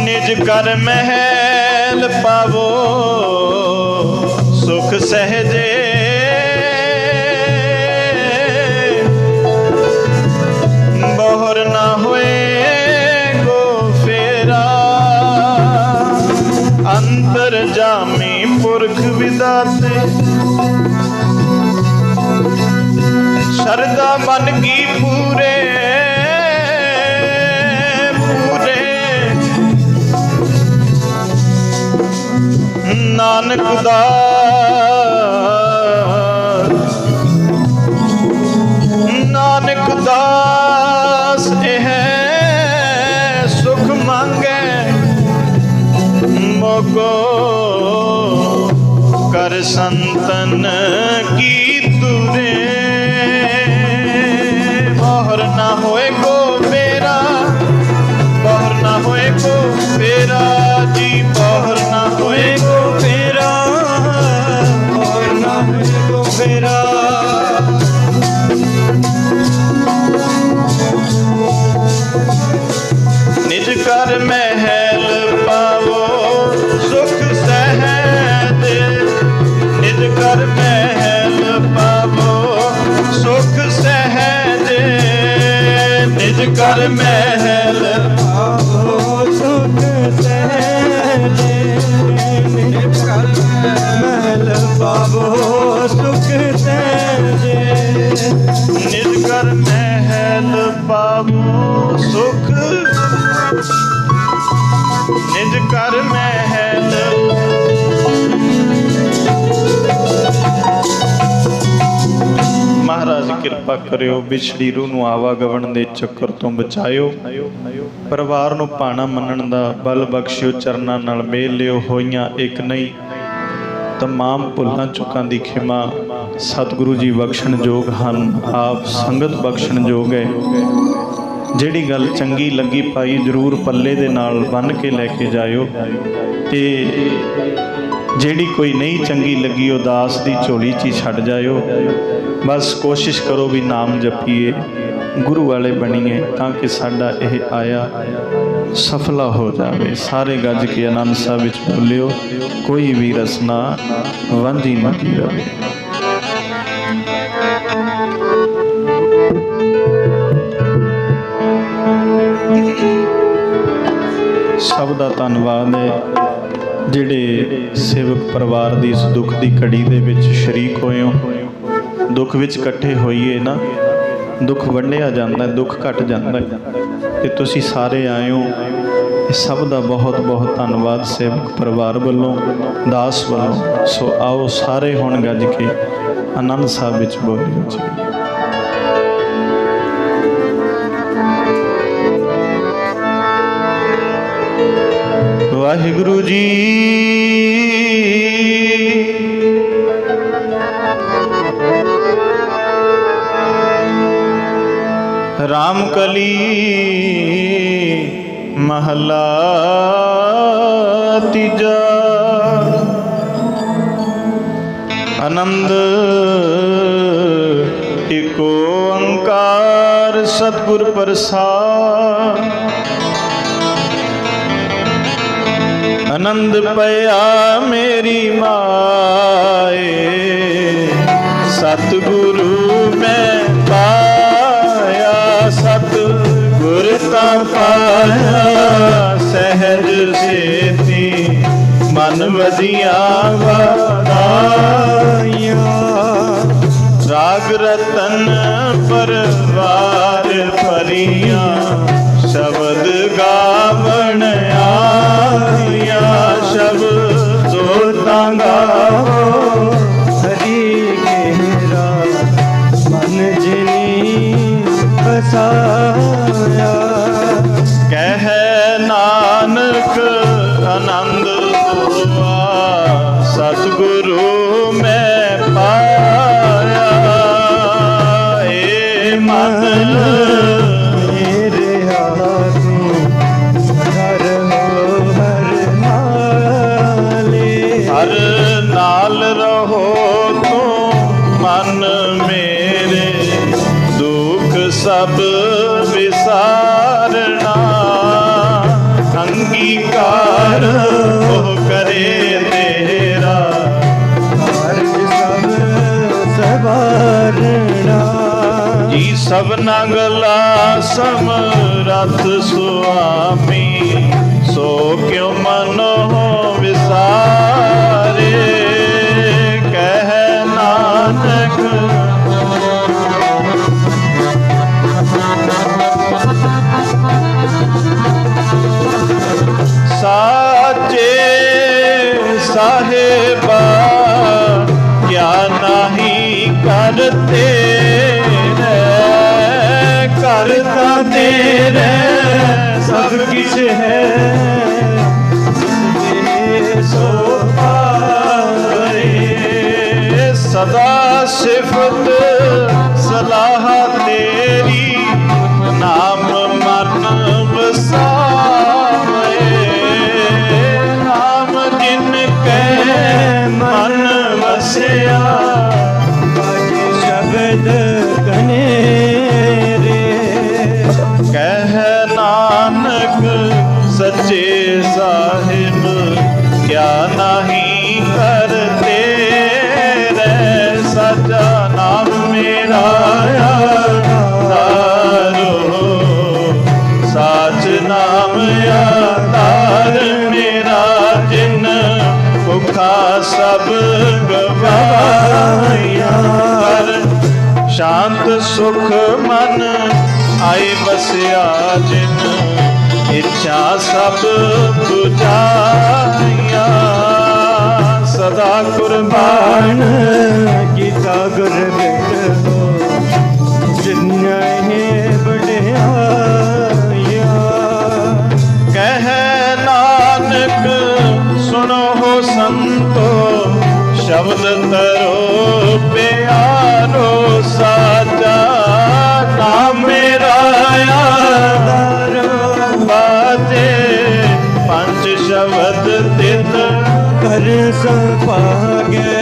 [SPEAKER 1] निज कर महल पावो सुख सहजे। बाहर ना होए को फेरा, अंतर जामी पुरख विदाते। शरदा मन की पूरे नानक दास, नानक दास यह सुख मांगे, मोको कर संतन की तुरे। बाहर ना होए को फेरा, बाहर ना होए को फेरा जी, बाहर ना होए को फेरा,
[SPEAKER 2] बाहर ना होए को फेरा।
[SPEAKER 1] निज कर महल पावो सुख सहज, निज कर महल पावो सुख सहज, निज कर महल
[SPEAKER 2] पावो सुख सहजे, निज कर महल पावो सुख सहजे।
[SPEAKER 1] निज कर महल पावो सुख, निज कर महल। महाराज किरपा करियो, बिछड़ी रूह नूं आवागमन दे चक्कर तो बचायो, परिवार नूं भाणा मनण दा बल बख्शियो, चरनां नाल मेल लियो। होइयां एक नहीं तमाम भुलां चुकां दी खिमा सतगुरु जी बख्शण जोग हन, आप संगत बख्शण जोग है। ਜਿਹੜੀ ਗੱਲ ਚੰਗੀ ਲੱਗੀ ਭਾਈ ਜ਼ਰੂਰ ਪੱਲੇ ਦੇ ਨਾਲ ਬੰਨ੍ਹ ਕੇ ਲੈ ਕੇ ਜਾਇਓ, ਤੇ ਜਿਹੜੀ ਕੋਈ ਨਹੀਂ ਚੰਗੀ ਲੱਗੀ ਉਹ ਦਾਸ ਦੀ ਝੋਲੀ 'ਚ ਹੀ ਛੱਡ ਜਾਇਓ। ਬਸ ਕੋਸ਼ਿਸ਼ ਕਰੋ ਵੀ ਨਾਮ ਜਪੀਏ, ਗੁਰੂ ਵਾਲੇ ਬਣੀਏ, ਤਾਂ ਕਿ ਸਾਡਾ ਇਹ ਆਇਆ ਸਫਲਾ ਹੋ ਜਾਵੇ। ਸਾਰੇ ਗੱਜ ਕੇ ਆਨੰਦ ਸਾਹਿਬ ਵਿੱਚ ਬੋਲਿਓ, ਕੋਈ ਵੀ ਰਸਨਾ ਵਾਂਝੀ ਨਾ ਰਵੇ। ਸਭ ਦਾ ਧੰਨਵਾਦ ਹੈ ਜਿਹੜੇ ਸੇਵਕ ਪਰਿਵਾਰ ਦੀ ਇਸ ਦੁੱਖ ਦੀ ਘੜੀ ਦੇ ਵਿੱਚ ਸ਼ਰੀਕ ਹੋਏ ਹੋ। ਦੁੱਖ ਵਿੱਚ ਇਕੱਠੇ ਹੋਈਏ ਨਾ, ਦੁੱਖ ਵੰਡਿਆ ਜਾਂਦਾ, ਦੁੱਖ ਘਟ ਜਾਂਦਾ, ਤੇ ਤੁਸੀਂ ਸਾਰੇ ਆਏ ਹੋ। ਇਹ ਸਭ ਦਾ ਬਹੁਤ ਬਹੁਤ ਧੰਨਵਾਦ ਸੇਵਕ ਪਰਿਵਾਰ ਵੱਲੋਂ, ਦਾਸ ਵੱਲੋਂ। ਸੋ ਆਓ ਸਾਰੇ ਹੁਣ ਗੱਜ ਕੇ ਆਨੰਦ ਸਾਹਿਬ ਵਿੱਚ ਬੋਲੀਏ ਜੀ। ਵਾਹਿਗੁਰੂ ਜੀ ਰਾਮ ਕਲੀ ਮਹਲਾ ਤੀਜਾ। ਆਨੰਦ ਏਕ ਓੰਕਾਰ ਸਤਿਗੁਰ ਪ੍ਰਸਾਦਿ। ਆਨੰਦ ਪਿਆ ਮੇਰੀ ਮਾਏ, ਸਤਿਗੁਰੂ ਮੈਂ ਪਾਇਆ। ਸਤਿਗੁਰ ਤਾਂ ਪਾਇਆ ਸਹਿਜ ਸੇਤੀ, ਮਨ ਵਧੀਆ ਵਧਾਇਆ। ਰਾਗ ਰਤਨ ਪਰਵਾਰ ਭਰੀਆਂ, ਸ਼ਬਦ ਗਾਵਣ ਆਇਆ। ਸ਼ਬਦ ਸੋਤਾਂ ਗਾਵੋ
[SPEAKER 2] ਹਰੀ ਗਹਿਰਾ ਮਨ ਜਿਨੀ ਬਸਾਇਆ।
[SPEAKER 1] ਕਹਿ ਨਾਨਕ ਆਨੰਦ ਹੋਆ, ਸਤਿਗੁਰੂ ਮੈਂ ਪਾਇਆ। ਏ ਮਨ
[SPEAKER 2] ਮੇਰੇ ਹਾਥੋਂ ਹਰ ਹੋ ਹਰ ਨਾਲੇ।
[SPEAKER 1] ਹਰ ਨਾਲ ਰਹੋ ਤੂੰ ਮਨ ਮੇਰੇ, ਦੁੱਖ ਸਭ ਵਿਸਾਰਨਾ। ਅੰਗੀਕਾਰ ਉਹ ਕਰੇ ਤੇਰਾ,
[SPEAKER 2] ਕਾਰਜ ਸਭ ਸਵਾਰਨਾ।
[SPEAKER 1] ਜੀ ਸਭਨਾ ਗਲਾ ਸਮਰੱਥ ਸੁਆਮੀ, ਸੋ ਕਿਉ ਮਨੋ ਵਿਸਾਰੇ। ਕਹਿ ਨਾਨਕ ਸਾਚੇ ਸਾਹਿਬਾ, ਕਿਆ ਨਹੀਂ ਕਰਤੇ ਕਰਤਾ ਤੇਰੇ
[SPEAKER 2] ਸਭ ਕਿਛ ਹੈ ਸੋ ਪਾਏ।
[SPEAKER 1] ਸਦਾ ਸਿਫਤ ਸਲਾਹ ਤੇਰੀ, ਨਾਮ ਮਰਨ ਵਸਾਏ। ਨਾਮ ਜਿਨ ਕੈ ਮਨ ਵਸਿਆ,
[SPEAKER 2] ਸ਼ਬਦ ਕਨੇਰੇ।
[SPEAKER 1] ਕਹਿ ਨਾਨਕ ਸੱਚੇ ਸਾਹਿਬ, ਕਿਆ ਨਹੀਂ ਕਰਤੇ ਰਹਿ। ਸੱਚਾ ਨਾਮ ਮੇਰਾ ਆਧਾਰੋ, ਸਾਚ ਨਾਮ ਆਧਾਰ ਮੇਰਾ। ਜਿਨ ਭੁਖਾ ਸਭ ਗਵਾਇਆ, ਸ਼ਾਂਤ ਸੁਖ ਮਨ ਆਏ ਬਸਿਆ। ਜਿਨ ਇੱਛਾ ਸਭ ਬੁਝਾਈਆਂ, ਸਦਾ ਕੁਰਬਾਨ
[SPEAKER 2] ਕੀਤਾ ਗੁਰ ਬਿਟ ਹੋ, ਜਿਨ੍ਹਾਂ ਇਹ ਵਡਿਆਈਆਂ।
[SPEAKER 1] ਕਹਿ ਨਾਨਕ ਸੁਣੋ ਹੋ ਸੰਤੋ, ਸ਼ਬਦ ਤਰੋ ਪਿਆਰੋ। ਸਾਚਾ ਨਾਮ ਮੇਰਾ ਆਧਾਰ, ਬਾਜੇ ਪੰਜ ਸ਼ਬਦ ਤਿਤ
[SPEAKER 2] ਕਰ ਸੁਭਾਗੈ।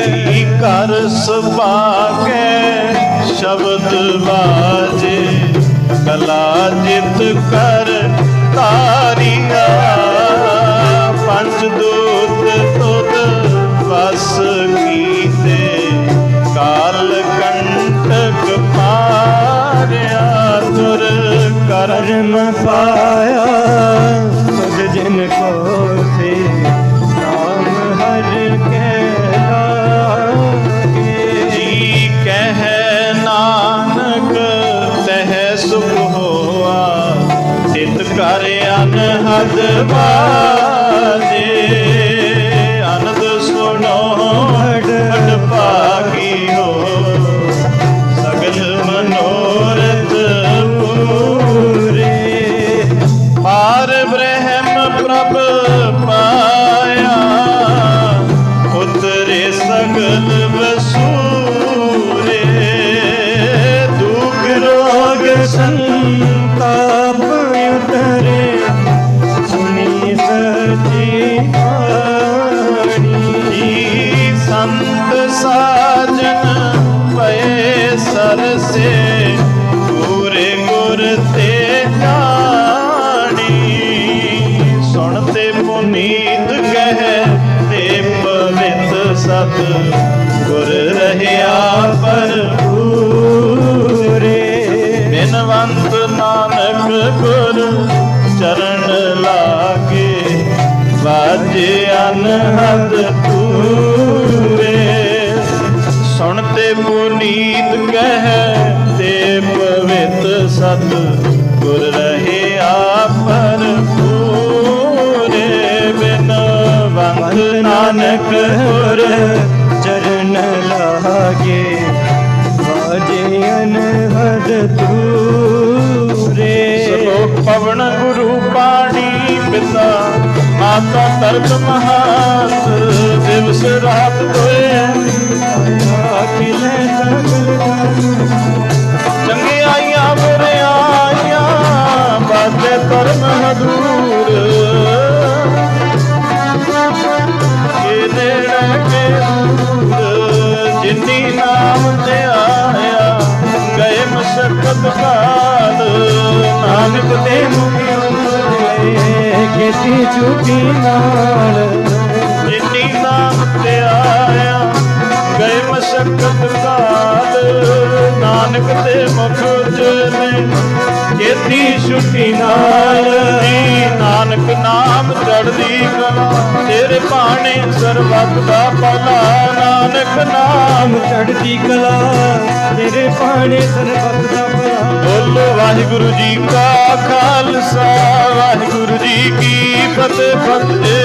[SPEAKER 1] ਕਰ ਸੁਭਾਗੈ ਸ਼ਬਦ ਬਾਜੇ, ਕਲਾ ਜਿਤ ਕਰ ਤਾਰੀਆ। ਪੰਜ ਦੂਤ ਤੁਧ ਵਸ ਕੀਤੇ, ਕਾਲ ਕੰਟਕ ਪਾਰਿਆ। ਤੁਰ ਕਰਮ
[SPEAKER 2] ਪਾਇਆ ਤੁਧ ਜਿਨ ਕੋ ਸੇ, ਨਾਮ ਹਰਿ ਕੇ ਲਾਗੇ।
[SPEAKER 1] ਜੀ ਕਹਿ ਨਾਨਕ ਤਹਿ ਸੁਖ ਹੋਆ, ਤਿਤ ਕਰ ਅਨਹਦ ਬਾਜੇ ਆਨੰਦ ਸੁਣੋ ਵਡ ਭਾਗੀ ਹੋ ਸਗਲ ਮਨੋਰਥ ਪੂਰੇ ਪਾਰ ਬ੍ਰਹਮ ਪ੍ਰਭ ਪਾਇਆ ਉਤਰੇ ਸਗਲ ਵਸੂਰੇ ਦੁਖ ਰੋਗ
[SPEAKER 2] ਸੰਤਾਪ ਉਤਰੇ ਸੁਣੀ ਸਚੀ ਬਾਣੀ
[SPEAKER 1] ਸੰਤ ਸਾਜਨ ਪਏ ਸਰਸੇ ਪੂਰੇ ਗੁਰ ਤੇ ਜਾਣੀ ਸੁਣਤੇ ਪੁਨੀਤ ਕਹਿ ਤੇ ਪਵਿੱਤ ਸਤ ਗੁਰ ਰਹਿਆ ਭਰਪੂਰੇ ਬਿਨਵੰਤ ਨਾਨਕ ਗੁਰ ਚਰਨ ਲਾਗੇ ਵਾਜੇ ਅਨਹਦ ਪੂਰੇ ਸੁਣਤੇ ਪੁਨੀਤ ਕਹਿ ਤੇ ਪਵਿੱਤ ਸਤ ਗੁਰ ਰਹਿਆ ਭਰਪੂਰੇ ਬਿਨਵੰਤ ਨਾਨਕ ਗੁਰ
[SPEAKER 2] ਚਰਨ ਲਾਗੇ ਵਾਜੇ ਅਨਹਦ ਤੂਰੇ
[SPEAKER 1] ਸ਼ਲੋਕ ਪਵਨ ਗੁਰੂ ਪਾਣੀ ਪਿਤਾ ਮਾਤਾ ਤਰਕ ਮਹਾਸ ਦਿਵਸ ਰਾਤ ਹੋਏ
[SPEAKER 2] ਅਖਿਲੇ ਸਗਲ
[SPEAKER 1] ਚੰਗਿਆਈਆਂ ਬੁਰਿਆਈਆਂ ਬਾਤੇ ਧਰਮ ਹਦੂਰ ਕੇ ਨੇੜੇ ਕੇ ਦੂਰ ਜਿਨੀ ਨਾਮ ਤੇ ਆਇਆ ਗਏ ਮਸਕਤ ਕਾਲ ਨਾਨਕ ਦੇ ਮੁਖੀ
[SPEAKER 2] ਕੀਤੀ ਚੁੱਕੀ ਨਾਲ
[SPEAKER 1] ਜਿਨੀ ਨਾਮ ਤੇ ਆਇਆ ਗਏ ਮਸਕਤ ਕਾਲ ਨਾਨਕ ਦੇ ਮੁਖ ਉਜਲੇ ਕੀਤੀ ਛੁੱਟੀ ਨਾਲ ਜੀ ਨਾਨਕ ਨਾਮ ਚੜ੍ਹਦੀ ਕਲਾ ਤੇਰੇ ਭਾਣੇ ਸਰਬੱਤ ਦਾ ਭਲਾ ਨਾਨਕ ਨਾਮ
[SPEAKER 2] ਚੜ੍ਹਦੀ ਕਲਾ ਤੇਰੇ ਭਾਣੇ ਸਰਬੱਤ ਦਾ ਭਲਾ
[SPEAKER 1] ਬੋਲੋ ਵਾਹਿਗੁਰੂ ਜੀ ਕਾ ਖਾਲਸਾ ਵਾਹਿਗੁਰੂ ਜੀ ਕੀ ਫਤਿਹ ਫਤਿਹ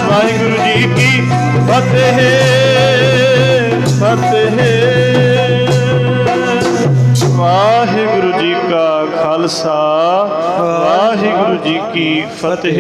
[SPEAKER 1] ਵਾਹਿਗੁਰੂ ਜੀ ਕੀ ਫਤਿਹ ਫਤਿਹ ਵਾਹਿਗੁਰੂ ਜੀ ਕਾ ਖਾਲਸਾ ਵਾਹਿਗੁਰੂ ਜੀ ਕੀ ਫਤਿਹ।